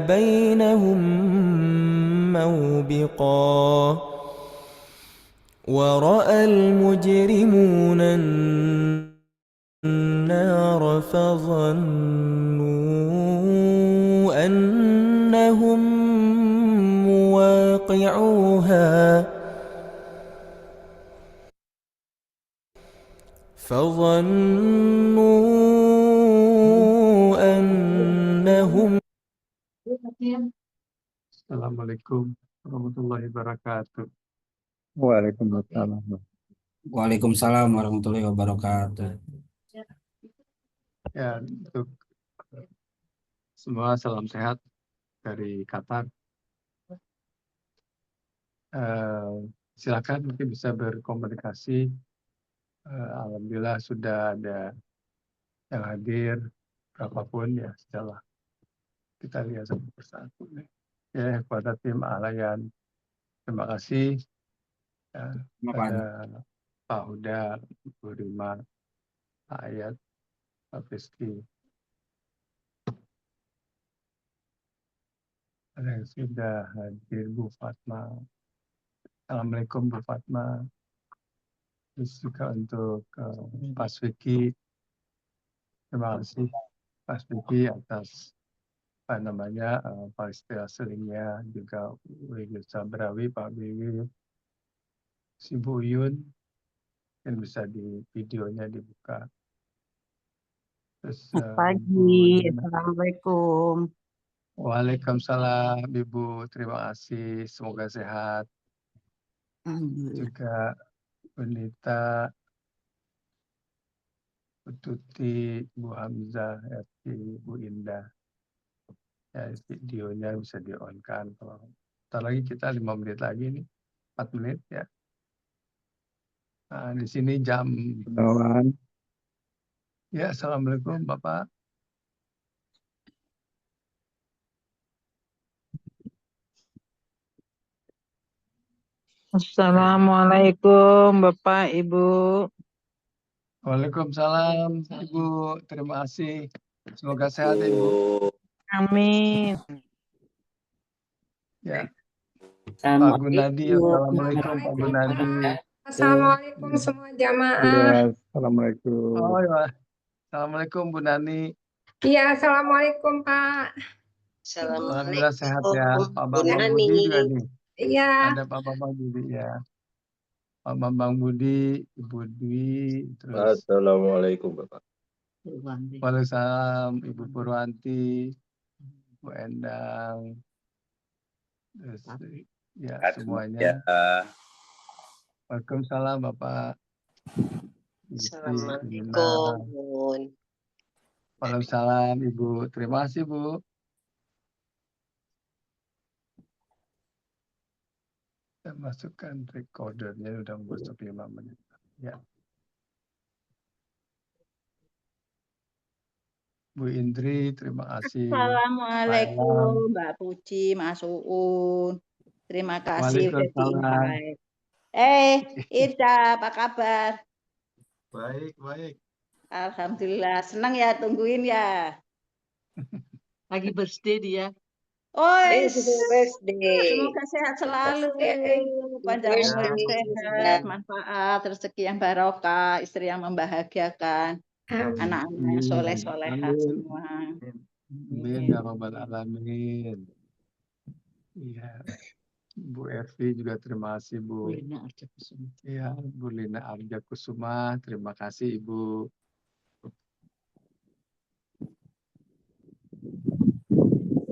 بينهم موبقا ورأى المجرمون النار فظنوا أنهم مواقعوها Assalamualaikum warahmatullahi wabarakatuh. Waalaikumsalam. Waalaikumsalam warahmatullahi wabarakatuh. Ya, untuk semua salam sehat dari Qatar. Silakan mungkin bisa berkomunikasi. Alhamdulillah sudah ada yang hadir berapapun ya, setelah kita lihat satu persatu. Ya, kepada tim Alayan, terima kasih. Ya, pada Pak Huda, Bu Rima, Pak Ayat, Pak Rizky. Ada yang sudah hadir, Bu Fatma. Assalamualaikum Bu Fatma. Terus juga untuk Pak Swiki. Terima kasih Pak Swiki atas partisipasinya, juga Wiwi Sabrawi, Pak Wiwi, si Bu Yun, yang bisa di videonya dibuka. Terus Pagi, Assalamualaikum. Waalaikumsalam Ibu, terima kasih, semoga sehat. Juga Benita, Bu Tuti, Bu Hamzah, Bu Indah. Ya, videonya bisa di-on-kan. Ntar lagi kita 5 menit lagi nih, 4 menit ya. Nah, di sini jam. Ya, Assalamualaikum Bapak. Assalamualaikum Bapak Ibu. Waalaikumsalam Ibu, terima kasih. Semoga sehat ya Ibu. Amin. Ya. Pak Gunadi, Assalamualaikum Pak Gunadi. Assalamualaikum semua jamaah. Ya, Assalamualaikum. Oh ya. Assalamualaikum Bu Nani. Iya, Assalamualaikum Pak. Alhamdulillah sehat ya. Pak Bambang Budi juga nih. Iya. Ada Pak Bambang Budi ya. Pak Bambang Budi, Ibu Dwi, terus. Assalamualaikum Bapak. Waalaikumsalam Ibu Purwanti, Bu Endang, terus ya semuanya. Waalaikumsalam Bapak. Assalamualaikum. Waalaikumsalam Ibu. Terima kasih Bu. Saya masukkan recordernya udah masuk 5 menit. Ya. Bu Indri, terima kasih. Assalamualaikum Mbak Puji, Mas Uun. Terima kasih udah di-invite. Ida, apa kabar? Baik, baik. Alhamdulillah, senang ya tungguin ya. Lagi birthday dia. Oh, semoga sehat selalu, panjang umur yang sehat, manfaat, rezeki yang barokah, istri yang membahagiakan, anak-anak yang soleh-solehah semua. Amin ya rabbal alamin. Iya. Bu Evi juga terima kasih Bu. Iya, Bu Lina Arja Kusuma, terima kasih Ibu.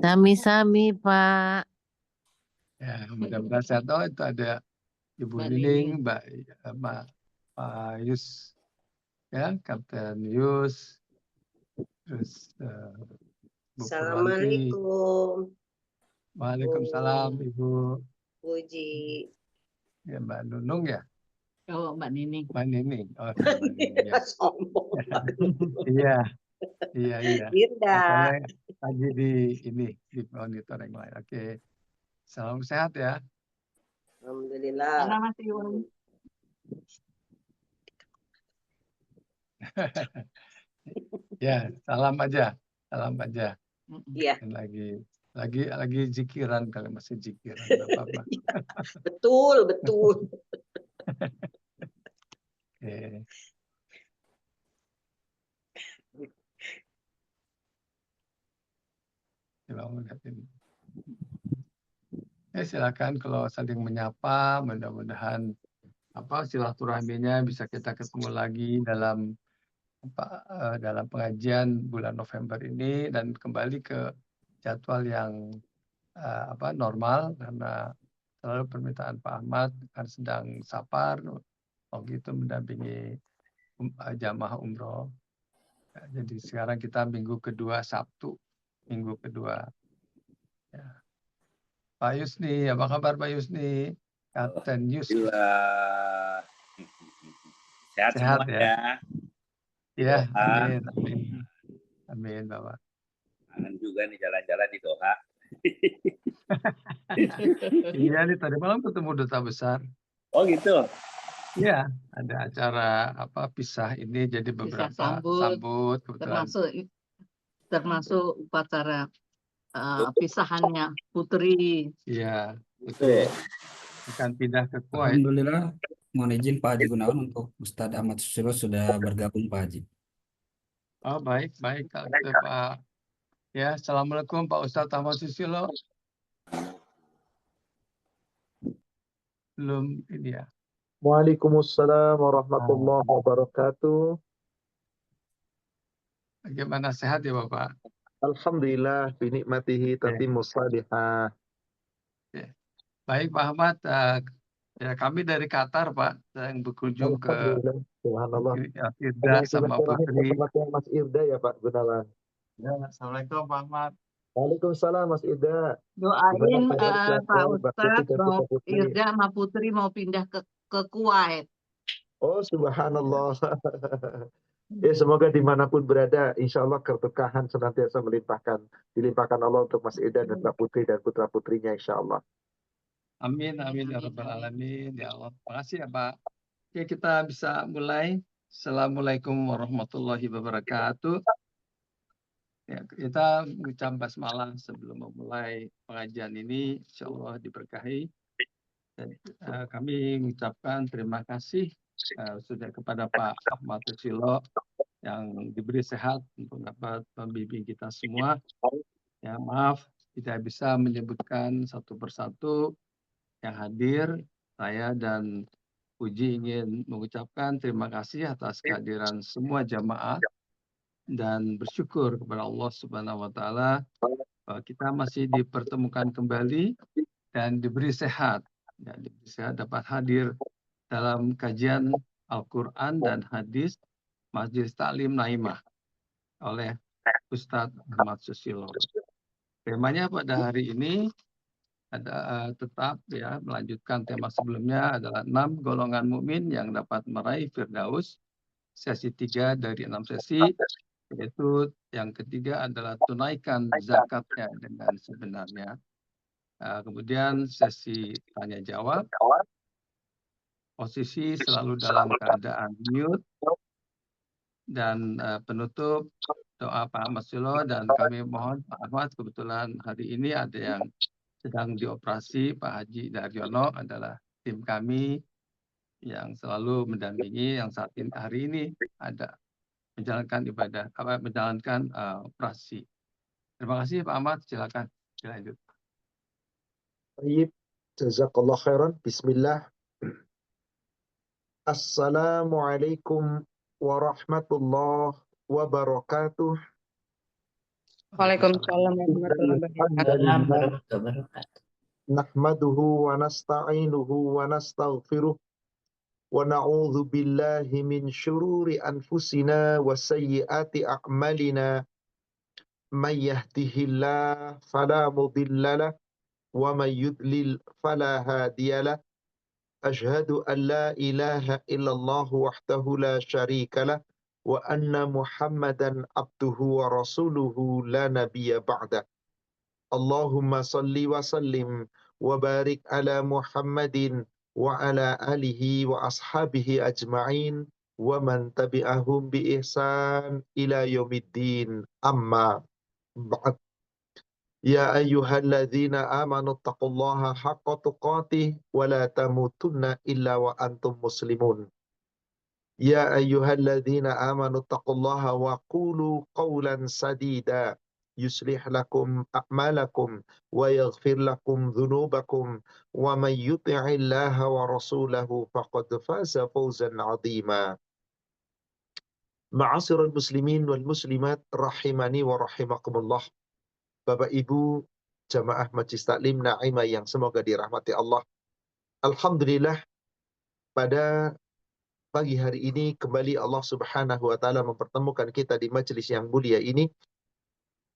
Sami-sami Pak. Ya, mudah-mudahan sehat. Oh, itu ada Ibu Liling, Pak Yus, ya, Kapten Yus, terus Bu Purwanti. Waalaikumsalam Ibu Puji. Ya, Mbak Nunung ya. Oh, Mbak Nining. Mbak Nining. Oh, Mbak Nining ya. Iya. Iya. Katanya lagi di monitor yang lain. Oke. Salam sehat ya. Alhamdulillah. Mana Mas Iwan? Ya, salam aja. Salam aja. Iya. Lagi Lagi zikiran kali, masih zikiran, nggak apa-apa. Betul, betul. Oke. Coba melihat ini. Silakan kalau saling menyapa, mudah-mudahan silaturahminya bisa kita ketemu lagi dalam dalam pengajian bulan November ini dan kembali ke jadwal yang normal, karena selalu permintaan Pak Ahmad kan sedang safar waktu itu mendampingi jamaah umroh. Jadi sekarang kita minggu kedua Sabtu, minggu kedua. Ya. Pak Yusni, apa kabar Pak Yusni? Kapten Yusni. Alhamdulillah. Sehat Sehat semua ya? ya. Ya, Doa. amin, amin. Amin, Bapak. Kangen juga nih jalan-jalan di Doha. Iya nih, tadi malam ketemu Duta Besar. Oh gitu. Iya, ada acara pisah ini, jadi Bisa beberapa sambut, kebetulan. termasuk upacara pisahannya Putri. Iya, betul. Akan pindah ke Kuwait. Alhamdulillah, mohon izin Pak Haji Gunawan untuk Ustadz Ahmad Susilo sudah bergabung Pak Haji. Oh, baik, kalau gitu Pak. Ya, Assalamualaikum Pak Ustadz Ahmad Susilo. Belum ini ya. Waalaikumsalam warahmatullahi wabarakatuh. Bagaimana, sehat ya Bapak? Alhamdulillah, binikmatihi tatimmus salihah. Baik Pak Ahmad, ya kami dari Qatar Pak, yang berkunjung ke Alhamdulillah, subhanallah. Firda sama Putri. Mas Irda ya Pak Gunawan. Ya, Assalamualaikum Pak Ahmad. Waalaikumsalam Mas Irda. Doain Pak Ustadz mau Putri. Irda sama Putri mau pindah ke Kuwait. Oh subhanallah. Ya semoga dimanapun berada, insya Allah keberkahan senantiasa dilimpahkan Allah untuk Mas Irda dan Mbak Putri dan putra-putrinya insya Allah. Amin, amin ya rabbal alamin. Ya Allah, terima kasih ya Pak. Oke, kita bisa mulai. Assalamualaikum warahmatullahi wabarakatuh. Ya, kita mengucap basmalah sebelum memulai pengajian ini, insya Allah diberkahi. Dan, kami mengucapkan terima kasih sudah kepada Pak Ahmad Susilo yang diberi sehat untuk dapat membimbing kita semua. Ya, maaf tidak bisa menyebutkan satu persatu yang hadir. Saya dan Puji ingin mengucapkan terima kasih atas kehadiran semua jamaah dan bersyukur kepada Allah Subhanahu wa taala bahwa kita masih dipertemukan kembali dan diberi sehat. Ya, diberi sehat dapat hadir dalam kajian Al-Qur'an dan hadis Majelis Taklim Naimah oleh Ustadz Ahmad Susilo. Temanya pada hari ini ada tetap ya melanjutkan tema sebelumnya adalah 6 golongan mukmin yang dapat meraih Firdaus. Sesi 3 dari 6 sesi, yaitu yang ketiga adalah tunaikan zakatnya dengan sebenarnya. Kemudian sesi tanya jawab, posisi selalu dalam keadaan mute, dan penutup doa Pak Ahmad Susilo. Dan kami mohon Pak Ahmad, kebetulan hari ini ada yang sedang dioperasi, Pak Haji Daryono adalah tim kami yang selalu mendampingi, yang saat ini hari ini ada menjalankan menjalankan operasi. Terima kasih Pak Ahmad, silakan dilanjut. Baik, jazakallah khairan. Bismillah. Assalamualaikum warahmatullahi wabarakatuh. Waalaikumsalam warahmatullahi wabarakatuh. Nahmaduhu wa nasta'inuhu wa nastaghfiruh wa na'udzu billahi min syururi anfusina wa sayyiati a'malina. May yahdihillahu fala mudhillalah wa may yudlil fala hadiyalah. Asyhadu an la ilaha illallah wahdahu la syarikalah wa anna Muhammadan abduhu wa rasuluhu la nabiyya ba'dah. Allahumma salli wa sallim wa barik ala Muhammadin wa ala alihi wa ashabihi ajma'in wa man tabi'ahum bi ihsan ila yaumiddin, amma ba'd. Ya ayyuhalladzina amanu taqullaha haqqa tuqatih wa la tamutunna illa wa antum muslimun. Ya ayyuhalladzina amanu taqullaha wa qulu qawlan sadida yuslih lakum a'malakum wa yaghfir lakum dhunubakum wa man yuti'illaha wa rasulahu faqad faza fawzan 'azima. Ma'asyiral muslimin wal muslimat rahimani wa rahimakumullah. Bapak Ibu jamaah Majelis Taklim Naimah yang semoga dirahmati Allah. Alhamdulillah pada pagi hari ini kembali Allah Subhanahu wa taala mempertemukan kita di majelis yang mulia ini.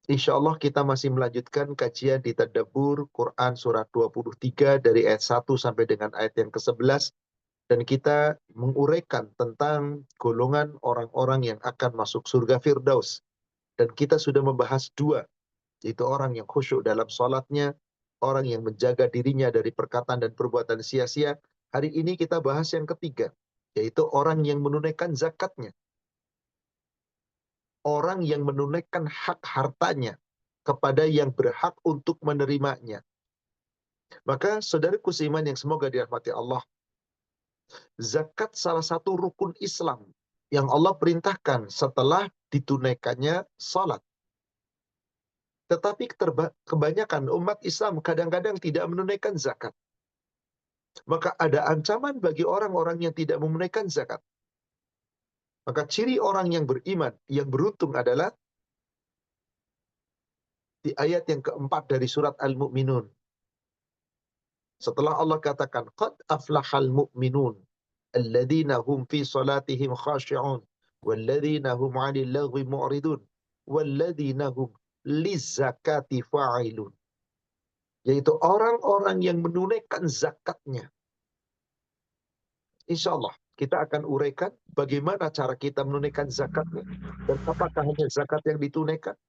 Insyaallah kita masih melanjutkan kajian di Tadabbur Quran surah 23 dari ayat 1 sampai dengan ayat yang ke-11 dan kita menguraikan tentang golongan orang-orang yang akan masuk surga Firdaus. Dan kita sudah membahas dua, yaitu orang yang khusyuk dalam salatnya, orang yang menjaga dirinya dari perkataan dan perbuatan sia-sia. Hari ini kita bahas yang ketiga, yaitu orang yang menunaikan zakatnya. Orang yang menunaikan hak hartanya kepada yang berhak untuk menerimanya. Maka saudaraku seiman yang semoga dirahmati Allah, zakat salah satu rukun Islam yang Allah perintahkan setelah ditunaikannya salat. Tetapi kebanyakan umat Islam kadang-kadang tidak menunaikan zakat. Maka ada ancaman bagi orang-orang yang tidak menunaikan zakat. Maka ciri orang yang beriman, yang beruntung adalah di ayat yang keempat dari surat Al-Mu'minun. Setelah Allah katakan, Qad aflahal mu'minun, alladzina hum fi salatihim khashi'un, walladzina hum 'anil lagwi mu'ridun, walladzina hum lizzakati fa'ilun. Yaitu orang-orang yang menunaikan zakatnya. Insya Allah kita akan uraikan bagaimana cara kita menunaikan zakatnya. Dan apakah hanya zakat yang ditunaikan?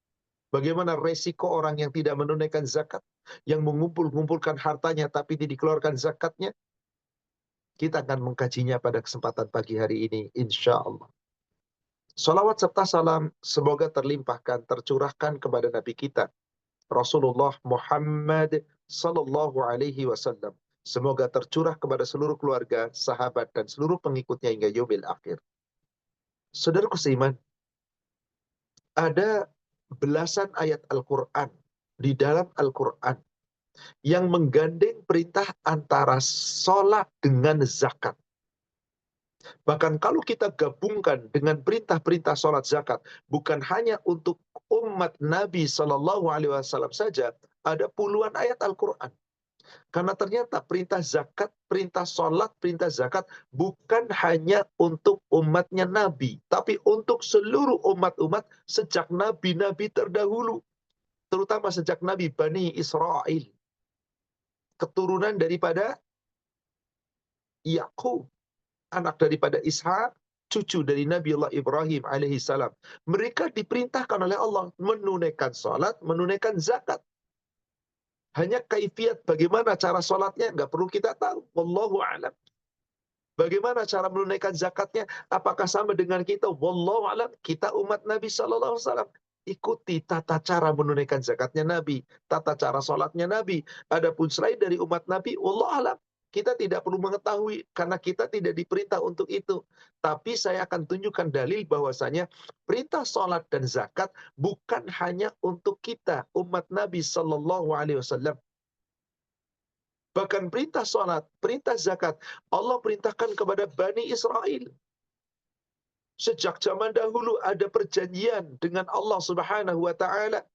Bagaimana resiko orang yang tidak menunaikan zakat, yang mengumpulkan hartanya tapi tidak dikeluarkan zakatnya? Kita akan mengkajinya pada kesempatan pagi hari ini, insya Allah. Salawat serta salam semoga terlimpahkan, tercurahkan kepada Nabi kita, Rasulullah Muhammad sallallahu alaihi wasallam. Semoga tercurah kepada seluruh keluarga, sahabat, dan seluruh pengikutnya hingga yaumil akhir. Saudaraku seiman, ada belasan ayat Al-Quran di dalam Al-Quran yang menggandeng perintah antara sholat dengan zakat. Bahkan kalau kita gabungkan dengan perintah-perintah sholat zakat, bukan hanya untuk umat Nabi Shallallahu Alaihi Wasallam saja, ada puluhan ayat Al-Quran. Karena ternyata perintah zakat, perintah sholat, perintah zakat bukan hanya untuk umatnya Nabi, tapi untuk seluruh umat-umat sejak Nabi-Nabi terdahulu. Terutama sejak Nabi Bani Israel. Keturunan daripada Yakub, anak daripada Ishak, cucu dari Nabi Allah Ibrahim alaihissalam. Mereka diperintahkan oleh Allah menunaikan sholat, menunaikan zakat. Hanya kaifiat bagaimana cara sholatnya nggak perlu kita tahu. Wallahu a'lam. Bagaimana cara menunaikan zakatnya? Apakah sama dengan kita? Wallahu a'lam. Kita umat Nabi Sallallahu Alaihi Wasallam. Ikuti tata cara menunaikan zakatnya Nabi, tata cara sholatnya Nabi. Adapun selain dari umat Nabi, wallahu a'lam. Kita tidak perlu mengetahui karena kita tidak diperintah untuk itu. Tapi saya akan tunjukkan dalil bahwasanya perintah sholat dan zakat bukan hanya untuk kita, umat Nabi Sallallahu Alaihi Wasallam. Bahkan perintah sholat, perintah zakat, Allah perintahkan kepada Bani Israel. Sejak zaman dahulu ada perjanjian dengan Allah Subhanahu wa Ta'ala.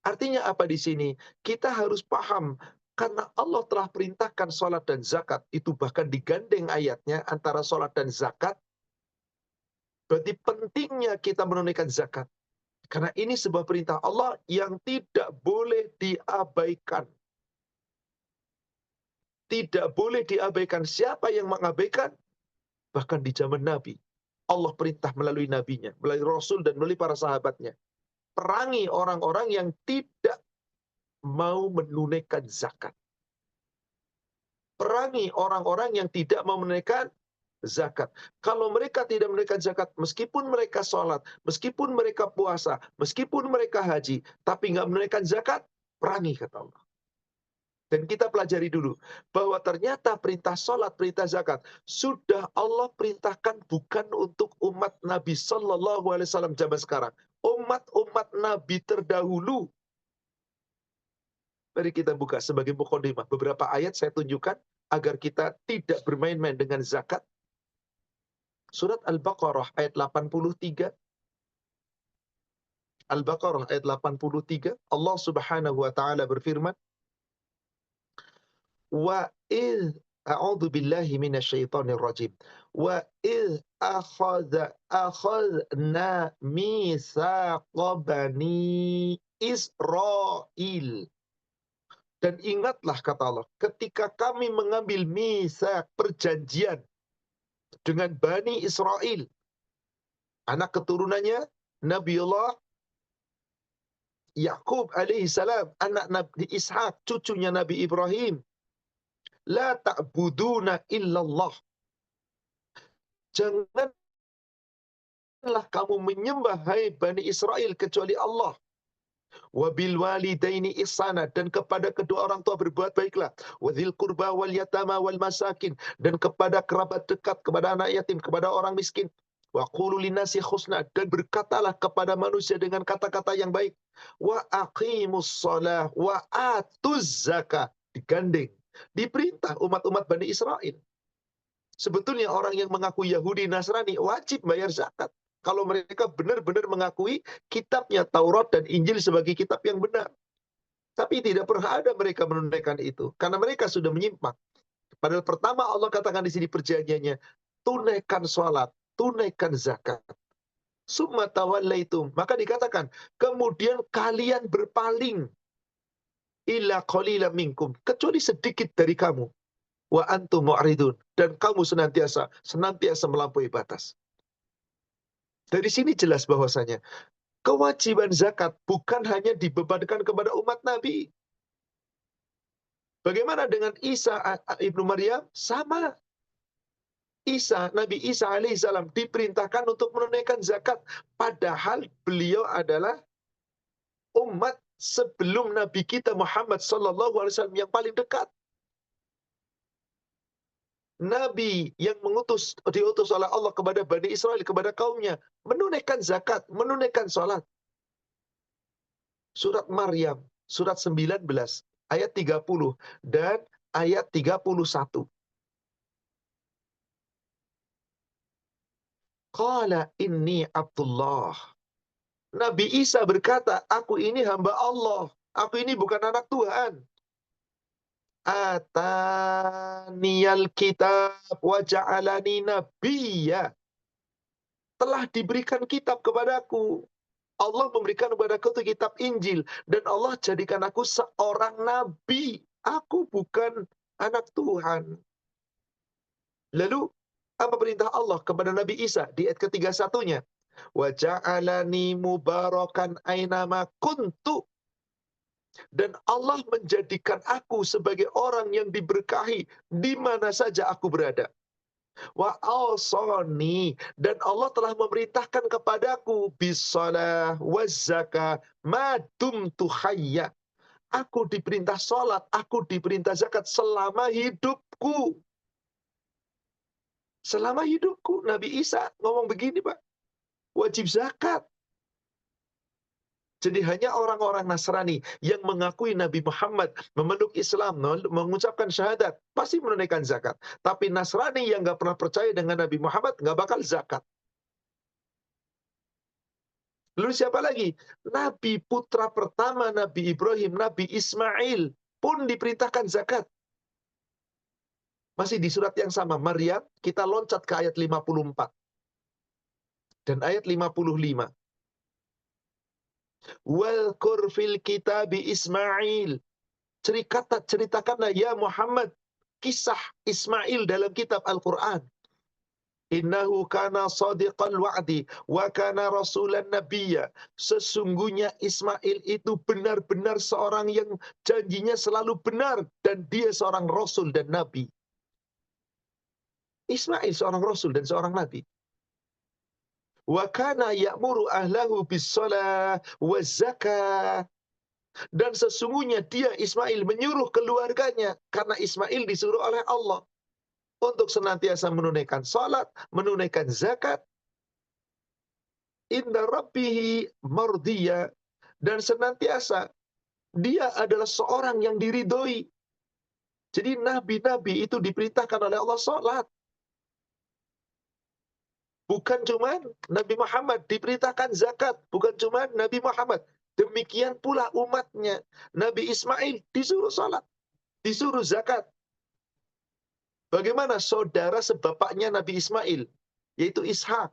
Artinya apa di sini? Kita harus paham. Karena Allah telah perintahkan sholat dan zakat, itu bahkan digandeng ayatnya antara sholat dan zakat, berarti pentingnya kita menunaikan zakat. Karena ini sebuah perintah Allah yang tidak boleh diabaikan. Tidak boleh diabaikan. Siapa yang mengabaikan? Bahkan di zaman Nabi, Allah perintah melalui nabinya, melalui Rasul dan melalui para sahabatnya. Perangi orang-orang yang tidak mau menunaikan zakat. Perangi orang-orang yang tidak mau menunaikan zakat. Kalau mereka tidak menunaikan zakat, meskipun mereka sholat, meskipun mereka puasa, meskipun mereka haji, tapi nggak menunaikan zakat, perangi, kata Allah. Dan kita pelajari dulu bahwa ternyata perintah sholat, perintah zakat sudah Allah perintahkan bukan untuk umat Nabi Sallallahu Alaihi Wasallam zaman sekarang. Umat-umat Nabi terdahulu. Mari kita buka sebagai mukadimah. Beberapa ayat saya tunjukkan agar kita tidak bermain-main dengan zakat. Surat Al-Baqarah ayat 83. Al-Baqarah ayat 83. Allah Subhanahu wa taala berfirman, wa id a'udzu billahi minasyaitonir rajim. Wa id akhadna mitsaqa bani Israil. Dan ingatlah, kata Allah, ketika kami mengambil mitsak, perjanjian dengan Bani Israel, anak keturunannya Nabiullah Yakub alaihissalam, anak Nabi Ishak, cucunya Nabi Ibrahim. La ta'buduna illallah. Janganlah kamu menyembah, hai Bani Israel, kecuali Allah. Wabil walidaini ihsana, dan kepada kedua orang tua berbuat baiklah. Wadzil qurba wal yatama wal masakin, dan kepada kerabat dekat, kepada anak yatim, kepada orang miskin. Wa qulu linnasi husna, dan berkatalah kepada manusia dengan kata-kata yang baik. Wa aqimus shalah wa atuz zakah, digandeng, diperintah umat-umat Bani Israel. Sebetulnya orang yang mengaku Yahudi Nasrani wajib bayar zakat. Kalau mereka benar-benar mengakui kitabnya Taurat dan Injil sebagai kitab yang benar. Tapi tidak pernah ada mereka menunaikan itu. Karena mereka sudah menyimpang. Padahal pertama Allah katakan di sini perjanjiannya, tunaikan sholat, tunaikan zakat. Summa tawallaitum. Maka dikatakan, kemudian kalian berpaling. Illa qalila minkum. Kecuali sedikit dari kamu. Wa antum mu'ridun. Dan kamu senantiasa melampaui batas. Dari sini jelas bahwasanya kewajiban zakat bukan hanya dibebankan kepada umat Nabi. Bagaimana dengan Isa ibnu Maryam? Sama. Nabi Isa alaihissalam diperintahkan untuk menunaikan zakat. Padahal beliau adalah umat sebelum Nabi kita Muhammad sallallahu alaihi wasallam yang paling dekat. Nabi yang diutus oleh Allah kepada Bani Israel, kepada kaumnya, menunaikan zakat, menunaikan sholat. Surat Maryam, surat 19, ayat 30 dan ayat 31. Qala inni Abdullah. Nabi Isa berkata, aku ini hamba Allah. Aku ini bukan anak Tuhan. Ataniyal kitab wa ja'alani nabiyya. Telah diberikan kitab kepadaku. Allah memberikan kepadaku itu kitab Injil. Dan Allah jadikan aku seorang nabi. Aku bukan anak Tuhan. Lalu, apa perintah Allah kepada Nabi Isa di ayat ke-31-nya? Wa ja'alani mubarakan ainama kuntu. Dan Allah menjadikan aku sebagai orang yang diberkahi di mana saja aku berada. Wa awsani, dan Allah telah memerintahkan kepadaku bisalah waz zakah ma dumtu hayya. Aku diperintah salat, aku diperintah zakat selama hidupku. Selama hidupku. Nabi Isa ngomong begini, Pak. Wajib zakat. Jadi hanya orang-orang Nasrani yang mengakui Nabi Muhammad, memeluk Islam, mengucapkan syahadat, pasti menunaikan zakat. Tapi Nasrani yang nggak pernah percaya dengan Nabi Muhammad, nggak bakal zakat. Lalu siapa lagi? Nabi putra pertama Nabi Ibrahim, Nabi Ismail pun diperintahkan zakat. Masih di surat yang sama, Maryam, kita loncat ke ayat 54. Dan ayat 55. Walkur fil kitabi Ismail. Ceritakanlah ya Muhammad kisah Ismail dalam kitab Al-Quran. Innahu kana sadiqal wa'di wa kana rasulan nabiyya. Sesungguhnya Ismail itu benar-benar seorang yang janjinya selalu benar dan dia seorang rasul dan nabi. Ismail seorang rasul dan seorang nabi. Wa kana ya'muru ahlahu bis-shalah waz-zakah. Dan sesungguhnya dia Ismail menyuruh keluarganya karena Ismail disuruh oleh Allah untuk senantiasa menunaikan salat, menunaikan zakat, inda rabbihi mardiyya, dan senantiasa dia adalah seorang yang diridhoi. Jadi nabi-nabi itu diperintahkan oleh Allah salat. Bukan cuma Nabi Muhammad diperintahkan zakat, bukan cuma Nabi Muhammad. Demikian pula umatnya. Nabi Ismail disuruh salat, disuruh zakat. Bagaimana saudara sebapaknya Nabi Ismail, yaitu Ishak.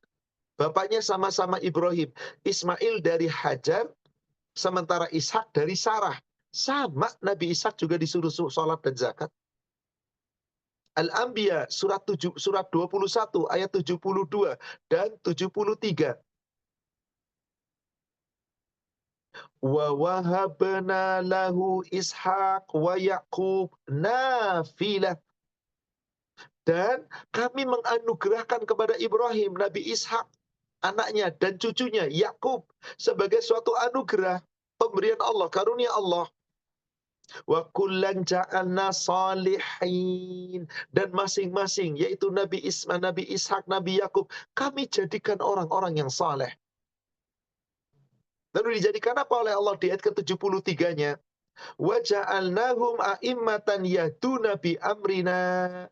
Bapaknya sama-sama Ibrahim. Ismail dari Hajar, sementara Ishak dari Sarah. Sama Nabi Ishak juga disuruh salat dan zakat. Al-Anbiya surat 21 ayat 72 dan 73. Wa wahabna lahu Ishaq wa Yaqub nafilah. Dan kami menganugerahkan kepada Ibrahim, Nabi Ishak, anaknya dan cucunya Yakub sebagai suatu anugerah, pemberian Allah, karunia Allah. Wa kullan ja'alna salihin, dan masing-masing yaitu Nabi Ismail, Nabi Ishak, Nabi Yakub, kami jadikan orang-orang yang saleh. Lalu dijadikan apa oleh Allah di ayat ke-73-nya? Wa ja'alnahum a'immatan yahduna bi amrina.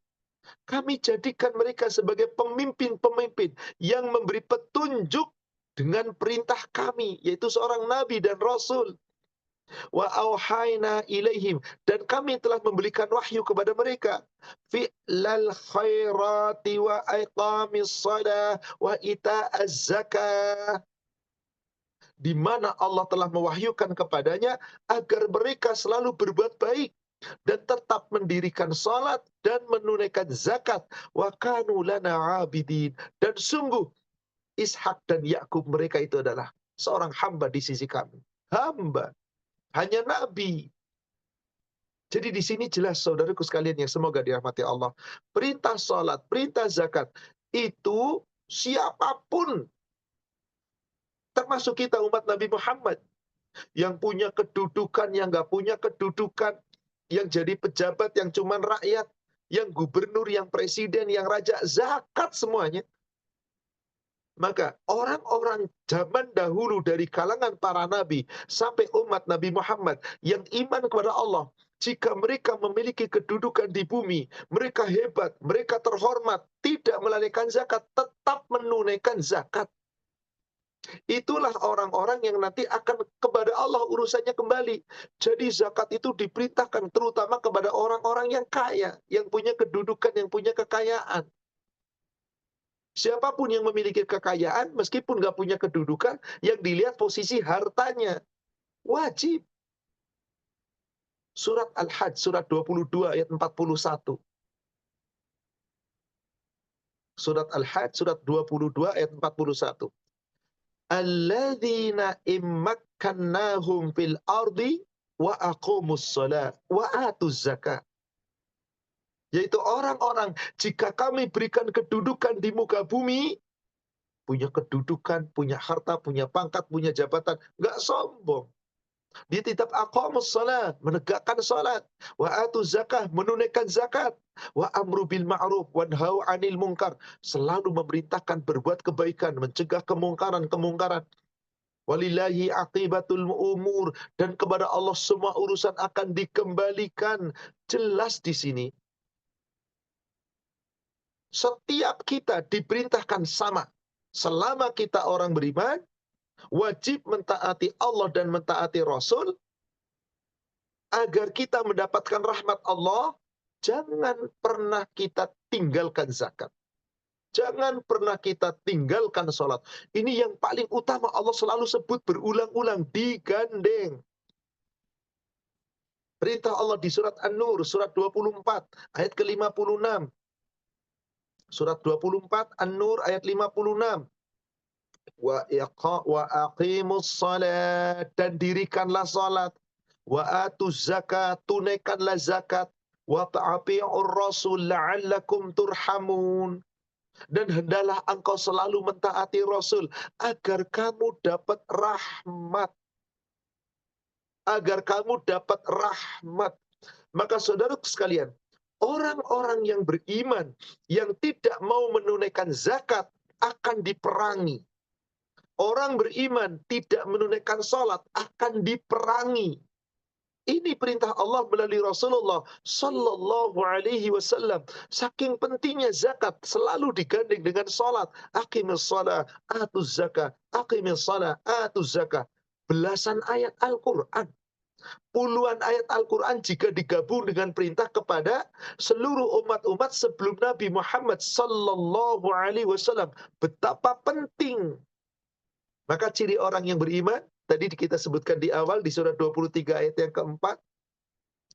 Kami jadikan mereka sebagai pemimpin-pemimpin yang memberi petunjuk dengan perintah kami, yaitu seorang nabi dan rasul. Wa auhayna ilaihim, dan kami telah memberikan wahyu kepada mereka, fi'lal khairati wa iqamis shalah wa ita'az zakah, di mana Allah telah mewahyukan kepadanya agar mereka selalu berbuat baik dan tetap mendirikan salat dan menunaikan zakat. Wa kanu lana abidin, dan sungguh Ishak dan Yakub mereka itu adalah seorang hamba di sisi kami. Hamba, hanya nabi. Jadi di sini jelas saudaraku sekalian yang semoga dirahmati Allah. Perintah salat, perintah zakat itu siapapun, termasuk kita umat Nabi Muhammad, yang punya kedudukan, yang nggak punya kedudukan, yang jadi pejabat, yang cuman rakyat, yang gubernur, yang presiden, yang raja, zakat semuanya. Maka orang-orang zaman dahulu dari kalangan para nabi sampai umat Nabi Muhammad yang iman kepada Allah, jika mereka memiliki kedudukan di bumi, mereka hebat, mereka terhormat, tidak menunaikan zakat, tetap menunaikan zakat. Itulah orang-orang yang nanti akan kepada Allah urusannya kembali. Jadi zakat itu diperintahkan terutama kepada orang-orang yang kaya, yang punya kedudukan, yang punya kekayaan. Siapapun yang memiliki kekayaan, meskipun nggak punya kedudukan, yang dilihat posisi hartanya. Wajib. Surat Al-Hajj, surat 22 ayat 41. Surat Al-Hajj, surat 22 ayat 41. Alladzina immakkannahum fil ardi wa aqamus shalah wa atuz zakah. Yaitu orang-orang, jika kami berikan kedudukan di muka bumi, punya kedudukan, punya harta, punya pangkat, punya jabatan, nggak sombong. Dia tetap aqamus shalah, menegakkan salat, wa atuz zakah, menunaikan zakat, wa amru bil ma'ruf wa nahau 'anil munkar, selalu memerintahkan berbuat kebaikan, mencegah kemungkaran-kemungkaran. Walillahi aqibatul umur, dan kepada Allah semua urusan akan dikembalikan. Jelas di sini setiap kita diperintahkan sama. Selama kita orang beriman, wajib mentaati Allah dan mentaati Rasul, agar kita mendapatkan rahmat Allah. Jangan pernah kita tinggalkan zakat. Jangan pernah kita tinggalkan sholat. Ini yang paling utama, Allah selalu sebut berulang-ulang, digandeng. Perintah Allah di surat An-Nur, surat 24, ayat ke-56. Surat 24 An-Nur ayat 56. Wa aqimus salat, dan dirikanlah salat. Wa atuz zakat, tunaikanlah zakat. wa ta'ati'ur rasul la'allakum turhamun. Dan hendaklah engkau selalu mentaati Rasul agar kamu dapat rahmat. Agar kamu dapat rahmat. Maka saudaraku sekalian, orang-orang yang beriman yang tidak mau menunaikan zakat akan diperangi. Orang beriman tidak menunaikan salat akan diperangi. Ini perintah Allah melalui Rasulullah Sallallahu Alaihi Wasallam. Saking pentingnya zakat selalu digandeng dengan salat. Aqimis shalah, atuz zakah. Aqimis shalah, atuz zakah. Belasan ayat Al-Quran. Puluhan ayat Al-Quran jika digabung dengan perintah kepada seluruh umat-umat sebelum Nabi Muhammad Sallallahu Alaihi Wasallam. Betapa penting. Maka ciri orang yang beriman, tadi kita sebutkan di awal di surat 23 ayat yang keempat.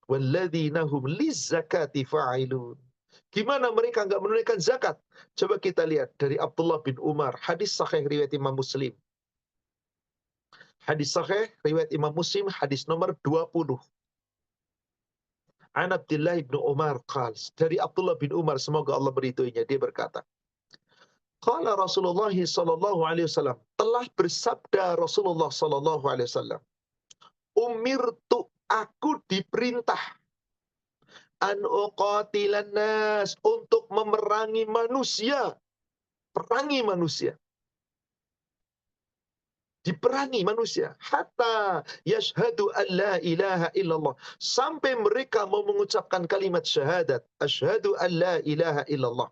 Walladzina hum lizzakati fa'ilun. Gimana mereka enggak menunaikan zakat? Coba kita lihat dari Abdullah bin Umar. Hadis sahih riwayat Imam Muslim. Hadis sahih riwayat Imam Muslim, hadis nomor 20. An Abdullah bin Umar qala, dari Abdullah bin Umar, semoga Allah meridhoinya, dia berkata, qala Rasulullah sallallahu alaihi wasallam, telah bersabda Rasulullah sallallahu alaihi wasallam, umirtu, aku diperintah, an uqatilan nas, untuk memerangi manusia. Perangi manusia. Diperangi manusia. Hatta yashhadu an la ilaha illallah. Sampai mereka mau mengucapkan kalimat syahadat. Asyhadu an la ilaha illallah.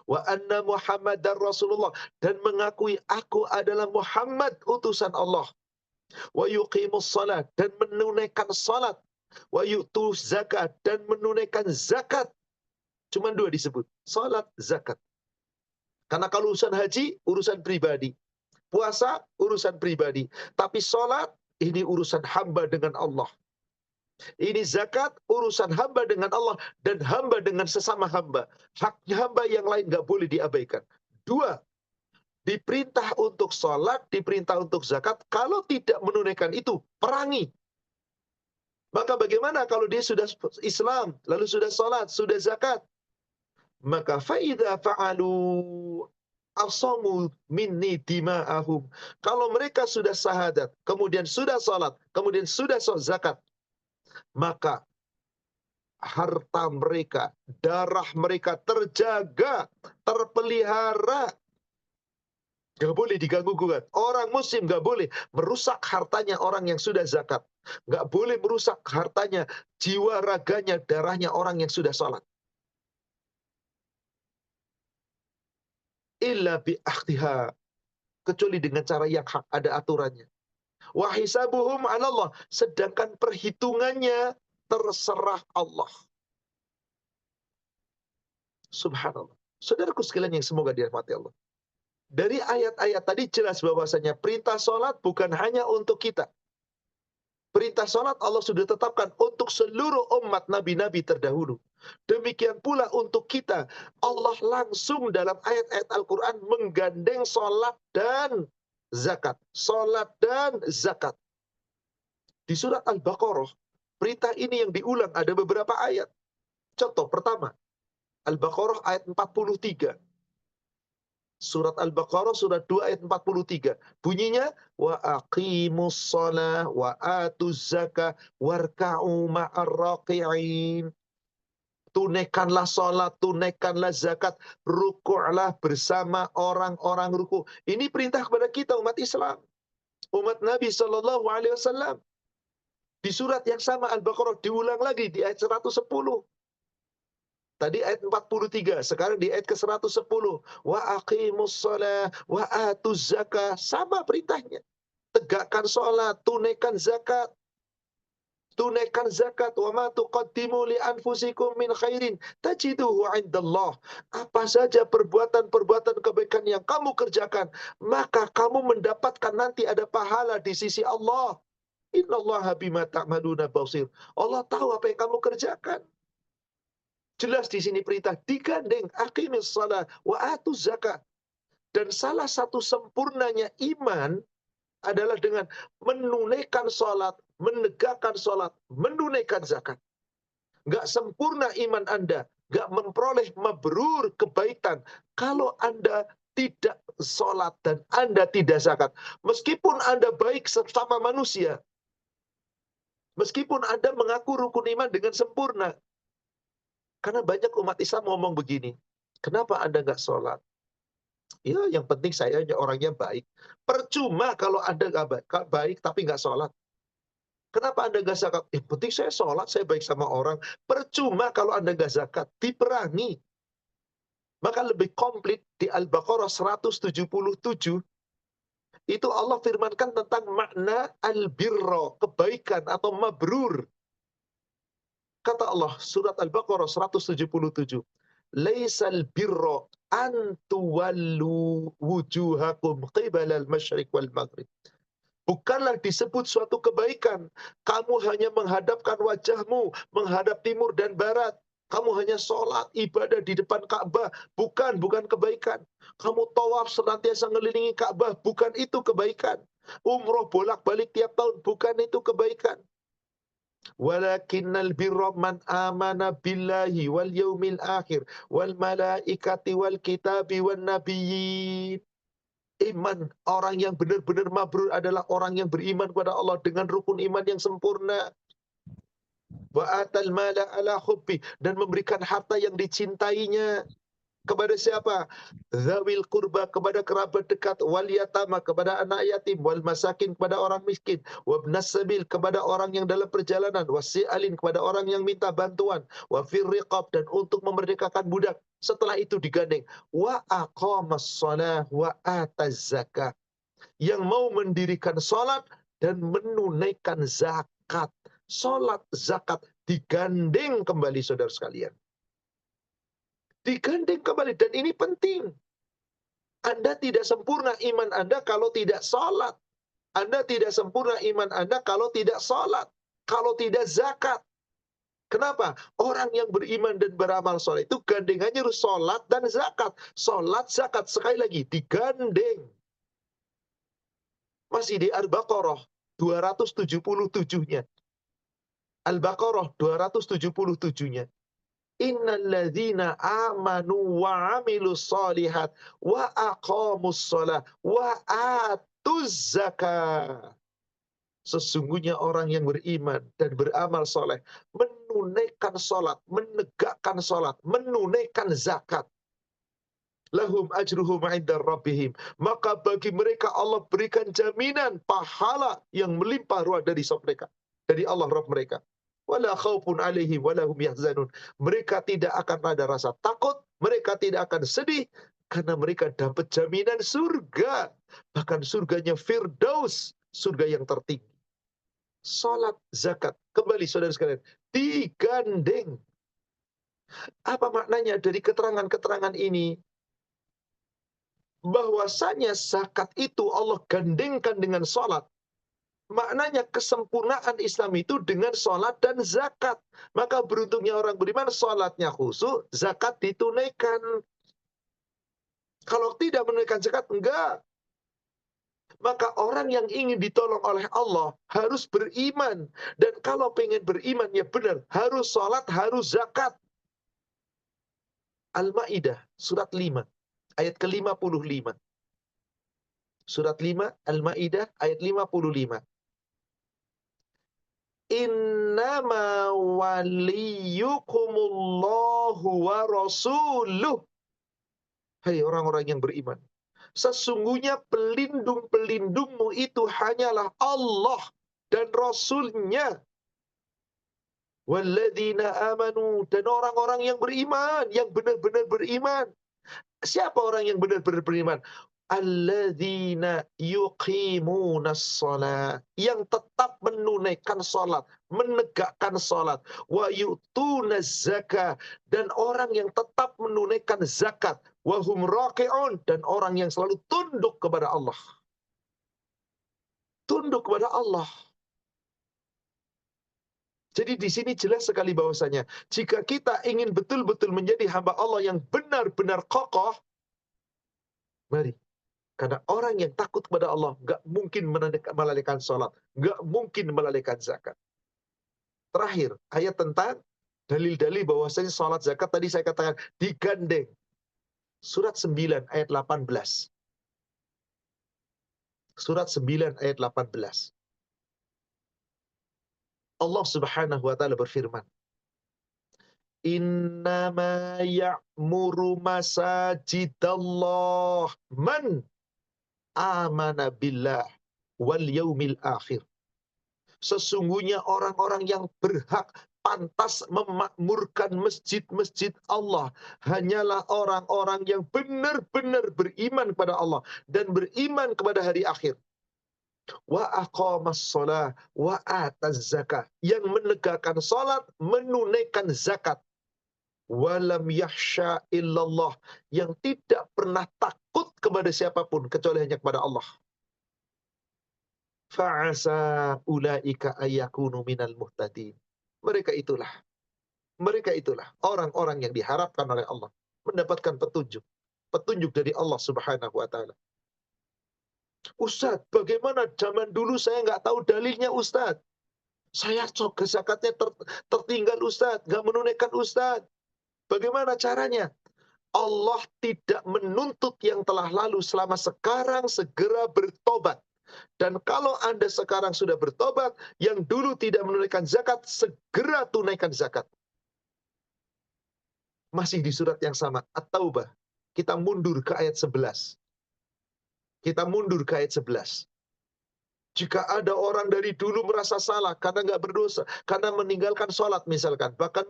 Wa anna Muhammadar Rasulullah. Dan mengakui aku adalah Muhammad utusan Allah. Wa yuqimus salat. Dan menunaikan salat. Wa yu'tuz zakat. Dan menunaikan zakat. Cuma dua disebut. Salat, zakat. Karena kalau urusan haji, urusan pribadi. Puasa, urusan pribadi. Tapi salat, ini urusan hamba dengan Allah. Ini zakat, urusan hamba dengan Allah. Dan hamba dengan sesama hamba. Haknya hamba yang lain nggak boleh diabaikan. Dua, diperintah untuk salat, diperintah untuk zakat. Kalau tidak menunaikan itu, perangi. Maka bagaimana kalau dia sudah Islam, lalu sudah salat, sudah zakat? Maka fa'idha fa'alu asamu minni dima'ahum. Kalau mereka sudah syahadat, kemudian sudah salat, kemudian sudah zakat, maka harta mereka, darah mereka terjaga, terpelihara. Gak boleh diganggu-gugat. Orang muslim gak boleh merusak hartanya orang yang sudah zakat. Gak boleh merusak hartanya, jiwa raganya, darahnya orang yang sudah salat. Illa bi'akhtiha, kecuali dengan cara yang hak, ada aturannya. Wa hisabuhum 'ala Allah, sedangkan perhitungannya terserah Allah. Subhanallah. Saudaraku sekalian yang semoga dirahmati Allah. Dari ayat-ayat tadi jelas bahwasanya perintah salat bukan hanya untuk kita. Perintah salat Allah sudah tetapkan untuk seluruh umat nabi-nabi terdahulu. Demikian pula untuk kita. Allah langsung dalam ayat-ayat Al-Quran menggandeng salat dan zakat. Salat dan zakat. Di surat Al-Baqarah, perintah ini yang diulang ada beberapa ayat. Contoh pertama, Al-Baqarah ayat 43. Surat Al-Baqarah surat 2 ayat 43. Bunyinya wa aqimus shalah wa atuz zakah warka'u ma'ar raqi'in. Tunaikanlah salat, tunaikanlah zakat, rukuklah bersama orang-orang rukuk. Ini perintah kepada kita umat Islam. Umat Nabi sallallahu alaihi wasallam. Di surat yang sama Al-Baqarah diulang lagi di ayat 110. Tadi ayat 43, sekarang di ayat ke-110. Wa aqimus shalah wa atuz zakah. Sama perintahnya. Tegakkan salat, tunaikan zakat. Tunaikan zakat. Wa ma tuqaddimu li anfusikum min khairin tajiduhu 'indallah. Apa saja perbuatan-perbuatan kebaikan yang kamu kerjakan, maka kamu mendapatkan nanti ada pahala di sisi Allah. Innallaha bima ta'maluna basir. Allah tahu apa yang kamu kerjakan. Jelas di sini perintah digandeng aqimis shalah wa atuz zakat. Dan salah satu sempurnanya iman adalah dengan menunaikan salat, menegakkan salat, menunaikan zakat. nggak sempurna iman Anda, nggak memperoleh mabrur kebaikan kalau Anda tidak sholat dan Anda tidak zakat. Meskipun Anda baik sesama manusia, meskipun Anda mengaku rukun iman dengan sempurna. Karena banyak umat Islam ngomong begini, kenapa Anda nggak sholat? Ya, yang penting saya orangnya baik. Percuma kalau Anda nggak baik tapi nggak sholat. Kenapa Anda nggak zakat? Yang penting saya sholat, saya baik sama orang. Percuma kalau Anda nggak zakat, diperangi. Maka lebih komplit di Al-Baqarah 177, itu Allah firmankan tentang makna al-birra, kebaikan atau mabrur. Kata Allah, surat Al-Baqarah 177, Laisal birra an tuwallu wujuhakum qibala al-masyriq wal maghrib. Bukanlah disebut suatu kebaikan kamu hanya menghadapkan wajahmu menghadap timur dan barat. Kamu hanya sholat, ibadah di depan Ka'bah. Bukan kebaikan. Kamu tawaf senantiasa ngelilingi Ka'bah. Bukan itu kebaikan. Umroh bolak-balik tiap tahun. Bukan itu kebaikan. Walakinnal birra man amana billahi wal yaumil akhir wal malaikati wal kitabi wan nabiyyin. Iman, orang yang benar-benar mabrur adalah orang yang beriman kepada Allah dengan rukun iman yang sempurna. Wa atal mala ala hubbi, dan memberikan harta yang dicintainya. Kepada siapa? Zawil qurba, kepada kerabat dekat, wal yatama, kepada anak yatim, wal masakin, kepada orang miskin, wabnas sabil, kepada orang yang dalam perjalanan, wasi'alin, kepada orang yang minta bantuan, wa fir riqab, dan untuk memerdekakan budak. Setelah itu digandeng, wa aqamas shalah wa ataz zakah, yang mau mendirikan salat dan menunaikan zakat. Salat, zakat digandeng kembali, saudara sekalian. Digandeng kembali, dan ini penting. Anda tidak sempurna iman Anda kalau tidak sholat. Anda tidak sempurna iman Anda kalau tidak sholat, kalau tidak zakat. Kenapa? Orang yang beriman dan beramal sholat itu gandengannya harus sholat dan zakat. Sholat, zakat, sekali lagi digandeng. Masih di Al-Baqarah 277-nya. Al-Baqarah 277-nya. Innalladzina amanu wa amilus solihat wa aqamus sholah wa atuz zakah. Sesungguhnya orang yang beriman dan beramal soleh, menunaikan sholat, menegakkan sholat, menunaikan zakat. Lahum ajruhum 'inda rabbihim. Maka bagi mereka Allah berikan jaminan pahala yang melimpah ruah dari mereka, dari Allah Rabb mereka. Wala khaufun 'alaihim wala hum yahzanun. Mereka tidak akan ada rasa takut, mereka tidak akan sedih karena mereka dapat jaminan surga. Bahkan surganya Firdaus, surga yang tertinggi. Salat, zakat, kembali saudara sekalian, digandeng. Apa maknanya dari keterangan-keterangan ini? Bahwasanya zakat itu Allah gandengkan dengan salat. Maknanya kesempurnaan Islam itu dengan sholat dan zakat. Maka beruntungnya orang beriman, sholatnya khusyuk, zakat ditunaikan. Kalau tidak menunaikan zakat, enggak. Maka orang yang ingin ditolong oleh Allah harus beriman. Dan kalau pengen beriman, ya benar, harus sholat, harus zakat. Al-Ma'idah, surat 5, ayat ke-55. Surat 5, Al-Ma'idah, ayat 55. Innama waliyukumullahu wa rasuluh. Hai orang-orang yang beriman, sesungguhnya pelindung-pelindungmu itu hanyalah Allah dan Rasulnya. Walladzina amanu, dan orang-orang yang beriman, yang benar-benar beriman. Siapa orang yang benar-benar beriman? Alladzina yuqimunas shalah, yang tetap menunaikan salat, menegakkan salat, wa yu'tunaz zakah, dan orang yang tetap menunaikan zakat, wa hum raqi'un, dan orang yang selalu tunduk kepada Allah. Tunduk kepada Allah. Jadi di sini jelas sekali bahwasanya jika kita ingin betul-betul menjadi hamba Allah yang benar-benar kokoh, mari. Karena orang yang takut kepada Allah nggak mungkin melalaikan sholat, nggak mungkin melalaikan zakat. Terakhir, ayat tentang Dalil-dalil bahwasanya salat zakat tadi saya katakan digandeng. Surat 9 ayat 18. Surat 9 ayat 18. Allah Subhanahu wa taala berfirman, "Innama ya'muru masajidallah man amana billah wal yaumil akhir." Sesungguhnya orang-orang yang berhak pantas memakmurkan masjid-masjid Allah hanyalah orang-orang yang benar-benar beriman kepada Allah dan beriman kepada hari akhir. Wa aqamas shalah wa ataz zakah, yang menegakkan salat, menunaikan zakat. Walam yahsya illallah, yang tidak pernah takut kepada siapapun kecuali hanya kepada Allah. Fa'asa ulaika ayyakunu minal muhtadin. Mereka itulah orang-orang yang diharapkan oleh Allah mendapatkan petunjuk dari Allah Subhanahu wa taala. Ustaz, bagaimana zaman dulu saya nggak tahu dalilnya Ustaz. Saya zakatnya tertinggal Ustaz, nggak menunaikan Ustaz. Bagaimana caranya? Allah tidak menuntut yang telah lalu selama sekarang segera bertobat. Dan kalau Anda sekarang sudah bertobat, yang dulu tidak menunaikan zakat, segera tunaikan zakat. Masih di surat yang sama, At-Taubah. Kita mundur ke ayat 11. Jika ada orang dari dulu merasa salah karena nggak berdosa, karena meninggalkan sholat misalkan, bahkan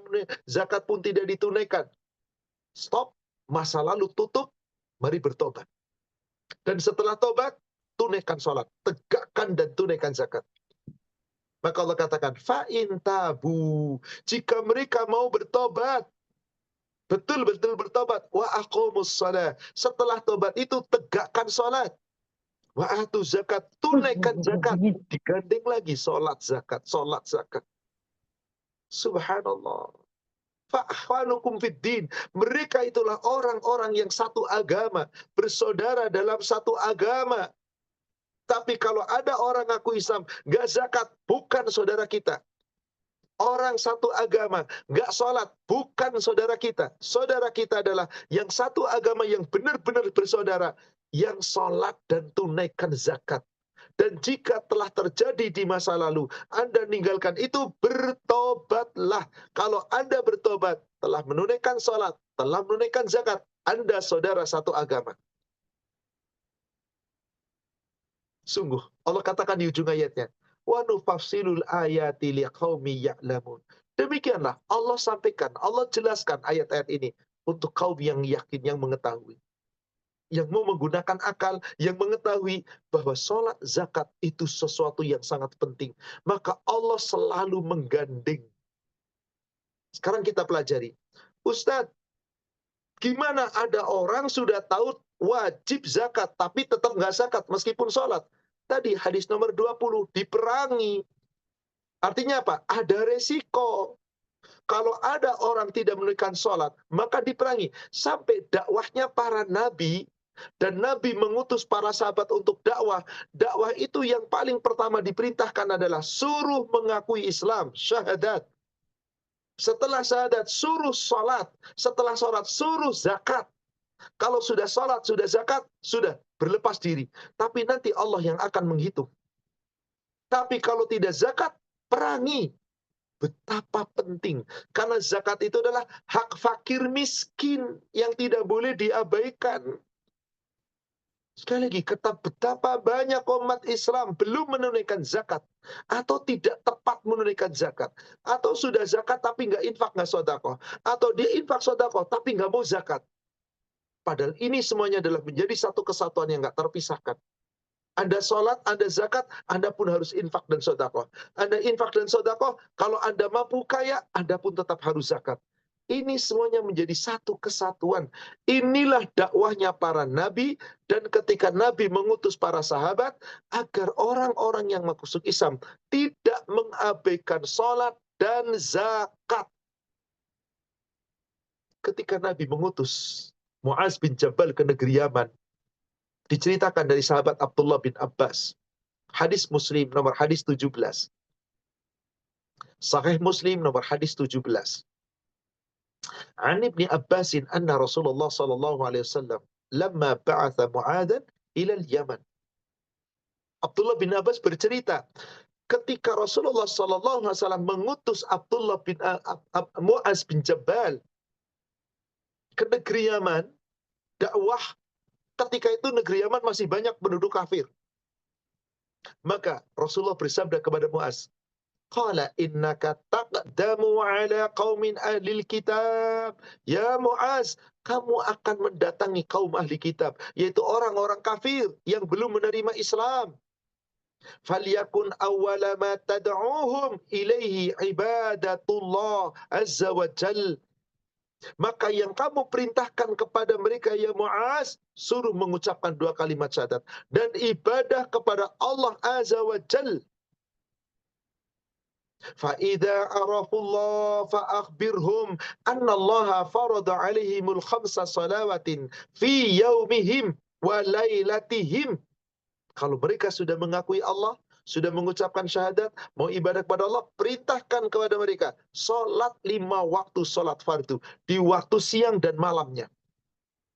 zakat pun tidak ditunaikan. Stop, masa lalu tutup, mari bertobat. Dan setelah tobat, tunaikan sholat, tegakkan dan tunaikan zakat. Maka Allah katakan, fa'in tabu, jika mereka mau bertobat, betul-betul bertobat, wa aqamus shalah, setelah tobat itu tegakkan sholat. Wa atu zakat, tunaikan zakat, digandeng lagi sholat zakat. Subhanallah. Fa'akhwanukum fiddin, mereka itulah orang-orang yang satu agama, bersaudara dalam satu agama. Tapi kalau ada orang ngaku Islam, gak zakat, bukan saudara kita. Orang satu agama, gak sholat, bukan saudara kita. Saudara kita adalah yang satu agama yang benar-benar bersaudara, yang sholat dan tunaikan zakat. Dan jika telah terjadi di masa lalu, Anda ninggalkan itu, bertobatlah. Kalau Anda bertobat, telah menunaikan sholat, telah menunaikan zakat, Anda saudara satu agama. Sungguh, Allah katakan di ujung ayatnya, wa nufassilul ayati liqaumi ya'lamun. Demikianlah Allah sampaikan, Allah jelaskan ayat-ayat ini untuk kaum yang yakin, yang mengetahui, yang mau menggunakan akal, yang mengetahui bahwa sholat zakat itu sesuatu yang sangat penting. Maka Allah selalu menggandeng. Sekarang kita pelajari. Ustadz, gimana ada orang sudah tahu wajib zakat, tapi tetap nggak zakat meskipun sholat? Tadi hadis nomor 20, diperangi. Artinya apa? Ada resiko. Kalau ada orang tidak menunaikan sholat, maka diperangi. Sampai dakwahnya para nabi, dan Nabi mengutus para sahabat untuk dakwah. Dakwah itu yang paling pertama diperintahkan adalah suruh mengakui Islam, syahadat. Setelah syahadat, suruh sholat. Setelah sholat, suruh zakat. Kalau sudah sholat, sudah zakat, sudah berlepas diri. Tapi nanti Allah yang akan menghitung. Tapi kalau tidak zakat, perangi. Betapa penting. Karena zakat itu adalah hak fakir miskin yang tidak boleh diabaikan. Sekali lagi, kata betapa banyak umat Islam belum menunaikan zakat, atau tidak tepat menunaikan zakat, atau sudah zakat tapi nggak infak, nggak sedekah, atau dia infak sedekah tapi nggak mau zakat. Padahal ini semuanya adalah menjadi satu kesatuan yang nggak terpisahkan. Anda sholat, Anda zakat, Anda pun harus infak dan sedekah. Anda infak dan sedekah, kalau Anda mampu kaya, Anda pun tetap harus zakat. Ini semuanya menjadi satu kesatuan. Inilah dakwahnya para nabi, dan ketika Nabi mengutus para sahabat agar orang-orang yang masuk Islam tidak mengabaikan sholat dan zakat. Ketika Nabi mengutus Mu'az bin Jabal ke negeri Yaman, diceritakan dari sahabat Abdullah bin Abbas. Hadis Muslim nomor hadis 17. Sahih Muslim nomor hadis 17. An Ibni Abbasin anna Rasulullah sallallahu alaihi wasallam lamma ba'atha Mu'adzan ila al-Yaman. Abdullah bin Abbas bercerita, ketika Rasulullah sallallahu alaihi wasallam mengutus Abdullah bin Mu'az bin Jabal ke negeri Yaman, dakwah ketika itu negeri Yaman masih banyak penduduk kafir. Maka Rasulullah bersabda kepada Mu'az, qala innaka taqdamu ala qaumin ahlil kitab. Ya Mu'az, kamu akan mendatangi kaum ahli kitab, yaitu orang-orang kafir yang belum menerima Islam. Falyakun awwala ma tad'uuhum ilaihi ibadatullah azza wa jal. Maka yang kamu perintahkan kepada mereka ya Mu'az, suruh mengucapkan 2 kalimat syahadat dan ibadah kepada Allah azza wa jal. فَإِذَا عَرَفُوا اللَّهَ فَأَخْبِرْهُمْ أَنَّ اللَّهَ فَرَضَ عَلَيْهِمُ الْخَمْسَ صَلَوَاتٍ فِي يَوْمِهِمْ وَلَيْلَتِهِمْ. Kalau mereka sudah mengakui Allah, sudah mengucapkan syahadat, mau ibadah kepada Allah, perintahkan kepada mereka salat 5 waktu salat fardu di waktu siang dan malamnya.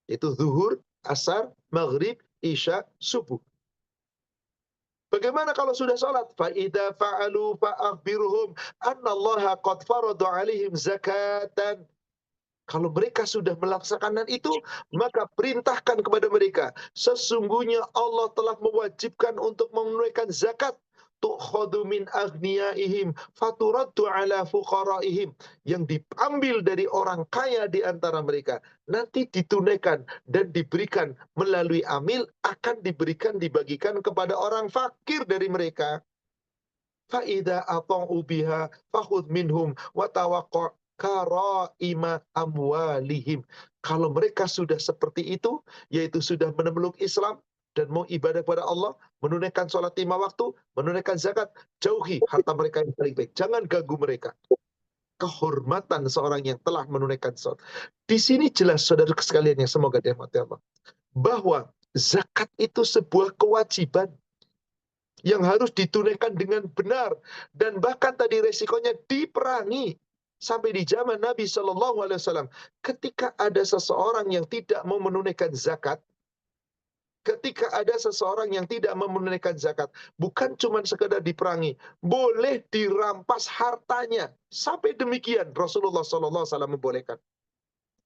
Itu zuhur, asar, maghrib, isya, subuh. Bagaimana kalau sudah salat? Fa-idza fa'alu fa'akhbirhum annallaha qad farada 'alaihim zakatan. Kalau mereka sudah melaksanakan itu, maka perintahkan kepada mereka, sesungguhnya Allah telah mewajibkan untuk menunaikan zakat. Tu'khadhu min aghniyaihim faturaddu ala fuqaraihim, yang diambil dari orang kaya di antara mereka, nanti ditunaikan dan diberikan melalui amil, akan dibagikan kepada orang fakir dari mereka. Fa idza ata'u biha fakhudh minhum wa tawaqqa karaima amwalihim. Kalau mereka sudah seperti itu, yaitu sudah memeluk Islam dan mau ibadah kepada Allah, menunaikan sholat 5 waktu, menunaikan zakat, jauhi harta mereka yang paling baik. Jangan ganggu mereka. Kehormatan seorang yang telah menunaikan sholat. Di sini jelas, saudara sekalian yang semoga dirahmati Allah, bahwa zakat itu sebuah kewajiban yang harus ditunaikan dengan benar, dan bahkan tadi resikonya diperangi. Sampai di zaman Nabi Shallallahu Alaihi Wasallam, ketika ada seseorang yang tidak mau menunaikan zakat, bukan cuma sekedar diperangi, boleh dirampas hartanya. Sampai demikian Rasulullah Shallallahu Alaihi Wasallam membolehkan.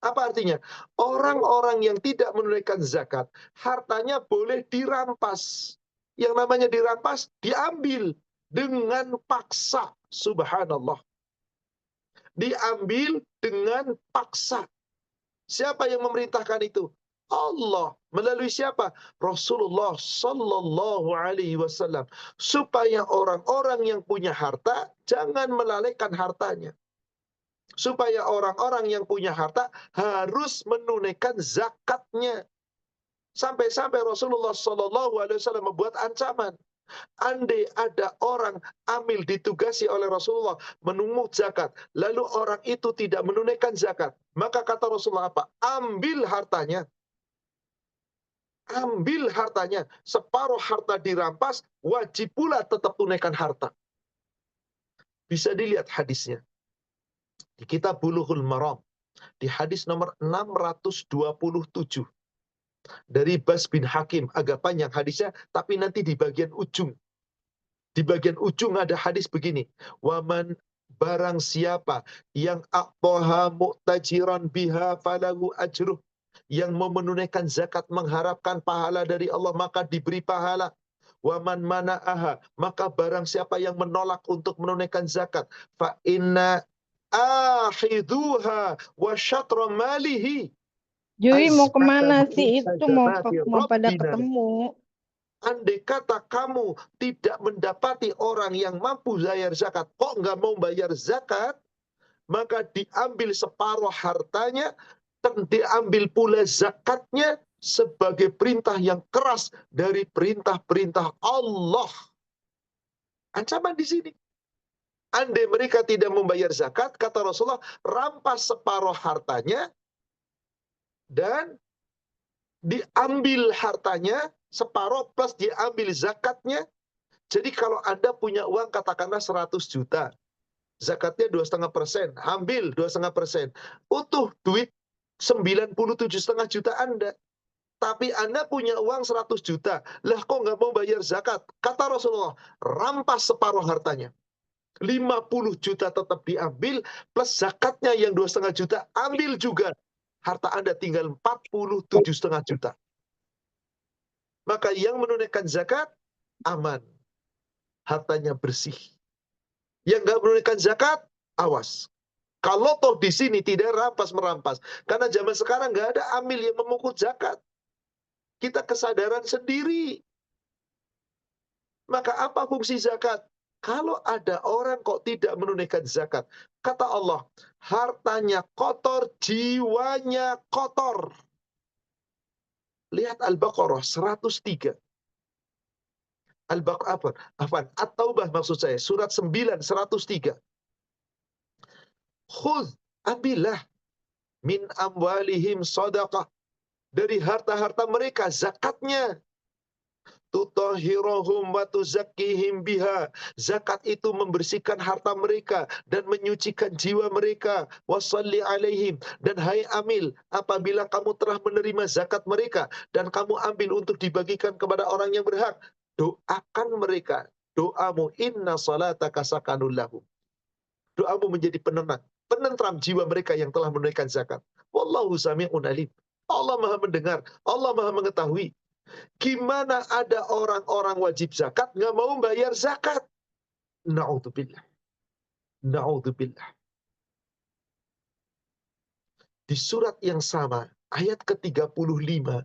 Apa artinya? Orang-orang yang tidak menunaikan zakat, hartanya boleh dirampas. Yang namanya dirampas, diambil dengan paksa. Subhanallah. Diambil dengan paksa. Siapa yang memerintahkan itu? Allah. Melalui siapa? Rasulullah Sallallahu Alaihi Wasallam. Supaya orang-orang yang punya harta jangan melalaikan hartanya. Supaya orang-orang yang punya harta harus menunaikan zakatnya. Sampai-sampai Rasulullah Sallallahu Alaihi Wasallam membuat ancaman. Andai ada orang amil ditugasi oleh Rasulullah menunaikan zakat, lalu orang itu tidak menunaikan zakat, maka kata Rasulullah apa? Ambil hartanya. Ambil hartanya. Separuh harta dirampas, wajib pula tetap tunaikan harta. Bisa dilihat hadisnya di kitab Bulughul Maram, di hadis nomor 627. Dari Bas bin Hakim, agak panjang hadisnya, tapi nanti di bagian ujung. Di bagian ujung ada hadis begini. Waman, barang siapa yang aqtaha mu'tajiran biha falahu ajruh, yang mau menunaikan zakat mengharapkan pahala dari Allah, maka diberi pahala. Waman mana'aha, maka barang siapa yang menolak untuk menunaikan zakat, fa inna ahiduha wa syatra malihi. Joy mau kemana sih itu? Mau pada ketemu. Andai kata kamu tidak mendapati orang yang mampu bayar zakat, kok nggak mau bayar zakat, maka diambil separuh hartanya dan diambil pula zakatnya sebagai perintah yang keras dari perintah-perintah Allah. Ancaman di sini. Andai mereka tidak membayar zakat, kata Rasulullah, rampas separuh hartanya dan diambil hartanya separuh plus diambil zakatnya. Jadi kalau Anda punya uang katakanlah 100 juta. zakatnya 2,5%, ambil 2,5%. Utuh duit 97,5 juta Anda. Tapi Anda punya uang 100 juta. Lah kok nggak mau bayar zakat? Kata Rasulullah, rampas separuh hartanya. 50 juta tetap diambil, plus zakatnya yang 2,5 juta, ambil juga. Harta Anda tinggal 47,5 juta. Maka yang menunaikan zakat, aman. Hartanya bersih. Yang nggak menunaikan zakat, awas. Kalau toh di sini tidak rampas-merampas. Karena zaman sekarang nggak ada amil yang memungut zakat. Kita kesadaran sendiri. Maka apa fungsi zakat? Kalau ada orang kok tidak menunaikan zakat, kata Allah, hartanya kotor, jiwanya kotor. Lihat Al-Baqarah 103. At-Taubah maksud saya, surat 9, 103. Khudh, ambillah, min amwalihim sadaqah. Dari harta-harta mereka, zakatnya. Tutahhiruhum wa tuzakkihim biha. Zakat itu membersihkan harta mereka dan menyucikan jiwa mereka. Wassalli alaihim. Dan hai amil, apabila kamu telah menerima zakat mereka dan kamu ambil untuk dibagikan kepada orang yang berhak, doakan mereka. Doamu inna salataka sakanul lahum. Doamu menjadi penentram jiwa mereka yang telah menunaikan zakat. Wallahu sami'un alim. Allah Maha mendengar, Allah Maha mengetahui. Gimana ada orang-orang wajib zakat nggak mau bayar zakat? Na'udzubillah. Na'udzubillah. Di surat yang sama, ayat ke-35,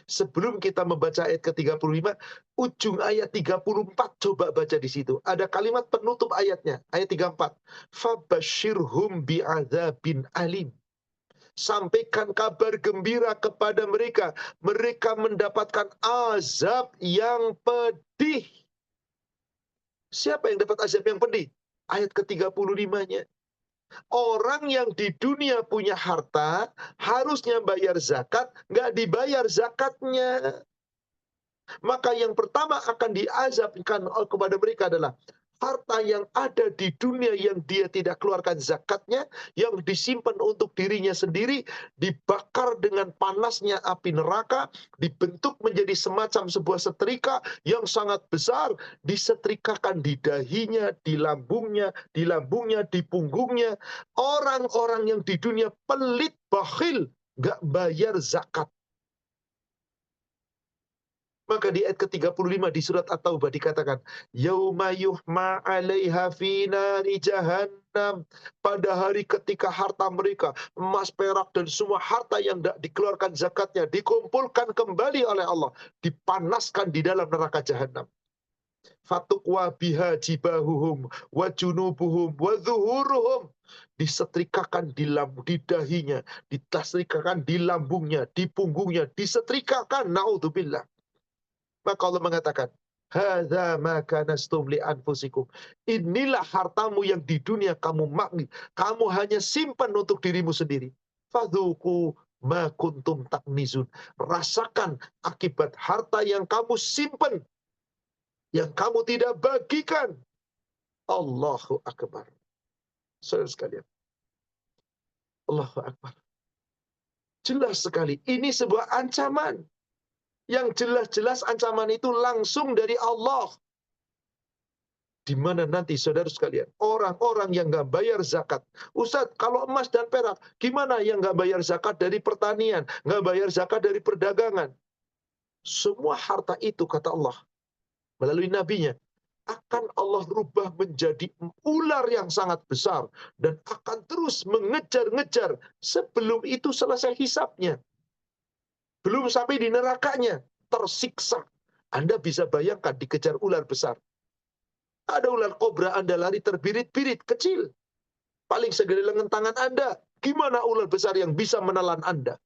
sebelum kita membaca ayat ke-35, ujung ayat 34, coba baca di situ. Ada kalimat penutup ayatnya, ayat 34. Fabashirhum bi'adzabin alim. Sampaikan kabar gembira kepada mereka. Mereka mendapatkan azab yang pedih. Siapa yang dapat azab yang pedih? Ayat ke-35-nya. Orang yang di dunia punya harta, harusnya bayar zakat, nggak dibayar zakatnya. Maka yang pertama akan diazabkan kepada mereka adalah harta yang ada di dunia yang dia tidak keluarkan zakatnya, yang disimpan untuk dirinya sendiri, dibakar dengan panasnya api neraka, dibentuk menjadi semacam sebuah setrika yang sangat besar, disetrikakan di dahinya, di lambungnya, di punggungnya. Orang-orang yang di dunia pelit, bakhil, nggak bayar zakat. Maka di ayat ke-35 di surat At-Taubah dikatakan, yauma yuhma 'alaiha fi nari jahannam. Pada hari ketika harta mereka, emas, perak, dan semua harta yang tidak dikeluarkan zakatnya, dikumpulkan kembali oleh Allah, dipanaskan di dalam neraka jahannam. Fatukwa biha jibahuhum wa junubuhum wa zuhuruhum. Disetrikakan di dahinya, disetrikakan di lambungnya, di punggungnya, disetrikakan, naudzubillah. Maka Allah mengatakan, hadza ma kanastum li anfusikum. Inilah hartamu yang di dunia kamu kamu hanya simpan untuk dirimu sendiri. Fadzuku ma kuntum taknizun. Rasakan akibat harta yang kamu simpan, yang kamu tidak bagikan. Allahu Akbar. Saudara sekalian, Allahu Akbar. Jelas sekali, ini sebuah ancaman. Yang jelas-jelas ancaman itu langsung dari Allah. Di mana nanti saudara sekalian, orang-orang yang nggak bayar zakat. Ustadz, kalau emas dan perak, gimana yang nggak bayar zakat dari pertanian, nggak bayar zakat dari perdagangan? Semua harta itu, kata Allah, melalui nabinya, akan Allah rubah menjadi ular yang sangat besar. Dan akan terus mengejar-ngejar sebelum itu selesai hisabnya. Belum sampai di nerakanya, tersiksa. Anda bisa bayangkan dikejar ular besar. Ada ular kobra, Anda lari terbirit-birit, kecil. Paling segede lengan tangan Anda. Gimana ular besar yang bisa menelan Anda?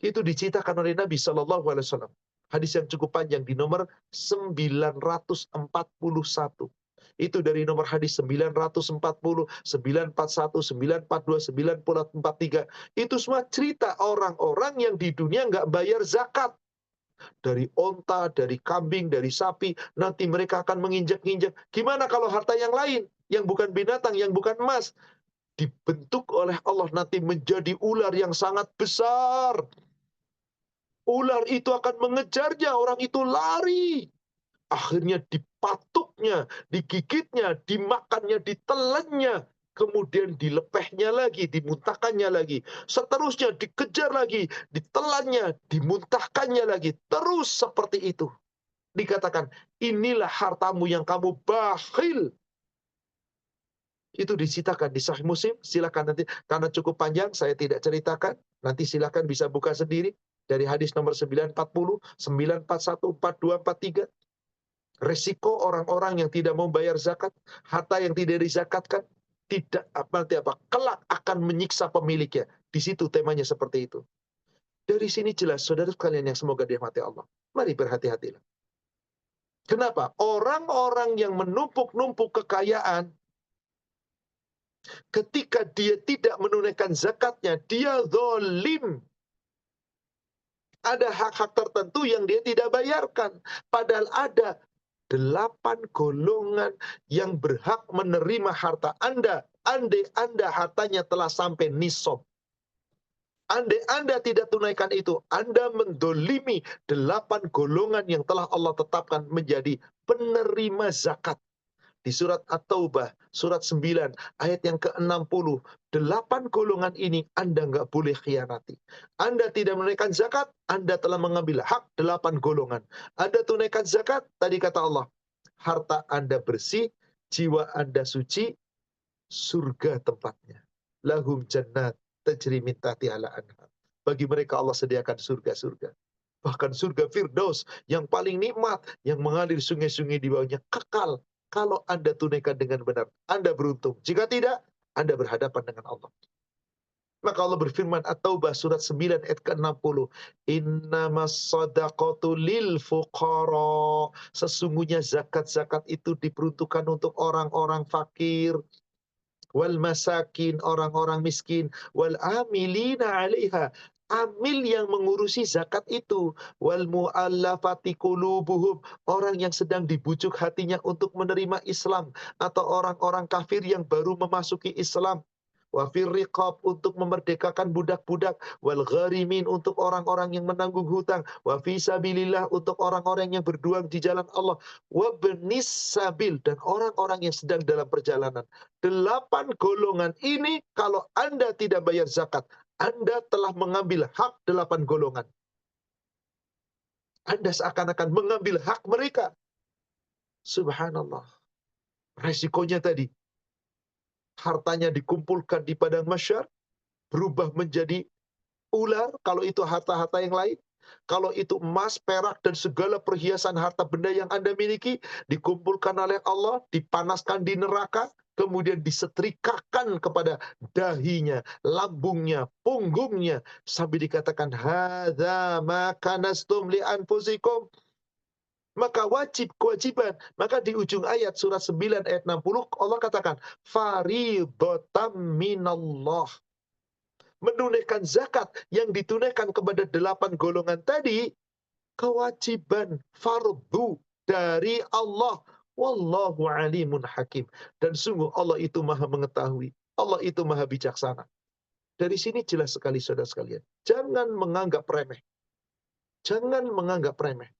Itu diceritakan oleh Nabi SAW. Hadis yang cukup panjang di nomor 941. Itu dari nomor hadis 940, 941, 942, 943. Itu semua cerita orang-orang yang di dunia nggak bayar zakat. Dari onta, dari kambing, dari sapi, nanti mereka akan menginjak-injak. Gimana kalau harta yang lain, yang bukan binatang, yang bukan emas, dibentuk oleh Allah nanti menjadi ular yang sangat besar. Ular itu akan mengejarnya, orang itu lari. Akhirnya dipatuknya, digigitnya, dimakannya, ditelannya. Kemudian dilepehnya lagi, dimuntahkannya lagi. Seterusnya dikejar lagi, ditelannya, dimuntahkannya lagi. Terus seperti itu. Dikatakan, inilah hartamu yang kamu bakhil. Itu disitakan di Sahih Muslim. Silakan nanti, karena cukup panjang, saya tidak ceritakan. Nanti silakan bisa buka sendiri. Dari hadis nomor 940, 941, 42, 43. Resiko orang-orang yang tidak mau bayar zakat, harta yang tidak dizakatkan, tidak kelak akan menyiksa pemiliknya. Di situ temanya seperti itu. Dari sini jelas, saudara sekalian yang semoga dirahmati Allah. Mari berhati-hatilah. Kenapa? Orang-orang yang menumpuk-numpuk kekayaan, ketika dia tidak menunaikan zakatnya, dia zalim. Ada hak-hak tertentu yang dia tidak bayarkan. Padahal ada 8 golongan yang berhak menerima harta Anda. Andai Anda hartanya telah sampai nisab. Andai Anda tidak tunaikan itu, Anda mendolimi 8 golongan yang telah Allah tetapkan menjadi penerima zakat. Di surat At-Taubah, surat 9, ayat yang ke-60. 8 golongan ini Anda nggak boleh khianati. Anda tidak menunaikan zakat, Anda telah mengambil hak 8 golongan. Anda tunaikan zakat, tadi kata Allah, harta Anda bersih, jiwa Anda suci, surga tempatnya. Lahum jannat tajri min tahtiha al-anhar. Bagi mereka Allah sediakan surga-surga. Bahkan surga Firdaus yang paling nikmat, yang mengalir sungai-sungai di bawahnya kekal. Kalau Anda tunaikan dengan benar, Anda beruntung. Jika tidak, Anda berhadapan dengan Allah. Maka Allah berfirman At-Taubah surat 9 ayat ke-60. Innamas shadaqatu lil fuqara. Sesungguhnya zakat-zakat itu diperuntukkan untuk orang-orang fakir. Wal masakin, orang-orang miskin. Wal amilina 'alaiha. Amil yang mengurusi zakat itu. Wal mu'allafati qulubuhum, orang yang sedang dibujuk hatinya untuk menerima Islam, atau orang-orang kafir yang baru memasuki Islam. Wa fir riqab, untuk memerdekakan budak-budak. Wal gharimin, untuk orang-orang yang menanggung hutang. Wa fi sabilillah, untuk orang-orang yang berjuang di jalan Allah. Wa benis sabil, dan orang-orang yang sedang dalam perjalanan. 8 golongan ini kalau Anda tidak bayar zakat, Anda telah mengambil hak 8 golongan. Anda seakan-akan mengambil hak mereka. Subhanallah. Resikonya tadi, hartanya dikumpulkan di padang mahsyar, berubah menjadi ular, kalau itu harta-harta yang lain. Kalau itu emas, perak, dan segala perhiasan harta benda yang Anda miliki, dikumpulkan oleh Allah, dipanaskan di neraka, kemudian disetrikakan kepada dahinya, lambungnya, punggungnya, sampai dikatakan, hadza ma kanastum li anfusikum. Maka kewajiban. Maka di ujung ayat surat 9 ayat 60, Allah katakan, faridhatam minallah. Menunaikan zakat yang ditunaikan kepada 8 golongan tadi, kewajiban fardu dari Allah. Wallahu alimun hakim. Dan sungguh Allah itu maha mengetahui. Allah itu maha bijaksana. Dari sini jelas sekali saudara sekalian. Jangan menganggap remeh. Jangan menganggap remeh.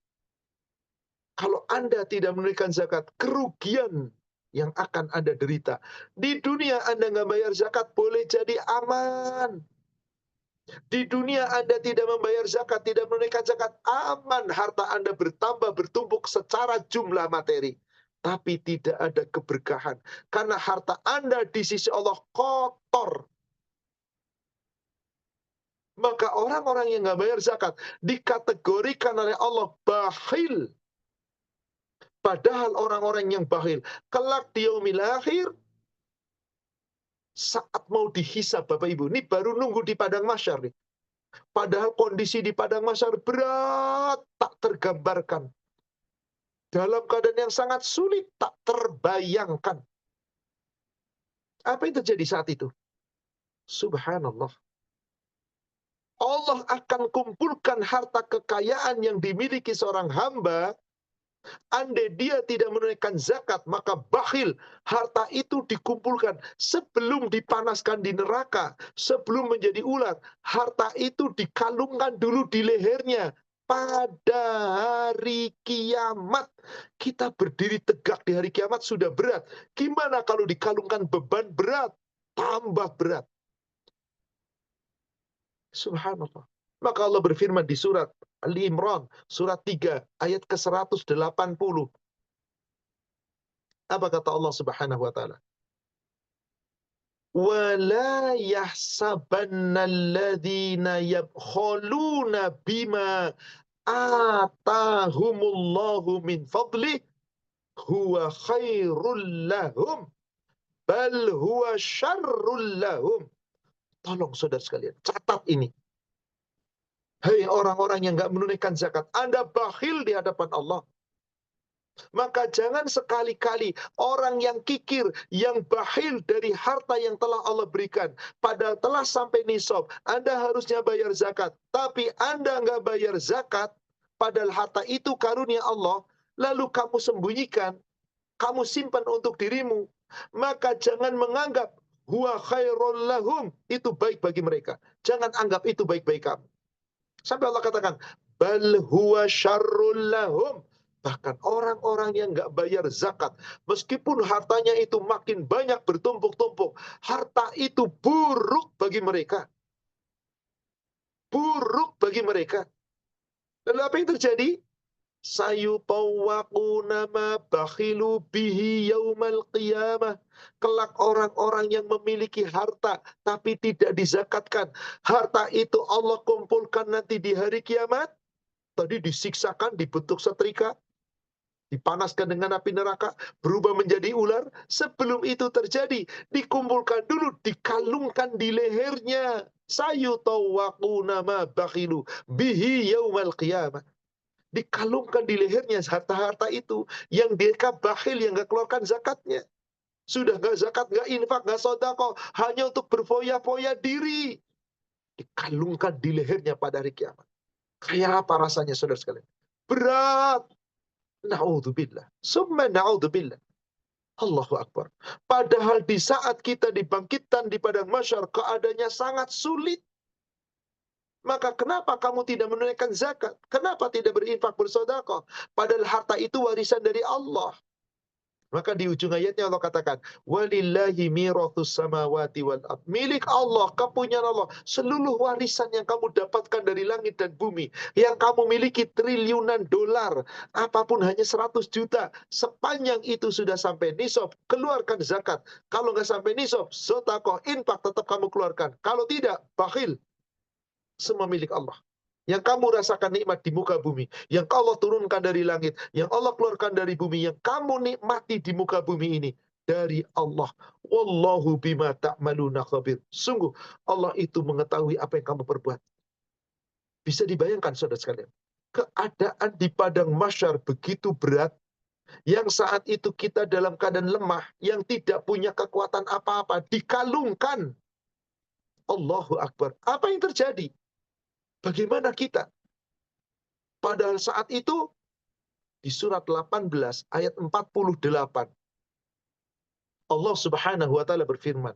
Kalau Anda tidak menunaikan zakat, kerugian yang akan Anda derita. Di dunia Anda nggak bayar zakat, boleh jadi aman. Di dunia Anda tidak membayar zakat, tidak menunaikan zakat, aman. Harta Anda bertambah, bertumpuk secara jumlah materi. Tapi tidak ada keberkahan. Karena harta Anda di sisi Allah kotor. Maka orang-orang yang nggak bayar zakat dikategorikan oleh Allah bakhil. Padahal orang-orang yang bakhil kelak di yaumil akhir, saat mau dihisab Bapak Ibu, ini baru nunggu di padang mahsyar nih. Padahal kondisi di padang mahsyar berat, tak tergambarkan. Dalam keadaan yang sangat sulit, tak terbayangkan. Apa yang terjadi saat itu? Subhanallah. Allah akan kumpulkan harta kekayaan yang dimiliki seorang hamba. Andai dia tidak menunaikan zakat, maka bakhil. Harta itu dikumpulkan sebelum dipanaskan di neraka, sebelum menjadi ular. Harta itu dikalungkan dulu di lehernya. Pada hari kiamat, kita berdiri tegak di hari kiamat sudah berat. Gimana kalau dikalungkan beban berat? Tambah berat. Subhanallah. Maka Allah berfirman di surat Al-Imran, surat 3, ayat ke-180. Apa kata Allah Subhanahu wa taala? وَلَا يَحْسَبَنَّ الَّذِينَ يَبْخَلُونَ بِمَا آتَاهُمُ اللَّهُ مِنْ فَضْلِهِ هُوَ خَيْرٌ لَهُمْ بَلْ هُوَ شَرٌّ لَهُمْ. Tolong saudara sekalian, catat ini. Hei orang-orang yang nggak menunaikan zakat, Anda bakhil di hadapan Allah. Maka jangan sekali-kali orang yang kikir, yang bakhil dari harta yang telah Allah berikan. Padahal telah sampai nisab, Anda harusnya bayar zakat. Tapi Anda nggak bayar zakat, padahal harta itu karunia Allah, lalu kamu sembunyikan, kamu simpan untuk dirimu. Maka jangan menganggap huwa khairul lahum, itu baik bagi mereka. Jangan anggap itu baik-baik kamu. Sampai Allah katakan, bal huwa syarrul lahum. Bahkan orang-orang yang nggak bayar zakat, meskipun hartanya itu makin banyak bertumpuk-tumpuk, harta itu buruk bagi mereka. Buruk bagi mereka. Lalu apa yang terjadi? Sayutawwaquna ma bakhilu bihi yaumal qiyamah. Kelak orang-orang yang memiliki harta tapi tidak dizakatkan, harta itu Allah kumpulkan nanti di hari kiamat. Tadi disiksakan, dibentuk setrika, dipanaskan dengan api neraka, berubah menjadi ular. Sebelum itu terjadi, dikumpulkan dulu, dikalungkan di lehernya. Sayutawwaquna ma bakhilu bihi yaumal qiyamah. Dikalungkan di lehernya harta-harta itu yang mereka bakhil, yang nggak keluarkan zakatnya. Sudah nggak zakat, nggak infak, nggak sedekah, hanya untuk berfoya-foya diri. Dikalungkan di lehernya pada hari kiamat. Kayak apa rasanya saudara sekalian? Berat. Na'udzubillah. Summa na'udzubillah. Allahu Akbar. Padahal di saat kita dibangkitkan di padang mahsyar, keadaannya sangat sulit. Maka kenapa kamu tidak menunaikan zakat? Kenapa tidak berinfak, bersedekah? Padahal harta itu warisan dari Allah. Maka di ujung ayatnya Allah katakan, walillahi mirathus samawati wal ard. Milik Allah, kepunyaan Allah, seluruh warisan yang kamu dapatkan dari langit dan bumi, yang kamu miliki triliunan dolar, apapun hanya 100 juta, sepanjang itu sudah sampai nisab, keluarkan zakat. Kalau nggak sampai nisab, sedekah, infak tetap kamu keluarkan. Kalau tidak, bakhil. Semua milik Allah. Yang kamu rasakan nikmat di muka bumi, yang Allah turunkan dari langit, yang Allah keluarkan dari bumi, yang kamu nikmati di muka bumi ini, dari Allah. Wallahu bima ta'maluna khabir. Sungguh, Allah itu mengetahui apa yang kamu perbuat. Bisa dibayangkan saudara sekalian, keadaan di padang mahsyar begitu berat, yang saat itu kita dalam keadaan lemah, yang tidak punya kekuatan apa-apa, dikalungkan. Allahu Akbar. Apa yang terjadi? Bagaimana kita? Padahal saat itu di surat 18 ayat 48 Allah Subhanahu wa taala berfirman,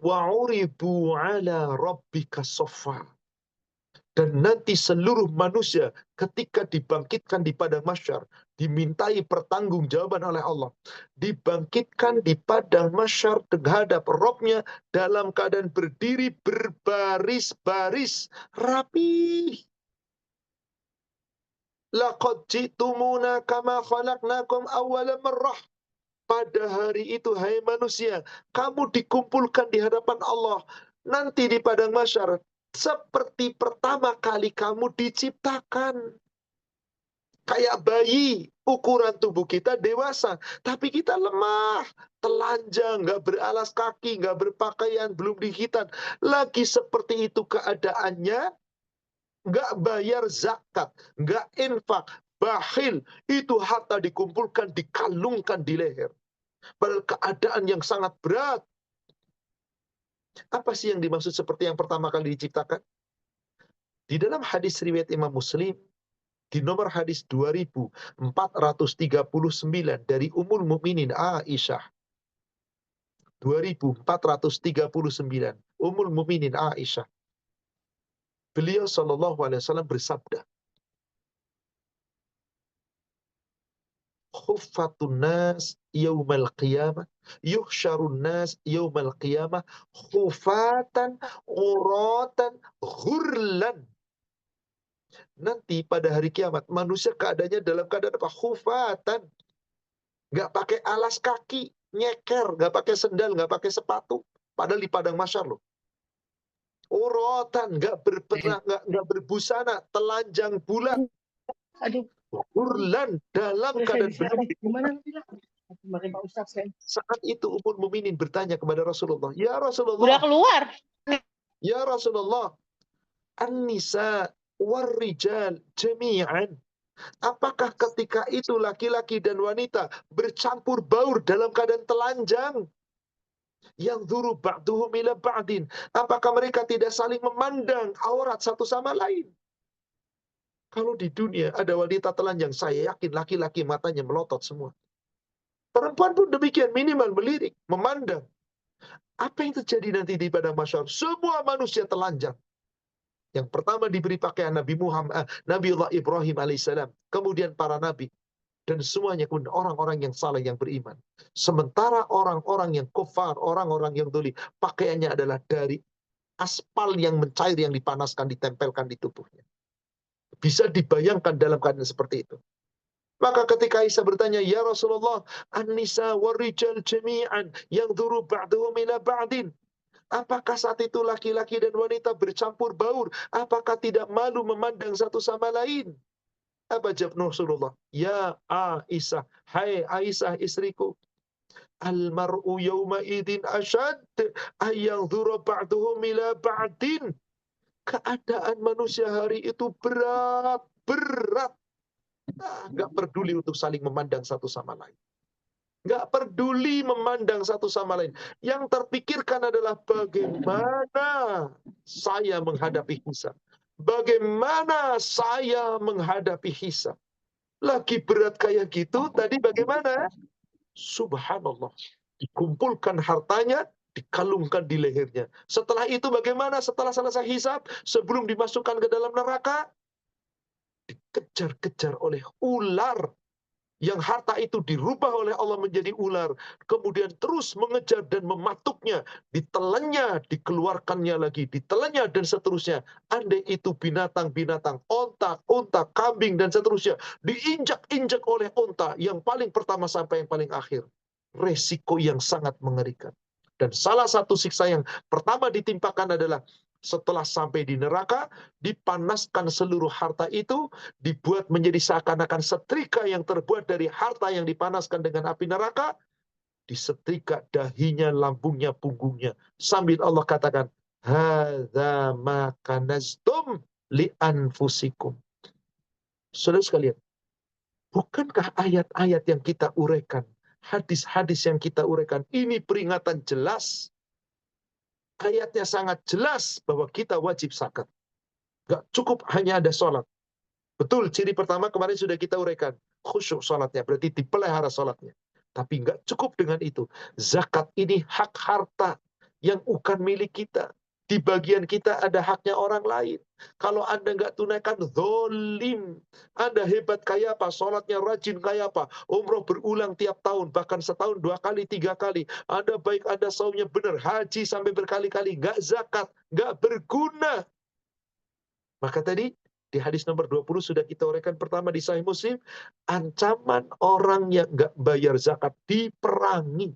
"Wa uridu 'ala rabbika saffa." Dan nanti seluruh manusia ketika dibangkitkan di padang mahsyar, dimintai pertanggungjawaban oleh Allah. Dibangkitkan di padang mahsyar menghadap Rabb-nya dalam keadaan berdiri berbaris-baris rapi. Laqad ji'tumuna kama khalaqnakum awwala marrah. Pada hari itu, hai manusia, kamu dikumpulkan di hadapan Allah nanti di padang mahsyar seperti pertama kali kamu diciptakan. Kayak bayi, ukuran tubuh kita dewasa, tapi kita lemah, telanjang, nggak beralas kaki, nggak berpakaian, belum dihitan. Lagi seperti itu keadaannya, nggak bayar zakat, nggak infak, bakhil, itu harta dikumpulkan, dikalungkan di leher. Padahal keadaan yang sangat berat. Apa sih yang dimaksud seperti yang pertama kali diciptakan? Di dalam hadis riwayat Imam Muslim, di nomor hadis 2439 dari Ummul Mukminin Aisyah. 2439. Ummul Mukminin Aisyah. Beliau sallallahu alaihi wasallam bersabda, khuffatun nas yaumal qiyamah, yuhsyarun nas yaumal qiyamah, khufatan, uratan, ghurlan. Nanti pada hari kiamat, manusia keadaannya dalam keadaan apa? Khufatan. Nggak pakai alas kaki, nyeker, nggak pakai sendal, nggak pakai sepatu. Padahal di padang mahsyar loh. Uratan, nggak berbusana, telanjang bulat. Aduh, Hurlan dalam keadaan belum. gimana? Saat itu Ummul Mukminin bertanya kepada Rasulullah, Ya Udah Rasulullah, keluar. Ya Rasulullah, an-nisa war-rijal jami'an. Apakah ketika itu laki-laki dan wanita bercampur baur dalam keadaan telanjang? Yang zuru ba'duhum ila ba'din. Apakah mereka tidak saling memandang aurat satu sama lain? Kalau di dunia ada wanita telanjang, saya yakin laki-laki matanya melotot semua. Perempuan pun demikian, minimal melirik, memandang. Apa yang terjadi nanti di padang mahsyar? Semua manusia telanjang. Yang pertama diberi pakaian Nabiullah Ibrahim alaihissalam, kemudian para nabi, dan semuanya pun orang-orang yang saleh yang beriman. Sementara orang-orang yang kufar, orang-orang yang dzuli, pakaiannya adalah dari aspal yang mencair yang dipanaskan, ditempelkan di tubuhnya. Bisa dibayangkan dalam keadaan seperti itu. Maka ketika Aisyah bertanya, Ya Rasulullah, an-nisa war-rijal jami'an yang dzuru ba'duhum ila ba'din. Apakah saat itu laki-laki dan wanita bercampur baur? Apakah tidak malu memandang satu sama lain? Apa jawab Rasulullah? Ya Aisyah, hai Aisyah istriku, al-mar'u yawma idin ashad ayang dzura ba'duhum ila ba'din. Keadaan manusia hari itu berat. Nggak peduli untuk saling memandang satu sama lain. Nggak peduli memandang satu sama lain. Yang terpikirkan adalah bagaimana saya menghadapi hisab. Bagaimana saya menghadapi hisab. Lagi berat kayak gitu, tadi bagaimana? Subhanallah. Dikumpulkan hartanya, dikalungkan di lehernya. Setelah itu bagaimana? Setelah selesai hisab, sebelum dimasukkan ke dalam neraka, dikejar-kejar oleh ular. Yang harta itu dirubah oleh Allah menjadi ular. Kemudian terus mengejar dan mematuknya. Ditelannya, dikeluarkannya lagi. Ditelannya dan seterusnya. Andai itu binatang-binatang, onta, kambing dan seterusnya. Diinjak-injak oleh onta. Yang paling pertama sampai yang paling akhir. Resiko yang sangat mengerikan. Dan salah satu siksa yang pertama ditimpakan adalah setelah sampai di neraka, dipanaskan seluruh harta itu, dibuat menjadi seakan-akan setrika yang terbuat dari harta yang dipanaskan dengan api neraka, disetrika dahinya, lambungnya, punggungnya. Sambil Allah katakan, hadza ma kanaztum li anfusikum. Saudara sekalian, bukankah ayat-ayat yang kita uraikan, hadis-hadis yang kita uraikan, ini peringatan jelas. Ayatnya sangat jelas bahwa kita wajib zakat. Gak cukup hanya ada sholat. Betul, ciri pertama kemarin sudah kita uraikan. Khusyuk sholatnya, berarti dipelihara sholatnya. Tapi nggak cukup dengan itu. Zakat ini hak harta yang bukan milik kita. Di bagian kita ada haknya orang lain. Kalau Anda nggak tunaikan, zolim. Anda hebat kayak apa, sholatnya rajin kayak apa, umroh berulang tiap tahun, bahkan setahun 2 kali, 3 kali. Anda baik, Anda saumnya benar, haji sampai berkali-kali, nggak zakat, nggak berguna. Maka tadi di hadis nomor 20 sudah kita uraikan pertama di Sahih Muslim, ancaman orang yang nggak bayar zakat diperangi,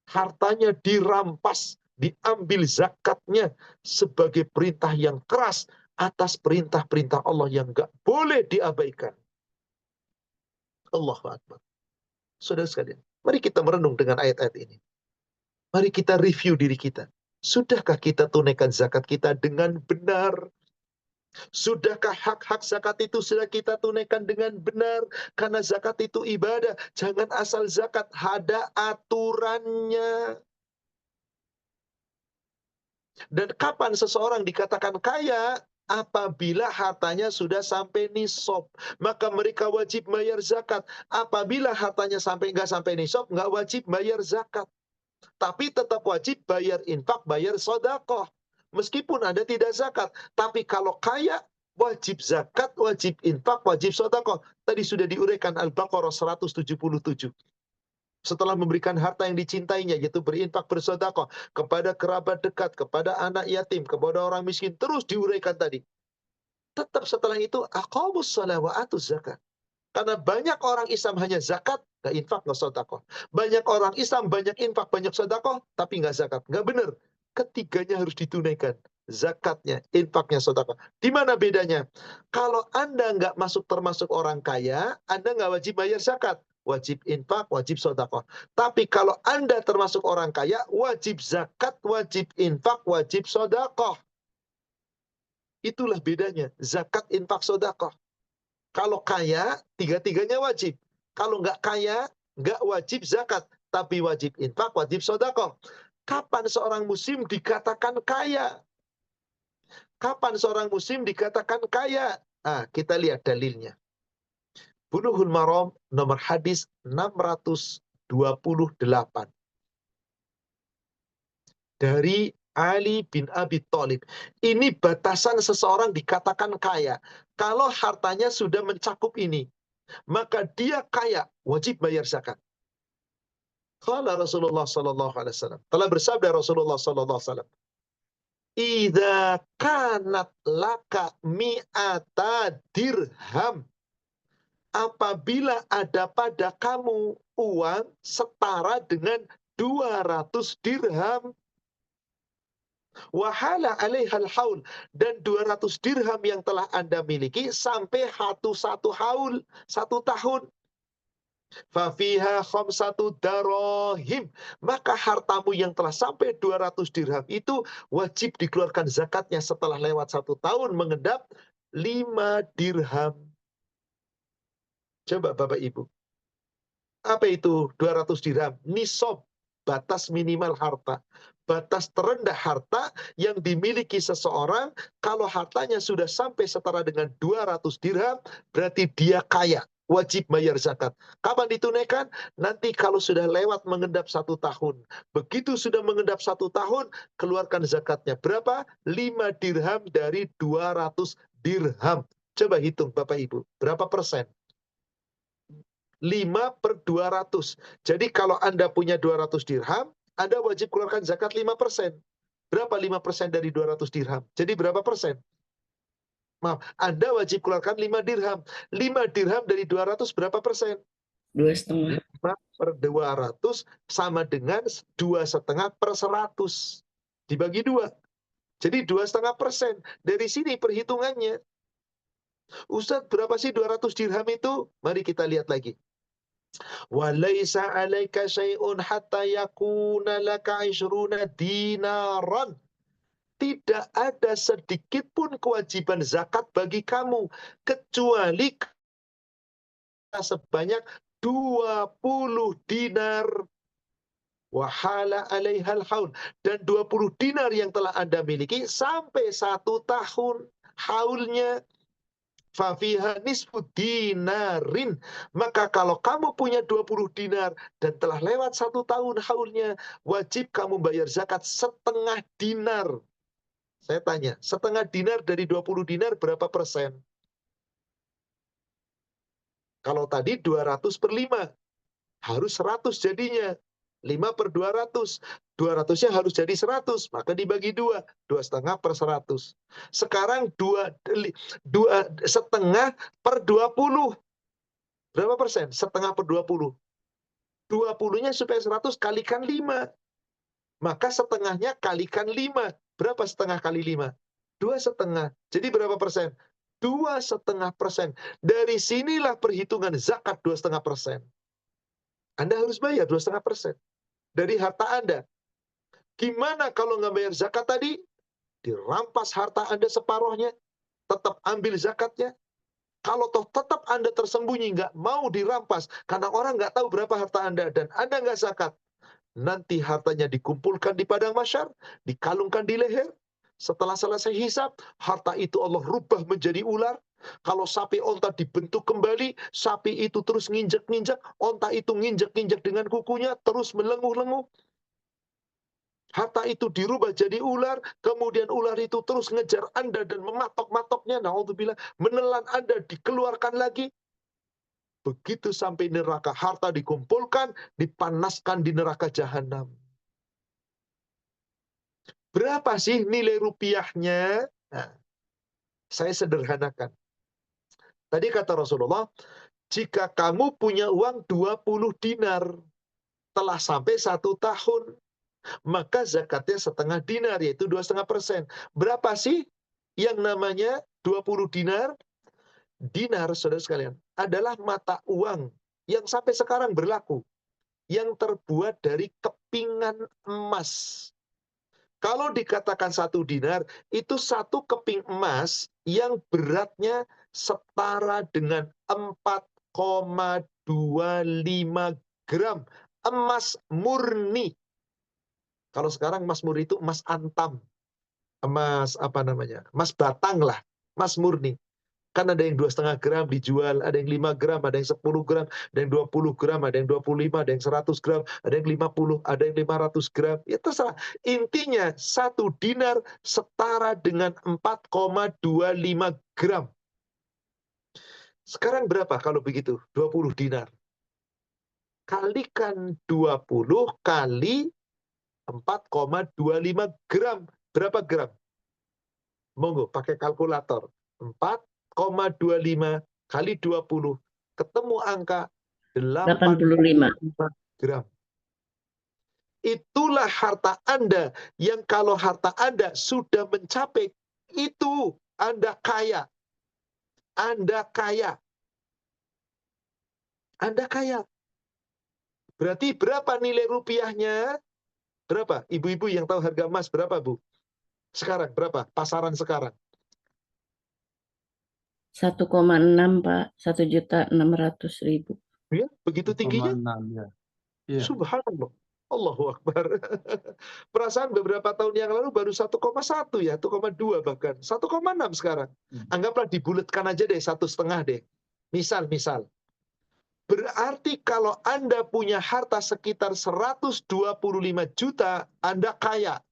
hartanya dirampas, diambil zakatnya sebagai perintah yang keras atas perintah-perintah Allah yang nggak boleh diabaikan. Allahu Akbar. Saudara sekalian, mari kita merenung dengan ayat-ayat ini. Mari kita review diri kita. Sudahkah kita tunaikan zakat kita dengan benar? Sudahkah hak-hak zakat itu sudah kita tunaikan dengan benar? Karena zakat itu ibadah. Jangan asal zakat, ada aturannya. Dan kapan seseorang dikatakan kaya? apabila hartanya sudah sampai nisab, maka mereka wajib bayar zakat. Apabila hartanya nggak sampai nisab, nggak wajib bayar zakat. Tapi tetap wajib bayar infak, bayar sedekah. Meskipun Anda tidak zakat. Tapi kalau kaya, wajib zakat, wajib infak, wajib sedekah. Tadi sudah diuraikan Al-Baqarah 177. Setelah memberikan harta yang dicintainya, yaitu berinfak, bersedekah kepada kerabat dekat, kepada anak yatim, kepada orang miskin, terus diuraikan tadi. Tetap setelah itu, aqamus shalah wa atuz zakat. Karena banyak orang Islam hanya zakat, nggak infak, nggak sedekah. Banyak orang Islam banyak infak, banyak sedekah, tapi nggak zakat. Nggak benar. Ketiganya harus ditunaikan. Zakatnya, infaknya, sedekah. Di mana bedanya? Kalau Anda nggak termasuk orang kaya, Anda nggak wajib bayar zakat. Wajib infak, wajib sedekah. Tapi kalau Anda termasuk orang kaya, wajib zakat, wajib infak, wajib sedekah. Itulah bedanya. Zakat, infak, sedekah. Kalau kaya, tiga-tiganya wajib. Kalau nggak kaya, nggak wajib zakat. Tapi wajib infak, wajib sedekah. Kapan seorang muslim dikatakan kaya? Kapan seorang muslim dikatakan kaya? Kita lihat dalilnya. Bulughul Maram nomor hadis 628. Dari Ali bin Abi Thalib. Ini batasan seseorang dikatakan kaya. Kalau hartanya sudah mencakup ini, maka dia kaya, wajib bayar zakat. Qala Rasulullah sallallahu alaihi wasallam. Telah bersabda Rasulullah sallallahu alaihi wasallam, "Idza kanat laka mi'ata dirham." Apabila ada pada kamu uang setara dengan 200 dirham, wahala alaihal haul, dan 200 dirham yang telah Anda miliki sampai satu haul, 1 tahun. Fafiha khamsatu darahim, maka hartamu yang telah sampai 200 dirham itu wajib dikeluarkan zakatnya setelah lewat 1 tahun mengendap 5 dirham. Coba Bapak Ibu. Apa itu 200 dirham? Nisab, batas minimal harta. Batas terendah harta yang dimiliki seseorang, kalau hartanya sudah sampai setara dengan 200 dirham, berarti dia kaya. Wajib bayar zakat. Kapan ditunaikan? Nanti kalau sudah lewat mengendap 1 tahun. Begitu sudah mengendap 1 tahun, keluarkan zakatnya. Berapa? 5 dirham dari 200 dirham. Coba hitung Bapak Ibu. Berapa persen? 5/200. Jadi kalau Anda punya 200 dirham, Anda wajib keluarkan zakat 5%. Berapa 5% dari 200 dirham? Jadi berapa persen? Maaf, Anda wajib keluarkan 5 dirham. 5 dirham dari 200 berapa persen? 2,5. 5/200 sama dengan 2,5/100. Dibagi 2. Jadi 2,5%. Dari sini perhitungannya. Ustadz, berapa sih 200 dirham itu? Mari kita lihat lagi. Walaysa 'alaika syai'un hatta yakuna laka 'ishruna dinaran. Tidak ada sedikit pun kewajiban zakat bagi kamu kecuali sebanyak 20 dinar. Wahala 'alaihal haul, dan 20 dinar yang telah Anda miliki sampai 1 tahun haulnya. Fafiha nisfu dinarin, maka kalau kamu punya 20 dinar dan telah lewat 1 tahun haulnya, wajib kamu bayar zakat setengah dinar. Saya tanya, setengah dinar dari 20 dinar berapa persen? Kalau tadi 200/5, harus 100 jadinya. 5/200. 200-nya harus jadi 100, maka dibagi 2, 2,5/100. Sekarang 1/2/20. Berapa persen? 1/2/20. 20-nya supaya 100 kalikan 5. Maka setengahnya kalikan 5. Berapa setengah kali 5? 2,5. Jadi berapa persen? 2,5%. Dari sinilah perhitungan zakat 2,5%. Anda harus bayar 2,5% dari harta Anda. Gimana kalau nggak bayar zakat tadi? Dirampas harta Anda separuhnya, tetap ambil zakatnya. Kalau toh tetap Anda tersembunyi, nggak mau dirampas, karena orang nggak tahu berapa harta Anda, dan Anda nggak zakat, nanti hartanya dikumpulkan di padang mahsyar, dikalungkan di leher, Setelah selesai hisab, harta itu Allah rubah menjadi ular. Kalau sapi onta dibentuk kembali, sapi itu terus nginjek-nginjek, onta itu nginjek-nginjek dengan kukunya, terus melenguh-lenguh. Harta itu dirubah jadi ular, kemudian ular itu terus ngejar Anda dan mematok-matoknya, naudzubillah, menelan Anda, dikeluarkan lagi. Begitu sampai neraka, harta dikumpulkan, dipanaskan di neraka jahanam. Berapa sih nilai rupiahnya? Nah, saya sederhanakan. Tadi kata Rasulullah, jika kamu punya uang 20 dinar, telah sampai 1 tahun, maka zakatnya setengah dinar, yaitu 2,5%. Berapa sih yang namanya 20 dinar? Dinar, saudara sekalian, adalah mata uang yang sampai sekarang berlaku, yang terbuat dari kepingan emas. Kalau dikatakan 1 dinar, itu 1 keping emas yang beratnya setara dengan 4,25 gram emas murni. Kalau sekarang emas murni itu emas antam, emas apa namanya, emas batang lah, emas murni. Kan ada yang 2,5 gram dijual, ada yang 5 gram, ada yang 10 gram, ada yang 20 gram, ada yang 25, ada yang 100 gram, ada yang 50, ada yang 500 gram. Ya terserah. Intinya 1 dinar setara dengan 4,25 gram. Sekarang berapa kalau begitu? 20 dinar. Kalikan 20 kali 4,25 gram. Berapa gram? Monggo pakai kalkulator. 4,25 kali 20. Ketemu angka 85 gram. Itulah harta Anda yang kalau harta Anda sudah mencapai itu, Anda kaya. Anda kaya. Anda kaya. Berarti berapa nilai rupiahnya? Berapa? Ibu-ibu yang tahu harga emas berapa, Bu? Sekarang berapa? Pasaran sekarang. 1,6 Pak, 1.600.000. Ya, begitu tingginya. 1,6 ya. Iya. Subhanallah. Allahu Akbar. Perasaan beberapa tahun yang lalu baru 1,1 ya, 1,2 bahkan. 1,6 sekarang. Anggaplah dibulatkan aja deh, 1,5 deh. Misal. Berarti kalau Anda punya harta sekitar 125 juta, Anda kaya.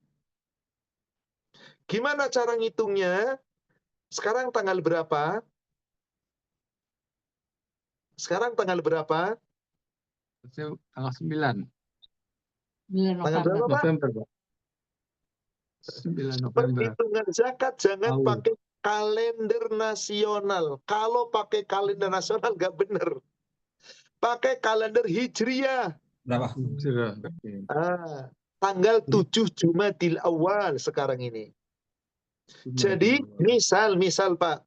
Gimana cara ngitungnya? Sekarang tanggal berapa? Tanggal berapa? Tanggal 9. Tanggal berapa, Pak? November, Pak. 9 November. Perhitungan zakat jangan pakai kalender nasional. Kalau pakai kalender nasional nggak benar. Pakai kalender Hijriah. Berapa? Tanggal 7 Jumadil Awal sekarang ini. Jadi misal Pak,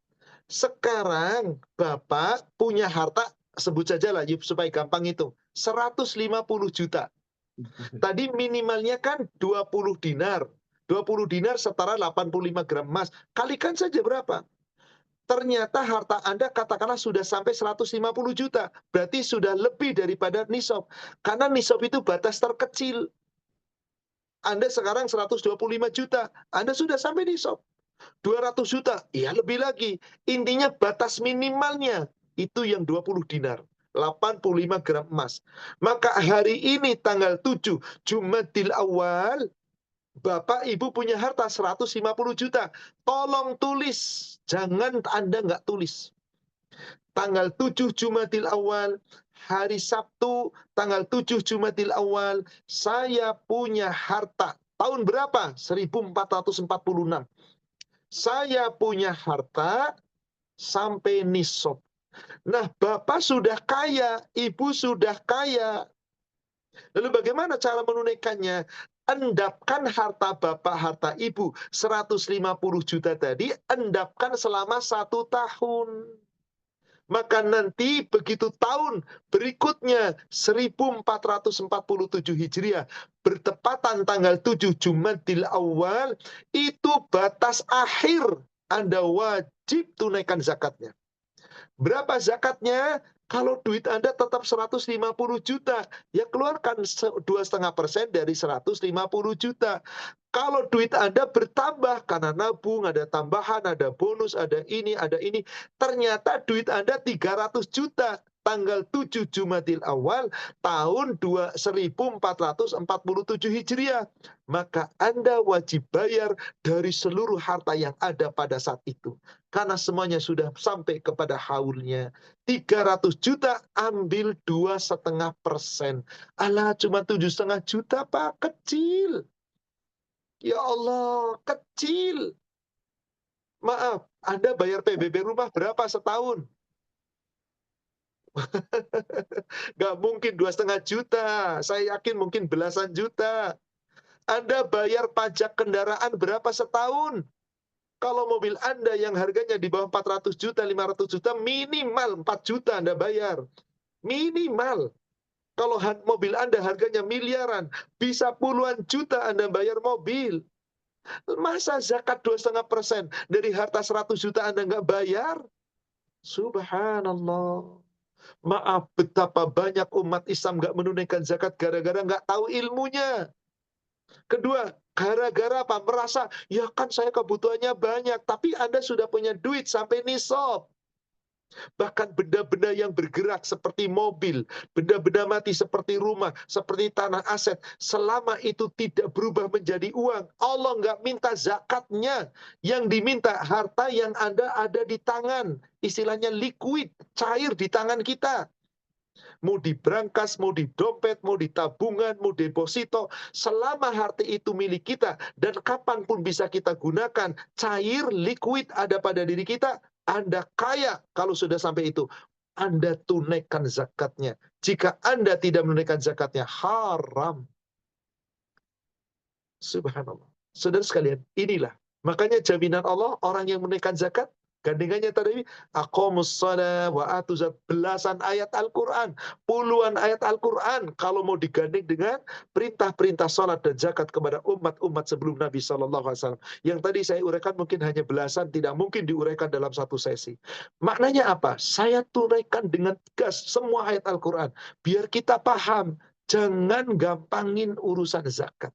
sekarang Bapak punya harta, sebut saja lah supaya gampang itu, 150 juta. Tadi minimalnya kan 20 dinar. 20 dinar setara 85 gram emas. Kalikan saja berapa? Ternyata harta Anda katakanlah sudah sampai 150 juta. Berarti sudah lebih daripada nisab. Karena nisab itu batas terkecil. Anda sekarang 125 juta. Anda sudah sampai nisab. 200 juta, ya lebih lagi. Intinya batas minimalnya itu yang 20 dinar. 85 gram emas. Maka hari ini tanggal 7 Jumadil Awal, Bapak Ibu punya harta 150 juta. Tolong tulis. Jangan Anda nggak tulis. Tanggal 7 Jumadil Awal, hari Sabtu, tanggal 7 Jumadil Awal, saya punya harta. Tahun berapa? 1446. Saya punya harta sampai nisab. Nah, Bapak sudah kaya, Ibu sudah kaya. Lalu bagaimana cara menunaikannya? Endapkan harta Bapak, harta Ibu, 150 juta tadi, endapkan selama 1 tahun. Maka nanti begitu tahun berikutnya 1447 Hijriah bertepatan tanggal 7 Jumadil Awal, itu batas akhir Anda wajib tunaikan zakatnya. Berapa zakatnya? Kalau duit Anda tetap 150 juta, ya keluarkan 2,5% dari 150 juta. Kalau duit Anda bertambah karena nabung, ada tambahan, ada bonus, ada ini, ternyata duit Anda 300 juta tanggal 7 Jumadil Awal tahun 1447 Hijriah. Maka Anda wajib bayar dari seluruh harta yang ada pada saat itu. Karena semuanya sudah sampai kepada haulnya. 300 juta ambil 2,5%. Alah, cuma 7,5 juta, Pak. Kecil. Ya Allah, kecil. Maaf, Anda bayar PBB rumah berapa setahun? Gak mungkin 2,5 juta. Saya yakin mungkin belasan juta. Anda bayar pajak kendaraan berapa setahun? Kalau mobil Anda yang harganya di bawah 400 juta, 500 juta, minimal 4 juta Anda bayar. Minimal. Kalau mobil Anda harganya miliaran, bisa puluhan juta Anda bayar mobil. Masa zakat 2,5% dari harta 100 juta Anda nggak bayar? Subhanallah. Maaf, betapa banyak umat Islam nggak menunaikan zakat gara-gara nggak tahu ilmunya. Kedua, gara-gara apa? Merasa, ya kan saya kebutuhannya banyak, tapi Anda sudah punya duit sampai nisab. Bahkan benda-benda yang bergerak seperti mobil, benda-benda mati seperti rumah, seperti tanah aset, selama itu tidak berubah menjadi uang, Allah nggak minta zakatnya. Yang diminta harta yang ada di tangan. Istilahnya liquid, cair di tangan kita. Mau di brankas, mau di dompet, mau di tabungan, mau deposito, selama harta itu milik kita dan kapanpun bisa kita gunakan, cair, liquid ada pada diri kita, Anda kaya kalau sudah sampai itu. Anda tunaikan zakatnya. Jika Anda tidak menunaikan zakatnya, haram. Subhanallah. Saudara sekalian, inilah. Makanya jaminan Allah, orang yang menunaikan zakat, gandengannya tadi, aqamus shalah wa atuz zakat, belasan ayat Al-Quran, puluhan ayat Al-Quran, kalau mau digandeng dengan perintah-perintah salat dan zakat kepada umat-umat sebelum Nabi SAW. Yang tadi saya uraikan mungkin hanya belasan, tidak mungkin diuraikan dalam satu sesi. Maknanya apa? Saya tunaikan dengan tegas semua ayat Al-Quran, biar kita paham, jangan gampangin urusan zakat.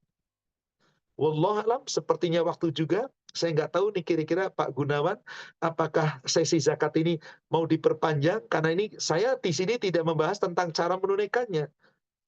Wallahualam, sepertinya waktu juga, saya nggak tahu nih kira-kira Pak Gunawan, apakah sesi zakat ini mau diperpanjang, karena ini saya di sini tidak membahas tentang cara menunaikannya.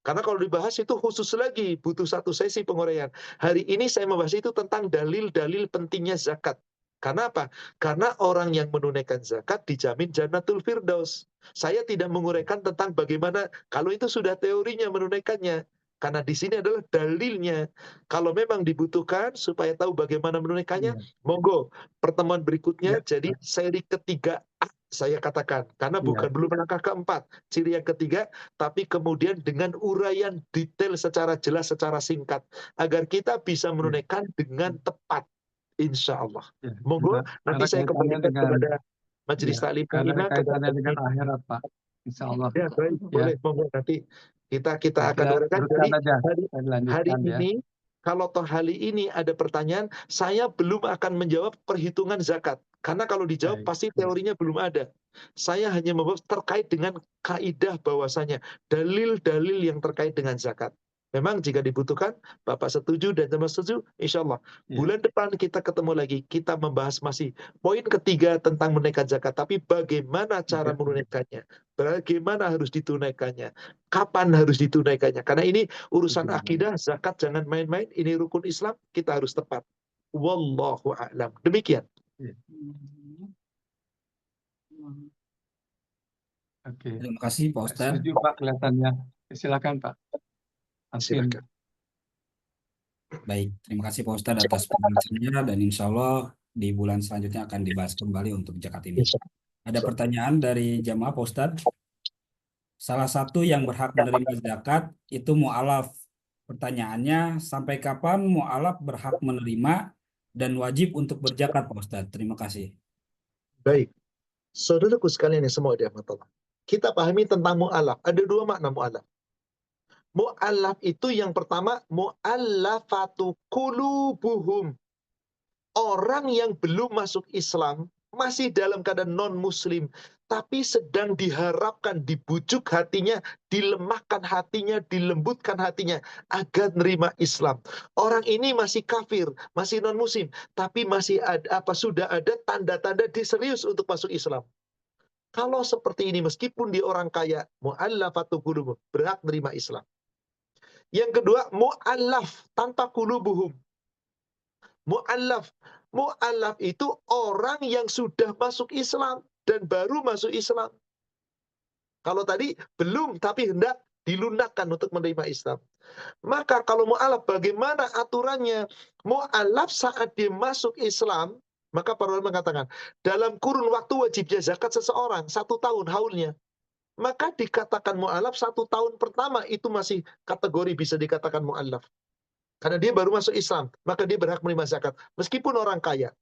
Karena kalau dibahas itu khusus lagi, butuh satu sesi penguraian. Hari ini saya membahas itu tentang dalil-dalil pentingnya zakat. Karena apa? Karena orang yang menunaikan zakat dijamin Jannatul Firdaus. Saya tidak menguraikan tentang bagaimana, kalau itu sudah teorinya menunaikannya. Karena di sini adalah dalilnya. Kalau memang dibutuhkan supaya tahu bagaimana menunaikannya, monggo pertemuan berikutnya jadi seri ketiga saya katakan. Karena bukan belum langkah keempat, ciri yang ketiga, tapi kemudian dengan uraian detail secara jelas, secara singkat, agar kita bisa menunaikan dengan tepat, insya Allah. Monggo nanti saya kembalikan kepada Majelis Taklim karena Ina, kaitannya dengan akhirat, Pak. Insya Allah. Ya, baik, boleh, monggo nanti kita akan uraikan. Jadi hari ini, kalau toh hari ini ada pertanyaan, saya belum akan menjawab perhitungan zakat. Karena kalau dijawab pasti teorinya belum ada. Saya hanya membahas terkait dengan kaidah bahwasanya dalil-dalil yang terkait dengan zakat. Memang jika dibutuhkan, Bapak setuju dan teman setuju, insya Allah. Bulan depan kita ketemu lagi, kita membahas masih poin ketiga tentang menunaikan zakat. Tapi bagaimana cara menunaikannya? Bagaimana harus ditunaikannya? Kapan harus ditunaikannya? Karena ini urusan akidah, zakat jangan main-main. Ini rukun Islam, kita harus tepat. Wallahu a'lam. Demikian. Oke. Terima kasih Pak Ustadz. Setuju Pak kelihatannya. Silakan Pak. Silakan. Baik, terima kasih Pak Ustadz atas penjelasannya dan insya Allah di bulan selanjutnya akan dibahas kembali untuk zakat ini. Ada pertanyaan dari jamaah Pak Ustadz. Salah satu yang berhak menerima zakat itu mu'alaf. Pertanyaannya, sampai kapan mu'alaf berhak menerima dan wajib untuk berzakat Pak Ustadz? Terima kasih. Baik. Saudaraku sekalian yang semua dirahmati Allah. Kita pahami tentang mu'alaf. Ada dua makna mu'alaf. Mu'alaf itu yang pertama, mu'allafatu qulubuhum. Orang yang belum masuk Islam, masih dalam keadaan non-muslim, tapi sedang diharapkan, dibujuk hatinya, dilemahkan hatinya, dilembutkan hatinya agar nerima Islam. Orang ini masih kafir, masih non-muslim, tapi masih ada sudah ada tanda-tanda dia serius untuk masuk Islam. Kalau seperti ini, meskipun dia orang kaya, mu'allafatu qulubuhum, berhak nerima Islam. Yang kedua, mu'allaf tanpa qulubuhum. Mu'allaf. Mu'allaf itu orang yang sudah masuk Islam dan baru masuk Islam. Kalau tadi belum, tapi hendak dilunakkan untuk menerima Islam. Maka kalau mu'alaf, bagaimana aturannya? Mu'alaf saat dia masuk Islam, maka para ulama mengatakan, dalam kurun waktu wajibnya zakat seseorang, 1 tahun haulnya. Maka dikatakan mu'alaf 1 tahun pertama itu masih kategori bisa dikatakan mu'alaf. Karena dia baru masuk Islam, maka dia berhak menerima zakat. Meskipun orang kaya.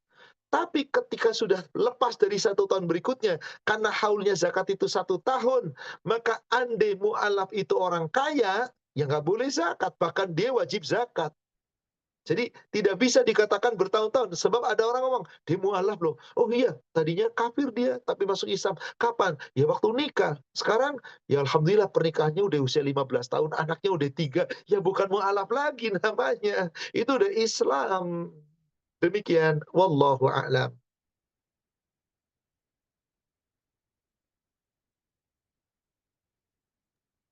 Tapi ketika sudah lepas dari 1 tahun berikutnya, karena haulnya zakat itu 1 tahun, maka andai mu'alaf itu orang kaya, ya nggak boleh zakat, bahkan dia wajib zakat. Jadi tidak bisa dikatakan bertahun-tahun, sebab ada orang ngomong, dia mu'alaf loh. Oh iya, tadinya kafir dia, tapi masuk Islam. Kapan? Ya waktu nikah. Sekarang, ya alhamdulillah pernikahannya udah usia 15 tahun, anaknya udah 3, ya bukan mu'alaf lagi namanya. Itu udah Islam. Demikian, wallahu a'lam.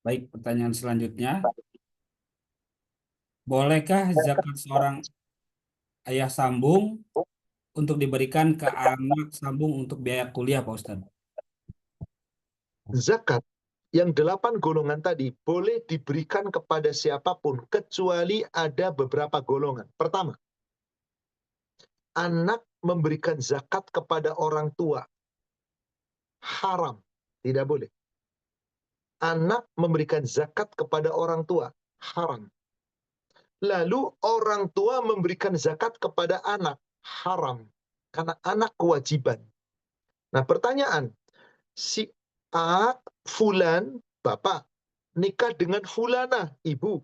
Baik, pertanyaan selanjutnya. Bolehkah zakat seorang ayah sambung untuk diberikan ke anak sambung untuk biaya kuliah, Pak Ustadz? Zakat yang 8 golongan tadi boleh diberikan kepada siapapun kecuali ada beberapa golongan. Pertama, anak memberikan zakat kepada orang tua haram, tidak boleh. Anak memberikan zakat kepada orang tua haram. Lalu orang tua memberikan zakat kepada anak haram, karena anak kewajiban. Nah, pertanyaan, si A fulan bapak nikah dengan fulana ibu.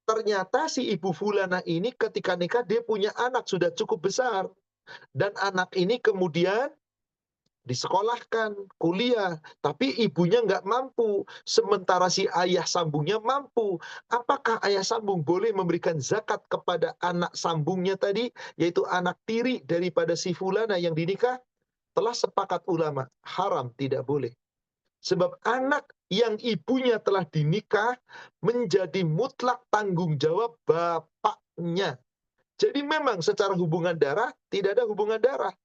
Ternyata si ibu fulana ini ketika nikah dia punya anak sudah cukup besar. Dan anak ini kemudian disekolahkan, kuliah. Tapi ibunya nggak mampu. Sementara si ayah sambungnya mampu. Apakah ayah sambung boleh memberikan zakat kepada anak sambungnya tadi? Yaitu anak tiri daripada si fulana yang dinikah? Telah sepakat ulama, haram, tidak boleh. Sebab anak yang ibunya telah dinikah menjadi mutlak tanggung jawab bapaknya. Jadi memang secara hubungan darah tidak ada hubungan darah,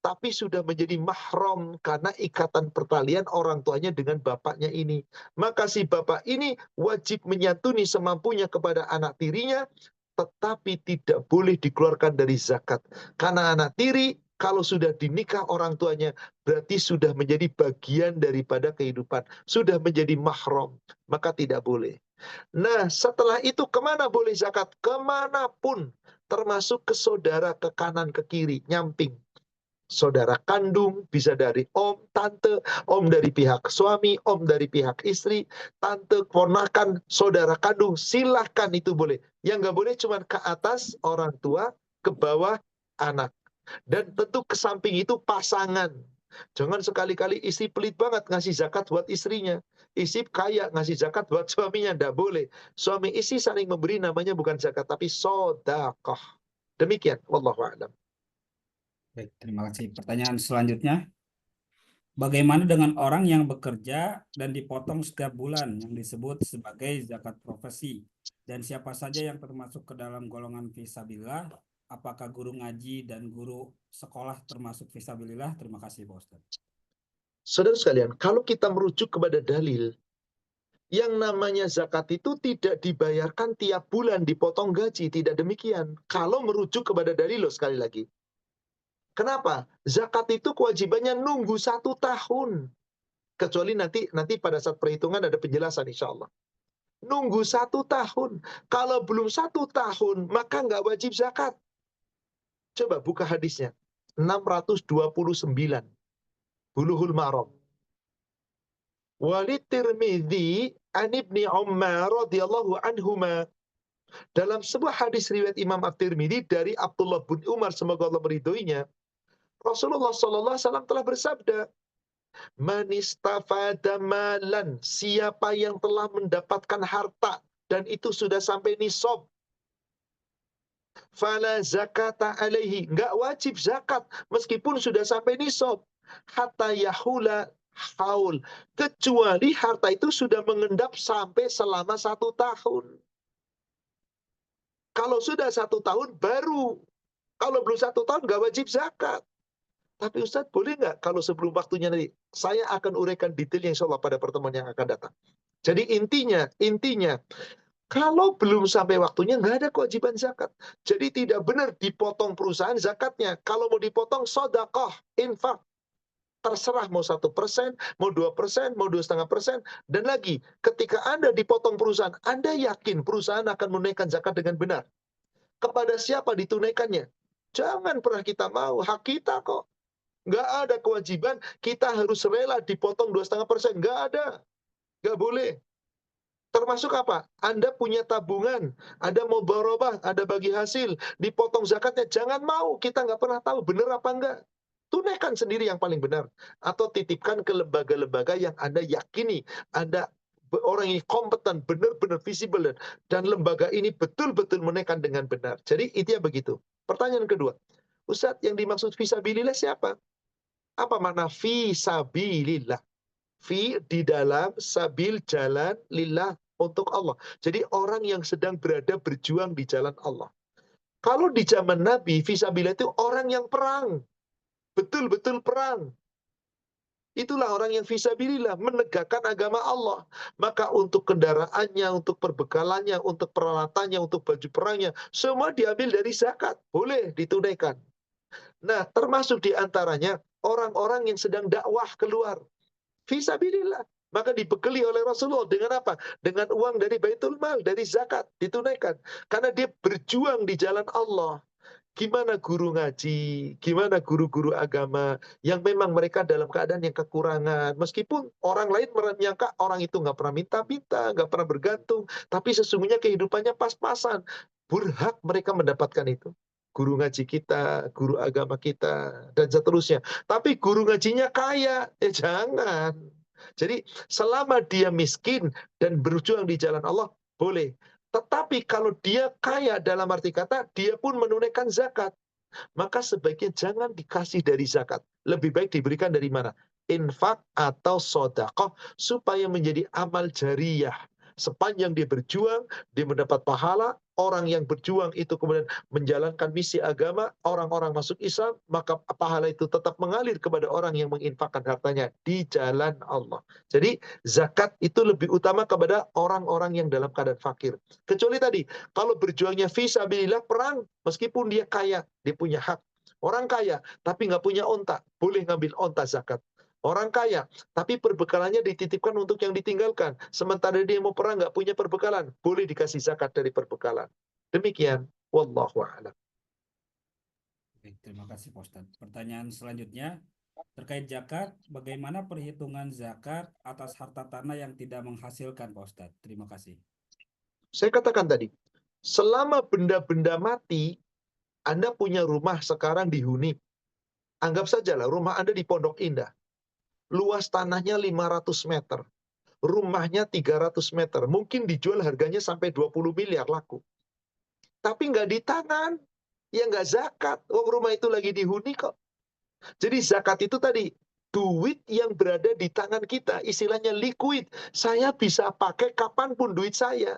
tapi sudah menjadi mahram karena ikatan pertalian orang tuanya dengan bapaknya ini. Maka si bapak ini wajib menyantuni semampunya kepada anak tirinya, tetapi tidak boleh dikeluarkan dari zakat. Karena anak tiri kalau sudah dinikah orang tuanya, berarti sudah menjadi bagian daripada kehidupan. Sudah menjadi mahram, maka tidak boleh. Nah, setelah itu kemana boleh zakat? Kemanapun, termasuk ke saudara, ke kanan, ke kiri, nyamping. Saudara kandung, bisa dari om, tante, om dari pihak suami, om dari pihak istri, tante, ponakan, saudara kandung, silahkan itu boleh. Yang nggak boleh cuma ke atas orang tua, ke bawah anak. Dan tentu ke samping itu pasangan. Jangan sekali-kali istri pelit banget ngasih zakat buat istrinya. Istri kaya ngasih zakat buat suaminya, nggak boleh. Suami istri saling memberi namanya bukan zakat, tapi sodaqah. Demikian, wallahu a'lam. Baik, terima kasih. Pertanyaan selanjutnya. Bagaimana dengan orang yang bekerja dan dipotong setiap bulan yang disebut sebagai zakat profesi? Dan siapa saja yang termasuk ke dalam golongan fisabilillah? Apakah guru ngaji dan guru sekolah termasuk fisabilillah? Terima kasih, Pak Ustadz. Saudara sekalian, kalau kita merujuk kepada dalil, yang namanya zakat itu tidak dibayarkan tiap bulan dipotong gaji, tidak demikian. Kalau merujuk kepada dalil loh, sekali lagi. Kenapa? Zakat itu kewajibannya nunggu 1 tahun. Kecuali nanti pada saat perhitungan ada penjelasan insya Allah. Nunggu 1 tahun. Kalau belum 1 tahun, maka nggak wajib zakat. Coba buka hadisnya. 629. Bulughul Maram. Walid Tirmidzi an Ibni Umar radhiyallahu anhuma. Dalam sebuah hadis riwayat Imam At-Tirmidzi dari Abdullah bin Umar, semoga Allah meridhoinya, Rasulullah SAW telah bersabda, Manistafada malan, siapa yang telah mendapatkan harta dan itu sudah sampai nisab, fala zakata alaihi, enggak wajib zakat meskipun sudah sampai nisab, hatta yahula haul, kecuali harta itu sudah mengendap sampai selama 1 tahun. Kalau sudah 1 tahun baru, kalau belum 1 tahun nggak wajib zakat. Tapi Ustadz boleh nggak kalau sebelum waktunya nanti? Saya akan uraikan detailnya insya Allah pada pertemuan yang akan datang. Jadi intinya, kalau belum sampai waktunya nggak ada kewajiban zakat. Jadi tidak benar dipotong perusahaan zakatnya. Kalau mau dipotong sedekah, infak. Terserah mau 1%, mau 2%, mau 2,5%. Dan lagi, ketika Anda dipotong perusahaan, Anda yakin perusahaan akan menunaikan zakat dengan benar. Kepada siapa ditunaikannya? Jangan pernah kita mau, hak kita kok. Nggak ada kewajiban kita harus rela dipotong 2,5%. Nggak ada. Nggak boleh. Termasuk apa? Anda punya tabungan, ada mudharabah, ada bagi hasil, dipotong zakatnya. Jangan mau, kita nggak pernah tahu benar apa enggak. Tunaikan sendiri yang paling benar. Atau titipkan ke lembaga-lembaga yang Anda yakini. Anda orang ini kompeten, benar-benar visible. Dan lembaga ini betul-betul menunaikan dengan benar. Jadi itu ya begitu. Pertanyaan kedua. Ustadz, yang dimaksud fisabilillah siapa? Apa makna fi sabilillah? Fi di dalam, sabil jalan, lillah untuk Allah. Jadi orang yang sedang berjuang di jalan Allah. Kalau di zaman Nabi, fi sabilillah itu orang yang perang. Betul-betul perang. Itulah orang yang fi sabilillah, menegakkan agama Allah. Maka untuk kendaraannya, untuk perbekalannya, untuk peralatannya, untuk baju perangnya, semua diambil dari zakat. Boleh ditunaikan. Nah, termasuk di antaranya orang-orang yang sedang dakwah keluar. Fisabilillah. Maka dibekali oleh Rasulullah dengan apa? Dengan uang dari Baitul Mal, dari zakat, ditunaikan. Karena dia berjuang di jalan Allah. Gimana guru ngaji, gimana guru-guru agama yang memang mereka dalam keadaan yang kekurangan. Meskipun orang lain menyangka orang itu nggak pernah minta-minta, nggak pernah bergantung. Tapi sesungguhnya kehidupannya pas-pasan. Berhak mereka mendapatkan itu. Guru ngaji kita, guru agama kita, dan seterusnya. Tapi guru ngajinya kaya, jangan. Jadi selama dia miskin dan berjuang di jalan Allah, boleh. Tetapi kalau dia kaya dalam arti kata, dia pun menunaikan zakat. Maka sebaiknya jangan dikasih dari zakat. Lebih baik diberikan dari mana? Infak atau sedekah supaya menjadi amal jariyah. Sepanjang dia berjuang, dia mendapat pahala. Orang yang berjuang itu kemudian menjalankan misi agama, orang-orang masuk Islam, maka pahala itu tetap mengalir kepada orang yang menginfakkan hartanya di jalan Allah. Jadi zakat itu lebih utama kepada orang-orang yang dalam keadaan fakir. Kecuali tadi, kalau berjuangnya fisabilillah perang, meskipun dia kaya, dia punya hak. Orang kaya, tapi nggak punya onta, boleh ngambil onta zakat. Orang kaya, tapi perbekalannya dititipkan untuk yang ditinggalkan. Sementara dia mau perang nggak punya perbekalan, boleh dikasih zakat dari perbekalan. Demikian, wallahu a'lam. Baik, terima kasih Pak Ustadz. Pertanyaan selanjutnya, terkait zakat, bagaimana perhitungan zakat atas harta tanah yang tidak menghasilkan Pak Ustadz? Terima kasih. Saya katakan tadi, selama benda-benda mati, Anda punya rumah sekarang dihuni. Anggap sajalah rumah Anda di Pondok Indah. Luas tanahnya 500 meter. Rumahnya 300 meter. Mungkin dijual harganya sampai 20 miliar laku. Tapi nggak di tangan. Ya nggak zakat. Rumah itu lagi dihuni kok. Jadi zakat itu tadi, duit yang berada di tangan kita. Istilahnya liquid. Saya bisa pakai kapanpun duit saya.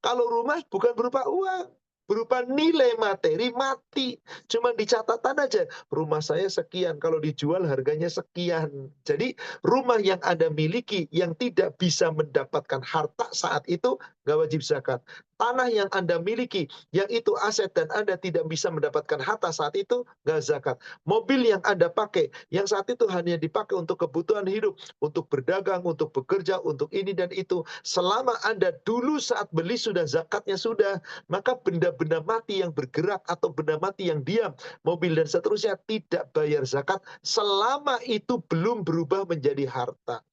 Kalau rumah bukan berupa uang. Berupa nilai materi mati. Cuma di catatan aja. Rumah saya sekian. Kalau dijual harganya sekian. Jadi rumah yang Anda miliki yang tidak bisa mendapatkan harta saat itu nggak wajib zakat. Tanah yang Anda miliki yang itu aset dan Anda tidak bisa mendapatkan harta saat itu nggak zakat. Mobil yang Anda pakai yang saat itu hanya dipakai untuk kebutuhan hidup. Untuk berdagang, untuk bekerja, untuk ini dan itu. Selama Anda dulu saat beli sudah zakatnya sudah. Maka benda-benda mati yang bergerak atau benda mati yang diam, mobil dan seterusnya tidak bayar zakat selama itu belum berubah menjadi harta.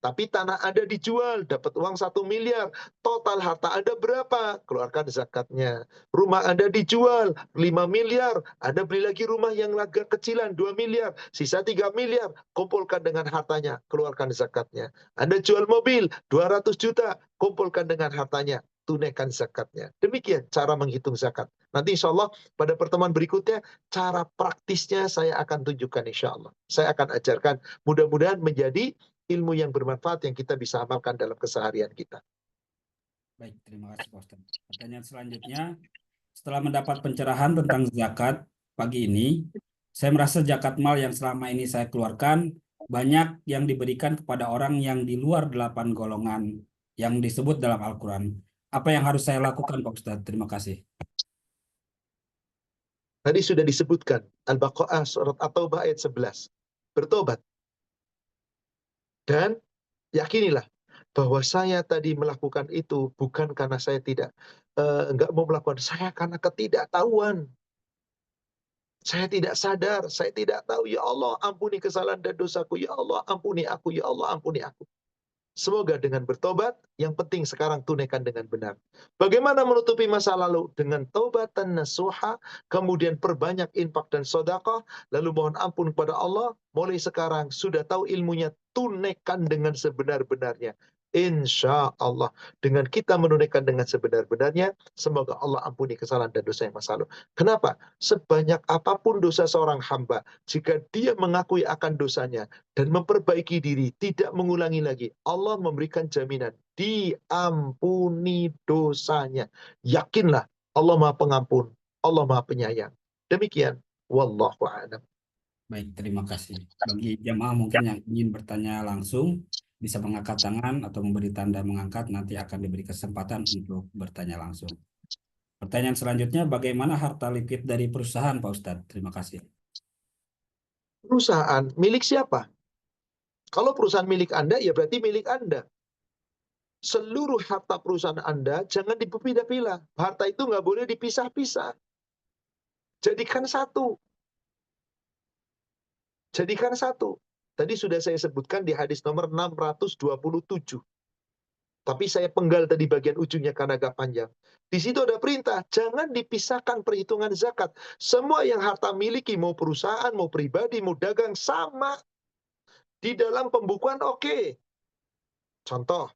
Tapi tanah Anda dijual, dapat uang 1 miliar. Total harta Anda berapa? Keluarkan zakatnya. Rumah Anda dijual 5 miliar. Anda beli lagi rumah yang agak kecilan 2 miliar. Sisa 3 miliar. Kumpulkan dengan hartanya. Keluarkan zakatnya. Anda jual mobil 200 juta. Kumpulkan dengan hartanya. Tunaikan zakatnya. Demikian cara menghitung zakat. Nanti insya Allah pada pertemuan berikutnya, cara praktisnya saya akan tunjukkan insya Allah. Saya akan ajarkan. Mudah-mudahan menjadi ilmu yang bermanfaat yang kita bisa amalkan dalam keseharian kita. Baik, terima kasih Pak Ustadz. Pertanyaan selanjutnya, setelah mendapat pencerahan tentang zakat pagi ini, saya merasa zakat mal yang selama ini saya keluarkan banyak yang diberikan kepada orang yang di luar 8 golongan yang disebut dalam Al-Quran. Apa yang harus saya lakukan Pak Ustadz? Terima kasih. Tadi sudah disebutkan Al-Baqarah surat At-Taubah ayat 11. Bertobat. Dan yakinilah bahwa saya tadi melakukan itu bukan karena saya enggak mau melakukan, saya karena ketidaktahuan. Saya tidak sadar, saya tidak tahu. Ya Allah, ampuni kesalahan dan dosaku. Ya Allah, ampuni aku. Ya Allah, ampuni aku. Semoga dengan bertobat, yang penting sekarang tunaikan dengan benar. Bagaimana menutupi masa lalu? Dengan taubatan nasuha, kemudian perbanyak infak dan sedekah, lalu mohon ampun kepada Allah. Mulai sekarang sudah tahu ilmunya, tunaikan dengan sebenar-benarnya. Insya Allah, dengan kita menunaikan dengan sebenar-benarnya, semoga Allah ampuni kesalahan dan dosa yang masa lalu. Kenapa? Sebanyak apapun dosa seorang hamba, jika dia mengakui akan dosanya dan memperbaiki diri, tidak mengulangi lagi, Allah memberikan jaminan, diampuni dosanya. Yakinlah, Allah Maha Pengampun, Allah Maha Penyayang. Demikian, wallahu a'lam. Baik, terima kasih. Bagi jamaah mungkin yang ingin bertanya langsung, bisa mengangkat tangan atau memberi tanda mengangkat, nanti akan diberi kesempatan untuk bertanya langsung. Pertanyaan selanjutnya, bagaimana harta likuid dari perusahaan Pak Ustadz? Terima kasih. Perusahaan milik siapa? Kalau perusahaan milik Anda, ya berarti milik Anda. Seluruh harta perusahaan Anda jangan dipilah-pilah. Harta itu nggak boleh dipisah-pisah. Jadikan satu. Jadikan satu. Tadi sudah saya sebutkan di hadis nomor 627. Tapi saya penggal tadi bagian ujungnya karena agak panjang. Di situ ada perintah, jangan dipisahkan perhitungan zakat. Semua yang harta miliki, mau perusahaan, mau pribadi, mau dagang, sama. Di dalam pembukuan oke. Contoh,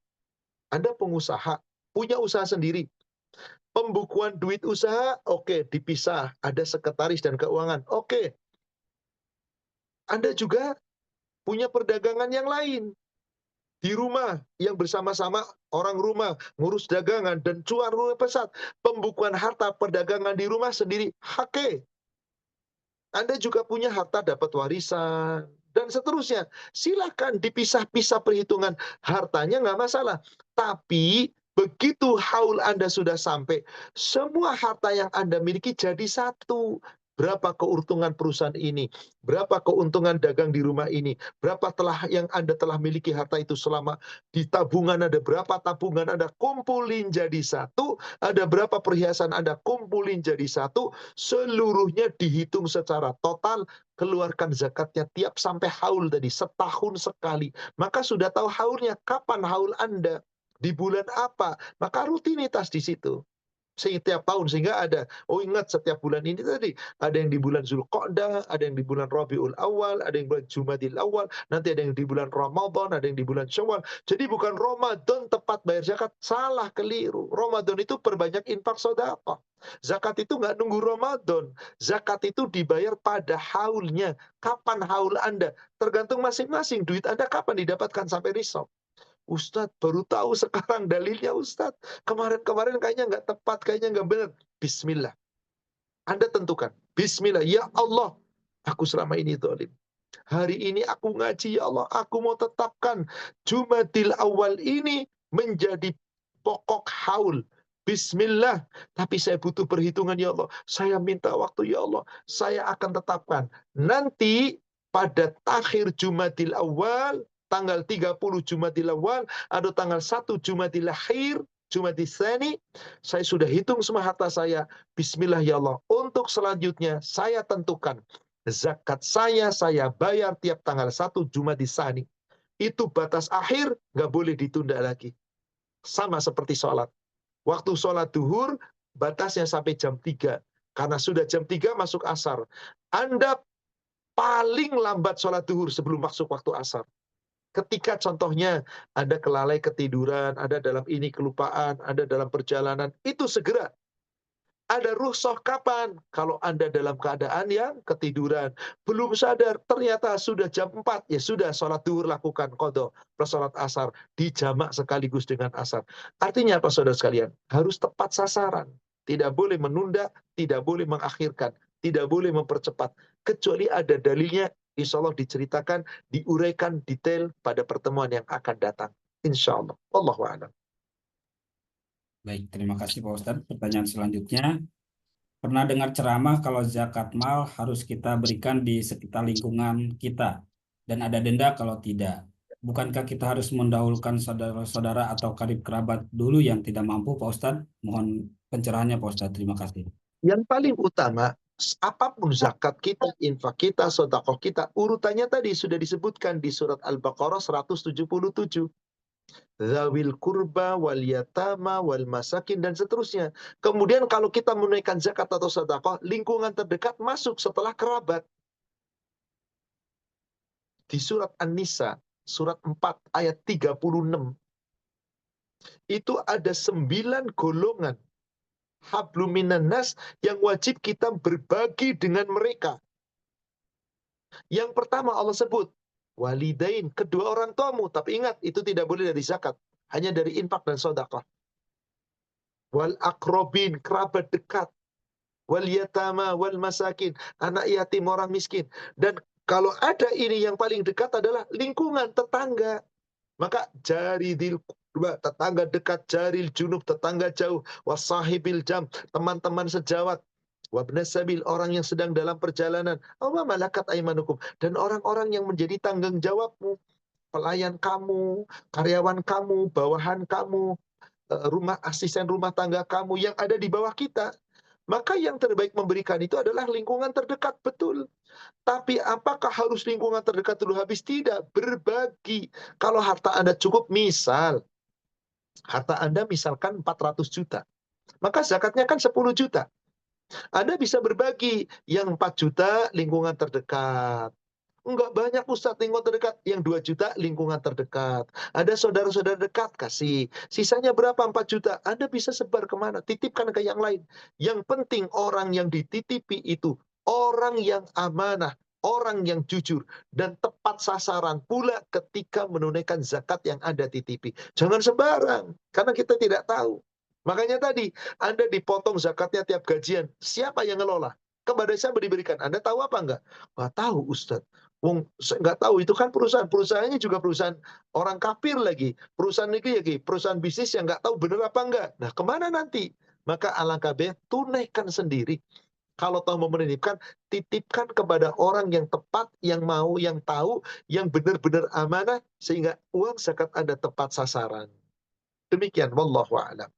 Anda pengusaha, punya usaha sendiri. Pembukuan duit usaha, oke, dipisah. Ada sekretaris dan keuangan, oke. Anda juga punya perdagangan yang lain. Di rumah, yang bersama-sama orang rumah, ngurus dagangan, dan cuan rumah pesat. Pembukuan harta perdagangan di rumah sendiri, oke. Anda juga punya harta dapat warisan, dan seterusnya. Silakan dipisah-pisah perhitungan. Hartanya nggak masalah. Tapi begitu haul Anda sudah sampai, semua harta yang Anda miliki jadi satu. Berapa keuntungan perusahaan ini? Berapa keuntungan dagang di rumah ini? Berapa yang Anda telah miliki harta itu selama di tabungan ada berapa tabungan Anda kumpulin jadi satu, ada berapa perhiasan Anda kumpulin jadi satu, seluruhnya dihitung secara total, keluarkan zakatnya tiap sampai haul tadi, setahun sekali. Maka sudah tahu haulnya, kapan haul Anda, di bulan apa, maka rutinitas di situ. Setiap tahun, sehingga ada, ingat setiap bulan ini tadi, ada yang di bulan Zulqa'dah, ada yang di bulan Rabiul Awal, ada yang di bulan Jumadil Awal, nanti ada yang di bulan Ramadan, ada yang di bulan Syawal. Jadi bukan Ramadan tepat bayar zakat, salah, keliru. Ramadan itu perbanyak infak sedekah. Zakat itu nggak nunggu Ramadan. Zakat itu dibayar pada haulnya. Kapan haul Anda? Tergantung masing-masing. Duit Anda kapan didapatkan sampai risau. Ustadz, baru tahu sekarang dalilnya Ustadz. Kemarin-kemarin kayaknya nggak tepat, kayaknya nggak benar. Bismillah. Anda tentukan. Bismillah. Ya Allah, aku selama ini zalim. Hari ini aku ngaji, ya Allah. Aku mau tetapkan Jumadil Awal ini menjadi pokok haul. Bismillah. Tapi saya butuh perhitungan, ya Allah. Saya minta waktu, ya Allah. Saya akan tetapkan. Nanti pada takhir Jumadil Awal, tanggal 30 Jumadil Awal, atau tanggal 1 Jumadil Akhir, Jumadil Tsani, saya sudah hitung semua harta saya. Bismillah ya Allah. Untuk selanjutnya, saya tentukan zakat saya bayar tiap tanggal 1 Jumadil Tsani. Itu batas akhir, nggak boleh ditunda lagi. Sama seperti sholat. Waktu sholat duhur, batasnya sampai jam 3. Karena sudah jam 3 masuk asar. Anda paling lambat sholat duhur sebelum masuk waktu asar. Ketika contohnya Anda kelalai ketiduran, ada dalam ini kelupaan, ada dalam perjalanan, itu segera. Ada rukhsah kapan? Kalau Anda dalam keadaan yang ketiduran, belum sadar, ternyata sudah jam 4, ya sudah, sholat duhur lakukan, qadha, plus sholat asar, dijamak sekaligus dengan asar. Artinya apa saudara sekalian? Harus tepat sasaran. Tidak boleh menunda, tidak boleh mengakhirkan, tidak boleh mempercepat. Kecuali ada dalilnya, insya Allah diceritakan, diuraikan detail pada pertemuan yang akan datang. Insya Allah. Wallahu a'lam. Baik, terima kasih Pak Ustadz. Pertanyaan selanjutnya, pernah dengar ceramah kalau zakat mal harus kita berikan di sekitar lingkungan kita dan ada denda kalau tidak. Bukankah kita harus mendahulukan saudara-saudara atau karib kerabat dulu yang tidak mampu, Pak Ustadz? Mohon pencerahannya, Pak Ustadz. Terima kasih. Yang paling utama, apapun zakat kita, infak kita, sedekah kita, urutannya tadi sudah disebutkan di surat Al-Baqarah 177. Zawil kurba wal yatama wal masakin dan seterusnya. Kemudian kalau kita menunaikan zakat atau sedekah, lingkungan terdekat masuk setelah kerabat. Di surat An-Nisa, surat 4 ayat 36, itu ada 9 golongan hablum minan nas yang wajib kita berbagi dengan mereka. Yang pertama Allah sebut walidain, kedua orang tuamu, tapi ingat itu tidak boleh dari zakat, hanya dari infak dan sedekah. Wal akrobin, kerabat dekat. Wal yatama wal masakin, anak yatim, orang miskin. Dan kalau ada ini yang paling dekat adalah lingkungan tetangga. Maka jaridil qurba, tetangga dekat, jaril junub, tetangga jauh, wasahibil jam, teman-teman sejawat, wabnas sabil, orang yang sedang dalam perjalanan, wa malakat aimanukum, dan orang-orang yang menjadi tanggung jawabmu, pelayan kamu, karyawan kamu, bawahan kamu, rumah asisten rumah tangga kamu yang ada di bawah kita. Maka yang terbaik memberikan itu adalah lingkungan terdekat, betul. Tapi apakah harus lingkungan terdekat dulu habis? Tidak, berbagi. Kalau harta Anda cukup, misal, harta Anda misalkan 400 juta. Maka zakatnya kan 10 juta. Anda bisa berbagi, yang 4 juta lingkungan terdekat. Enggak banyak Ustadz lingkungan terdekat, yang 2 juta lingkungan terdekat. Ada saudara-saudara dekat, kasih. Sisanya berapa? 4 juta. Anda bisa sebar kemana? Titipkan ke yang lain. Yang penting orang yang dititipi itu orang yang amanah, orang yang jujur, dan tepat sasaran pula ketika menunaikan zakat yang Anda titipi. Jangan sembarang, karena kita tidak tahu. Makanya tadi, Anda dipotong zakatnya tiap gajian. Siapa yang ngelola? Kepada siapa diberikan? Anda tahu apa enggak? Nggak tahu Ustadz. Wong, saya nggak tahu, itu kan perusahaannya juga perusahaan orang kafir lagi, perusahaan negeri lagi, perusahaan bisnis yang nggak tahu benar apa enggak. Nah, kemana nanti? Maka alangkah baik tunaikan sendiri. Kalau tahu mau menitipkan, titipkan kepada orang yang tepat, yang mau, yang tahu, yang benar-benar amanah, sehingga uang zakat Anda tepat sasaran. Demikian, wallahu a'lam.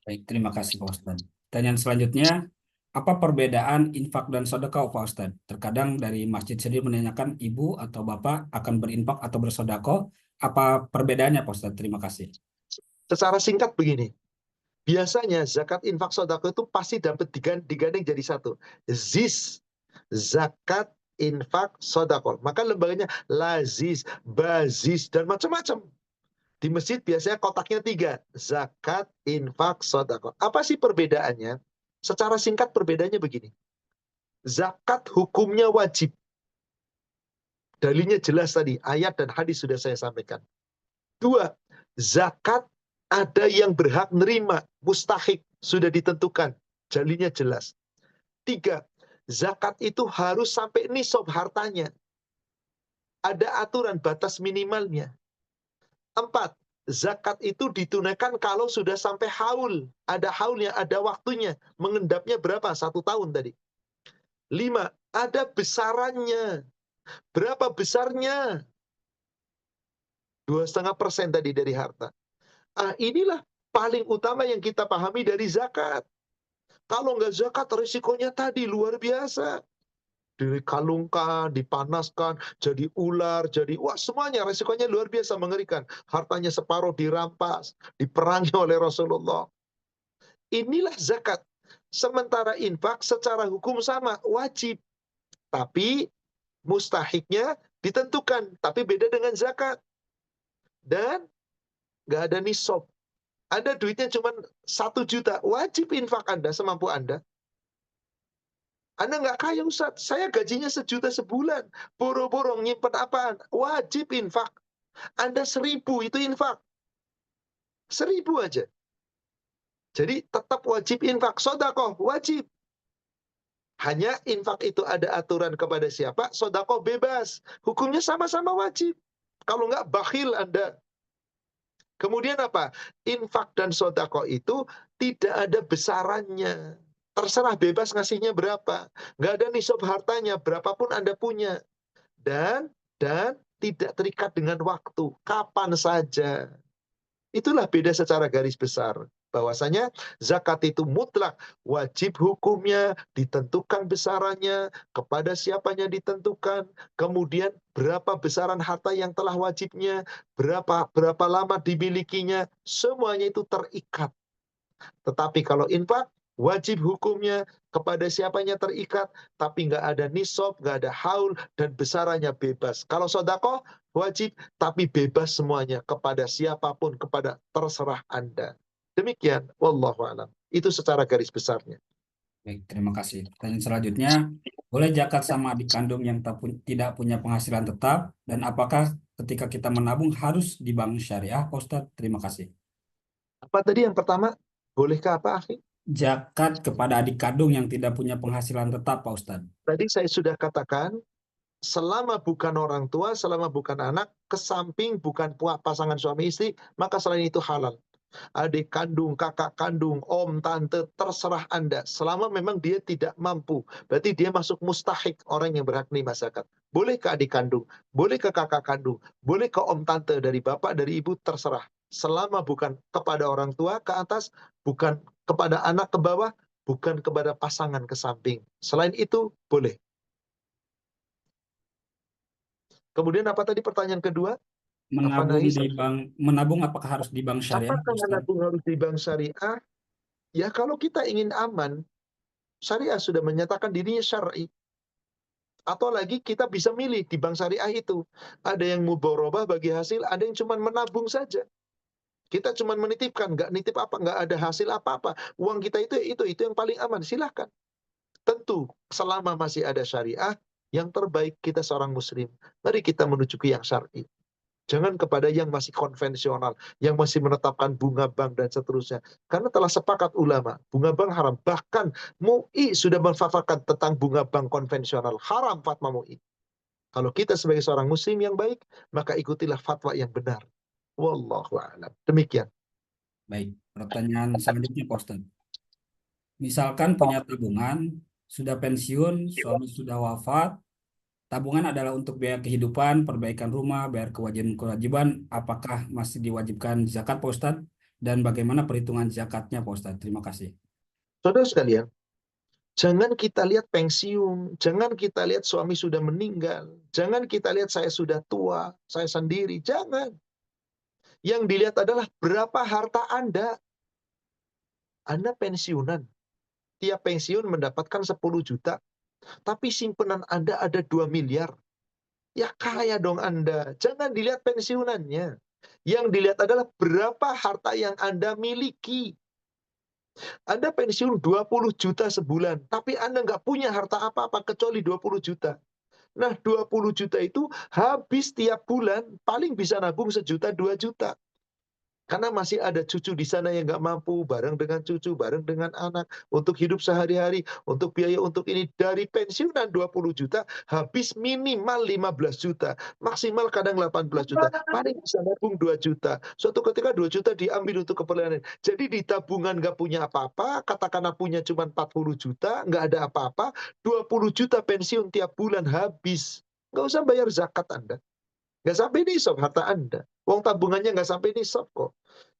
Baik, terima kasih Pak Ustadz. Pertanyaan selanjutnya, apa perbedaan infak dan sedekah Pak Ustadz? Terkadang dari masjid sendiri menanyakan ibu atau bapak akan berinfak atau bersedekah. Apa perbedaannya Pak Ustadz? Terima kasih. Secara singkat begini, biasanya zakat infak sedekah itu pasti dapat digandeng jadi satu. ZIS, zakat infak sedekah. Maka lembaganya lazis, bazis, dan macam-macam. Di masjid biasanya kotaknya 3, zakat, infak, sedekah. Apa sih perbedaannya? Secara singkat perbedaannya begini. Zakat hukumnya wajib. Dalilnya jelas tadi, ayat dan hadis sudah saya sampaikan. 2, zakat ada yang berhak nerima, mustahik, sudah ditentukan. Dalilnya jelas. 3, zakat itu harus sampai nisab hartanya. Ada aturan batas minimalnya. 4, zakat itu ditunaikan kalau sudah sampai haul. Ada haulnya, ada waktunya. Mengendapnya berapa? 1 tahun tadi. 5, ada besarannya. Berapa besarnya? 2,5% tadi dari harta. Inilah paling utama yang kita pahami dari zakat. Kalau nggak zakat, risikonya tadi luar biasa. dikalungkan, dipanaskan, jadi ular, jadi wah semuanya resikonya luar biasa mengerikan. Hartanya separuh dirampas, diperangi oleh Rasulullah. Inilah zakat. Sementara infak secara hukum sama, wajib. Tapi mustahiknya ditentukan, tapi beda dengan zakat. Dan nggak ada nisab. Anda duitnya cuma 1 juta, wajib infak Anda semampu Anda. Anda nggak kaya Ustaz, saya gajinya 1 juta sebulan, boro-boro nyimpen apaan? Wajib infak. Anda 1.000 itu infak. 1.000 aja. Jadi tetap wajib infak. Sodakoh wajib. Hanya infak itu ada aturan kepada siapa, sodakoh bebas. Hukumnya sama-sama wajib. Kalau nggak bakhil Anda. Kemudian apa? Infak dan sodakoh itu tidak ada besarannya. Terserah bebas ngasihnya berapa. Nggak ada nisab hartanya, berapapun Anda punya. Dan tidak terikat dengan waktu. Kapan saja. Itulah beda secara garis besar. Bahwasanya zakat itu mutlak. Wajib hukumnya, ditentukan besarannya, kepada siapanya ditentukan. Kemudian berapa besaran harta yang telah wajibnya, berapa lama dimilikinya. Semuanya itu terikat. Tetapi kalau infak, wajib hukumnya, kepada siapanya terikat, tapi nggak ada nisab, nggak ada haul, dan besarannya bebas. Kalau sodakoh, wajib, tapi bebas semuanya, kepada siapapun, kepada terserah Anda. Demikian, wallahu a'lam. Itu secara garis besarnya. Baik, terima kasih. Pertanyaan selanjutnya, boleh zakat sama adik kandung yang tidak punya penghasilan tetap, dan apakah ketika kita menabung harus di bank syariah, Pak Ustadz? Terima kasih. Apa tadi yang pertama? Bolehkah apa, akhi? Zakat kepada adik kandung yang tidak punya penghasilan tetap, Pak Ustadz. Tadi saya sudah katakan, selama bukan orang tua, selama bukan anak, kesamping bukan pasangan suami istri, maka selain itu halal. Adik kandung, kakak kandung, om, tante, terserah Anda. Selama memang dia tidak mampu, berarti dia masuk mustahik, orang yang berhak menerima zakat. Boleh ke adik kandung, boleh ke kakak kandung, boleh ke om, tante, dari bapak, dari ibu, terserah. Selama bukan kepada orang tua ke atas, bukan kepada anak ke bawah, bukan kepada pasangan ke samping. Selain itu, boleh. Kemudian apa tadi pertanyaan kedua? Menabung apakah harus di bank syariah? Apakah menabung harus di bank syariah? Ya kalau kita ingin aman, syariah sudah menyatakan dirinya syar'i. Atau lagi kita bisa milih di bank syariah itu. Ada yang mudharabah bagi hasil, ada yang cuma menabung saja. Kita cuma menitipkan, nggak nitip apa, nggak ada hasil apa-apa. Uang kita itu yang paling aman, silahkan. Tentu selama masih ada syariah, yang terbaik kita seorang muslim. Mari kita menuju ke yang syar'i. Jangan kepada yang masih konvensional, yang masih menetapkan bunga bank dan seterusnya. Karena telah sepakat ulama, bunga bank haram. Bahkan MUI sudah menfatwakan tentang bunga bank konvensional. Haram fatwa MUI. Kalau kita sebagai seorang muslim yang baik, maka ikutilah fatwa yang benar. Wallahu a'lam. Demikian. Baik, pertanyaan selanjutnya, Pak Ustadz. Misalkan punya tabungan, sudah pensiun, suami sudah wafat, tabungan adalah untuk biaya kehidupan, perbaikan rumah, bayar kewajiban-kewajiban. Apakah masih diwajibkan zakat, Pak Ustadz? Dan bagaimana perhitungan zakatnya, Pak Ustadz? Terima kasih. Saudara sekalian, jangan kita lihat pensiun, jangan kita lihat suami sudah meninggal, jangan kita lihat saya sudah tua, saya sendiri, jangan. Yang dilihat adalah berapa harta Anda. Anda pensiunan, tiap pensiun mendapatkan 10 juta, tapi simpanan Anda ada 2 miliar. Ya kaya dong Anda. Jangan dilihat pensiunannya. Yang dilihat adalah berapa harta yang Anda miliki. Anda pensiun 20 juta sebulan, tapi Anda nggak punya harta apa-apa kecuali 20 juta. Nah, 20 juta itu habis tiap bulan, paling bisa nabung 1 juta, 2 juta. Karena masih ada cucu di sana yang nggak mampu, bareng dengan cucu, bareng dengan anak, untuk hidup sehari-hari, untuk biaya untuk ini. Dari pensiunan 20 juta, habis minimal 15 juta, maksimal kadang 18 juta, paling bisa nabung 2 juta. Suatu ketika 2 juta diambil untuk keperluan. Jadi di tabungan nggak punya apa-apa, katakanlah punya cuma 40 juta, nggak ada apa-apa, 20 juta pensiun tiap bulan habis. Nggak usah bayar zakat Anda. Nggak sampai nisab harta Anda. Uang tabungannya nggak sampai nisab kok.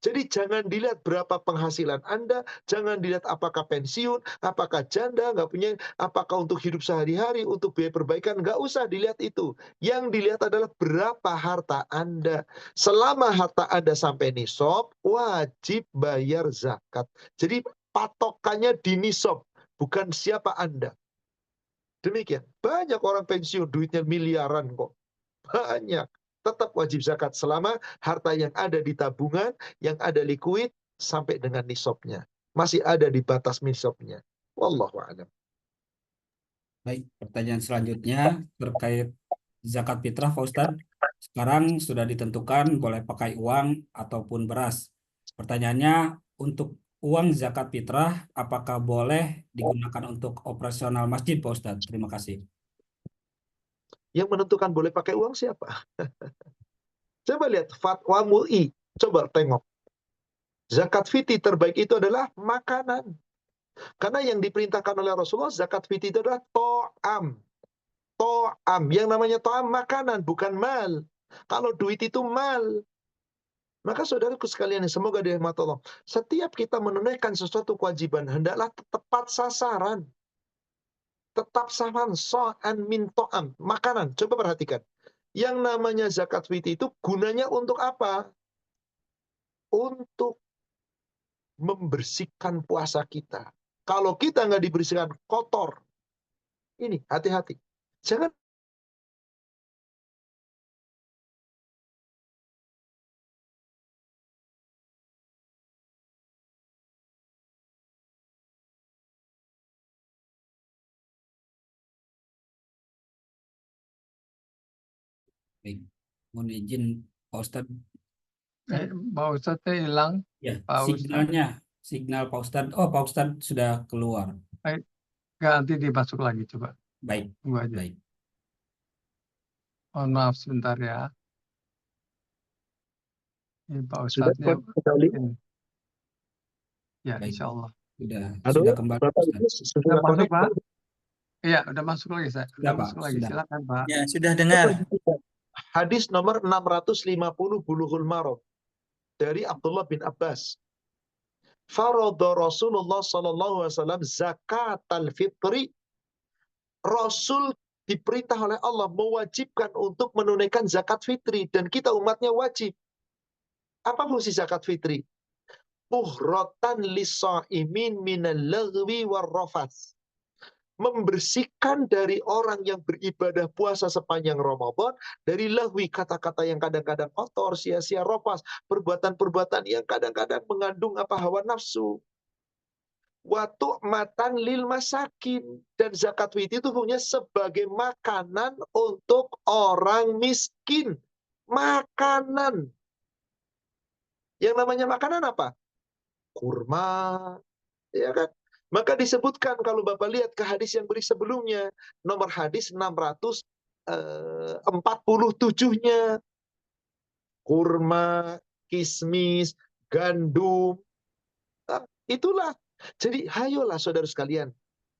Jadi jangan dilihat berapa penghasilan Anda, jangan dilihat apakah pensiun, apakah janda, nggak punya, apakah untuk hidup sehari-hari, untuk biaya perbaikan, nggak usah dilihat itu. Yang dilihat adalah berapa harta Anda. Selama harta Anda sampai nisab, wajib bayar zakat. Jadi patokannya di nisab, bukan siapa Anda. Demikian. Banyak orang pensiun, duitnya miliaran kok. Banyak. Tetap wajib zakat selama harta yang ada di tabungan, yang ada likuid, sampai dengan nisabnya. Masih ada di batas nisabnya. Wallahu a'lam. Baik, pertanyaan selanjutnya terkait zakat fitrah, Pak Ustadz. Sekarang sudah ditentukan boleh pakai uang ataupun beras. Pertanyaannya, untuk uang zakat fitrah, apakah boleh digunakan untuk operasional masjid, Pak Ustadz? Terima kasih. Yang menentukan boleh pakai uang siapa? Coba lihat fatwa MUI. Coba tengok. Zakat fitri terbaik itu adalah makanan. Karena yang diperintahkan oleh Rasulullah, zakat fitri itu adalah to'am. To'am. Yang namanya to'am makanan, bukan mal. Kalau duit itu mal. Maka saudaraku sekalian, semoga dirahmati Allah. Setiap kita menunaikan sesuatu kewajiban, hendaklah tepat sasaran. Tetap sasaran, so'an min to'am. Makanan. Coba perhatikan. Yang namanya zakat fitri itu gunanya untuk apa? Untuk membersihkan puasa kita. Kalau kita nggak dibersihkan, kotor. Ini, hati-hati. Jangan Baik, mohon izin, Pak Ustadz. Pak Ustadz hilang. Ya, Pak Ustadz. signal Pak Ustadz. Oh, Pak Ustadz sudah keluar. Baik. Nanti dimasuk lagi coba. Baik, Tunggu aja. baik. Mohon maaf sebentar ya. Ini Pak sudah Ustadznya. kembali. Ya, Baik. insya Allah. Sudah kembali, Pak Ustadz. Sudah masuk, Pak? Iya, udah masuk lagi, saya. Udah Ya, Pak, masuk lagi. sudah. Silakan, Pak. Ya, sudah dengar. Hadis nomor 650 Bulughul Maram dari Abdullah bin Abbas. Faradha Rasulullah sallallahu alaihi wasallam zakatal fitri. Rasul diperintah oleh Allah mewajibkan untuk menunaikan zakat fitri dan kita umatnya wajib. Apa fungsi zakat fitri? Tuhratan lis-shaimin minal lagwi warrafats. Membersihkan dari orang yang beribadah puasa sepanjang Ramadan dari lahwi, kata-kata yang kadang-kadang kotor, sia-sia, rofas, perbuatan-perbuatan yang kadang-kadang mengandung hawa nafsu. Watu matan lil masakin, dan zakat fitri itu punya sebagai makanan untuk orang miskin. Makanan. Yang namanya makanan apa? Kurma, ya kan? Maka disebutkan kalau Bapak lihat ke hadis yang beri sebelumnya, nomor hadis 647-nya. Kurma, kismis, gandum. Nah, itulah. Jadi hayolah saudara sekalian.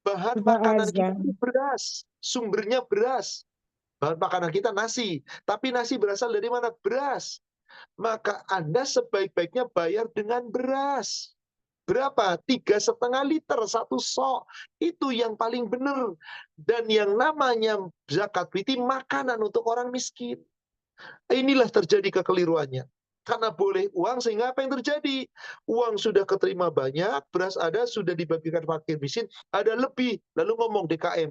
Bahan makanan kita itu beras. Sumbernya beras. Bahan makanan kita nasi. Tapi nasi berasal dari mana? Beras. Maka Anda sebaik-baiknya bayar dengan beras. Berapa? 3,5 liter, 1 sok. Itu yang paling benar. Dan yang namanya zakat fitri makanan untuk orang miskin. Inilah terjadi kekeliruannya. Karena boleh uang sehingga apa yang terjadi? Uang sudah keterima banyak, beras ada, sudah dibagikan fakir miskin, ada lebih. Lalu ngomong DKM.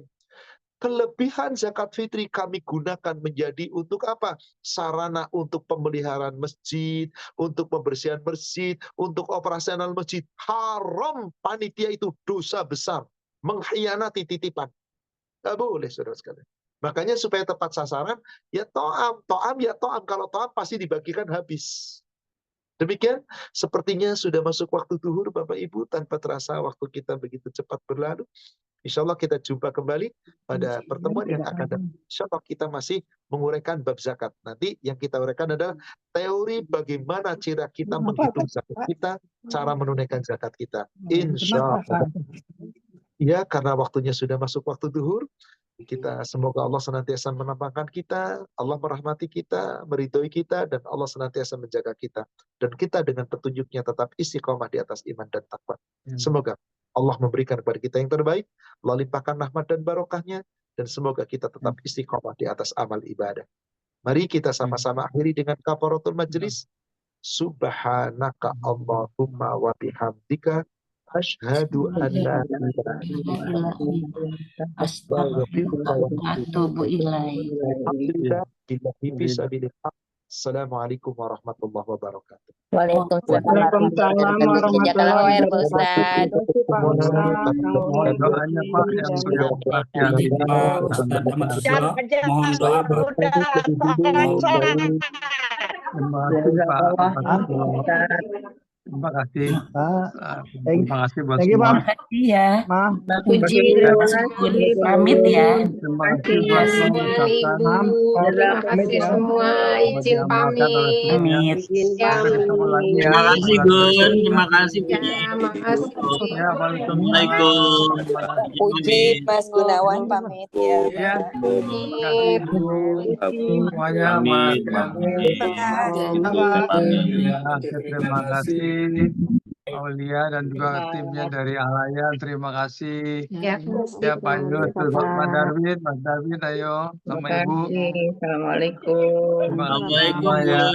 Kelebihan zakat fitri kami gunakan menjadi untuk apa? Sarana untuk pemeliharaan masjid, untuk pembersihan masjid, untuk operasional masjid. Haram panitia itu dosa besar. Mengkhianati titipan. Tidak boleh, saudara sekalian. Makanya supaya tepat sasaran, ya to'am. To'am ya to'am. Kalau to'am pasti dibagikan habis. Demikian, sepertinya sudah masuk waktu zuhur, Bapak Ibu. Tanpa terasa waktu kita begitu cepat berlalu. Insya Allah kita jumpa kembali pada pertemuan yang akan datang. Insya Allah kita masih menguraikan bab zakat. Nanti yang kita uraikan adalah teori bagaimana cara kita menghitung zakat kita, cara menunaikan zakat kita. Insya Allah. Ya, karena waktunya sudah masuk waktu zuhur, Kita semoga Allah senantiasa menambahkan kita, Allah merahmati kita, meridhoi kita, dan Allah senantiasa menjaga kita. Dan kita dengan petunjuknya tetap istiqomah di atas iman dan takwa. Semoga Allah memberikan kepada kita yang terbaik, Allah limpahkan rahmat dan barokahnya, dan semoga kita tetap istiqomah di atas amal ibadah. Mari kita sama-sama akhiri dengan kafaratul majlis. Subhanaka Allahumma wa bihamdika asyhadu an la ilaha illa anta astaghfiruka wa atubu ilaik. Alhamdulillah billahi fi sabilillah. Assalamualaikum warahmatullahi wabarakatuh. Waalaikumsalam warahmatullahi wabarakatuh. Mohon doanya Pak yang sudah Mohon doa Terima kasih Pak. Terima kasih buat Thank you, semua. Pak. Iya. Maaf. Puji, pamit ya. Terima kasih buat semua. Terima kasih semua. Izin pamit. Pamit. Sampai ketemu lagi ya. Terima kasih Gun, terima kasih Ya, makasih. Ya, Assalamualaikum. Puji Mas Gunawan pamit ya. Ya, terima kasih Bu. Semuanya Mas. Ya, terima kasih Aulia dan juga timnya dari Alayan, terima kasih. Ya, Ya Pak Yus, Mas Darwin, ayo sama Ibu. Assalamualaikum. Terima kasih Assalamualaikum semua ya.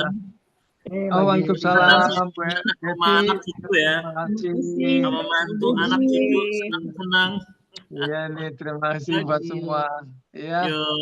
Oh, Waalaikumsalam. Sama anak ciku ya. Terima kasih. Sama mantu anak ciku senang-senang. Iya nih, terima kasih buat semua. Ya. Yuk.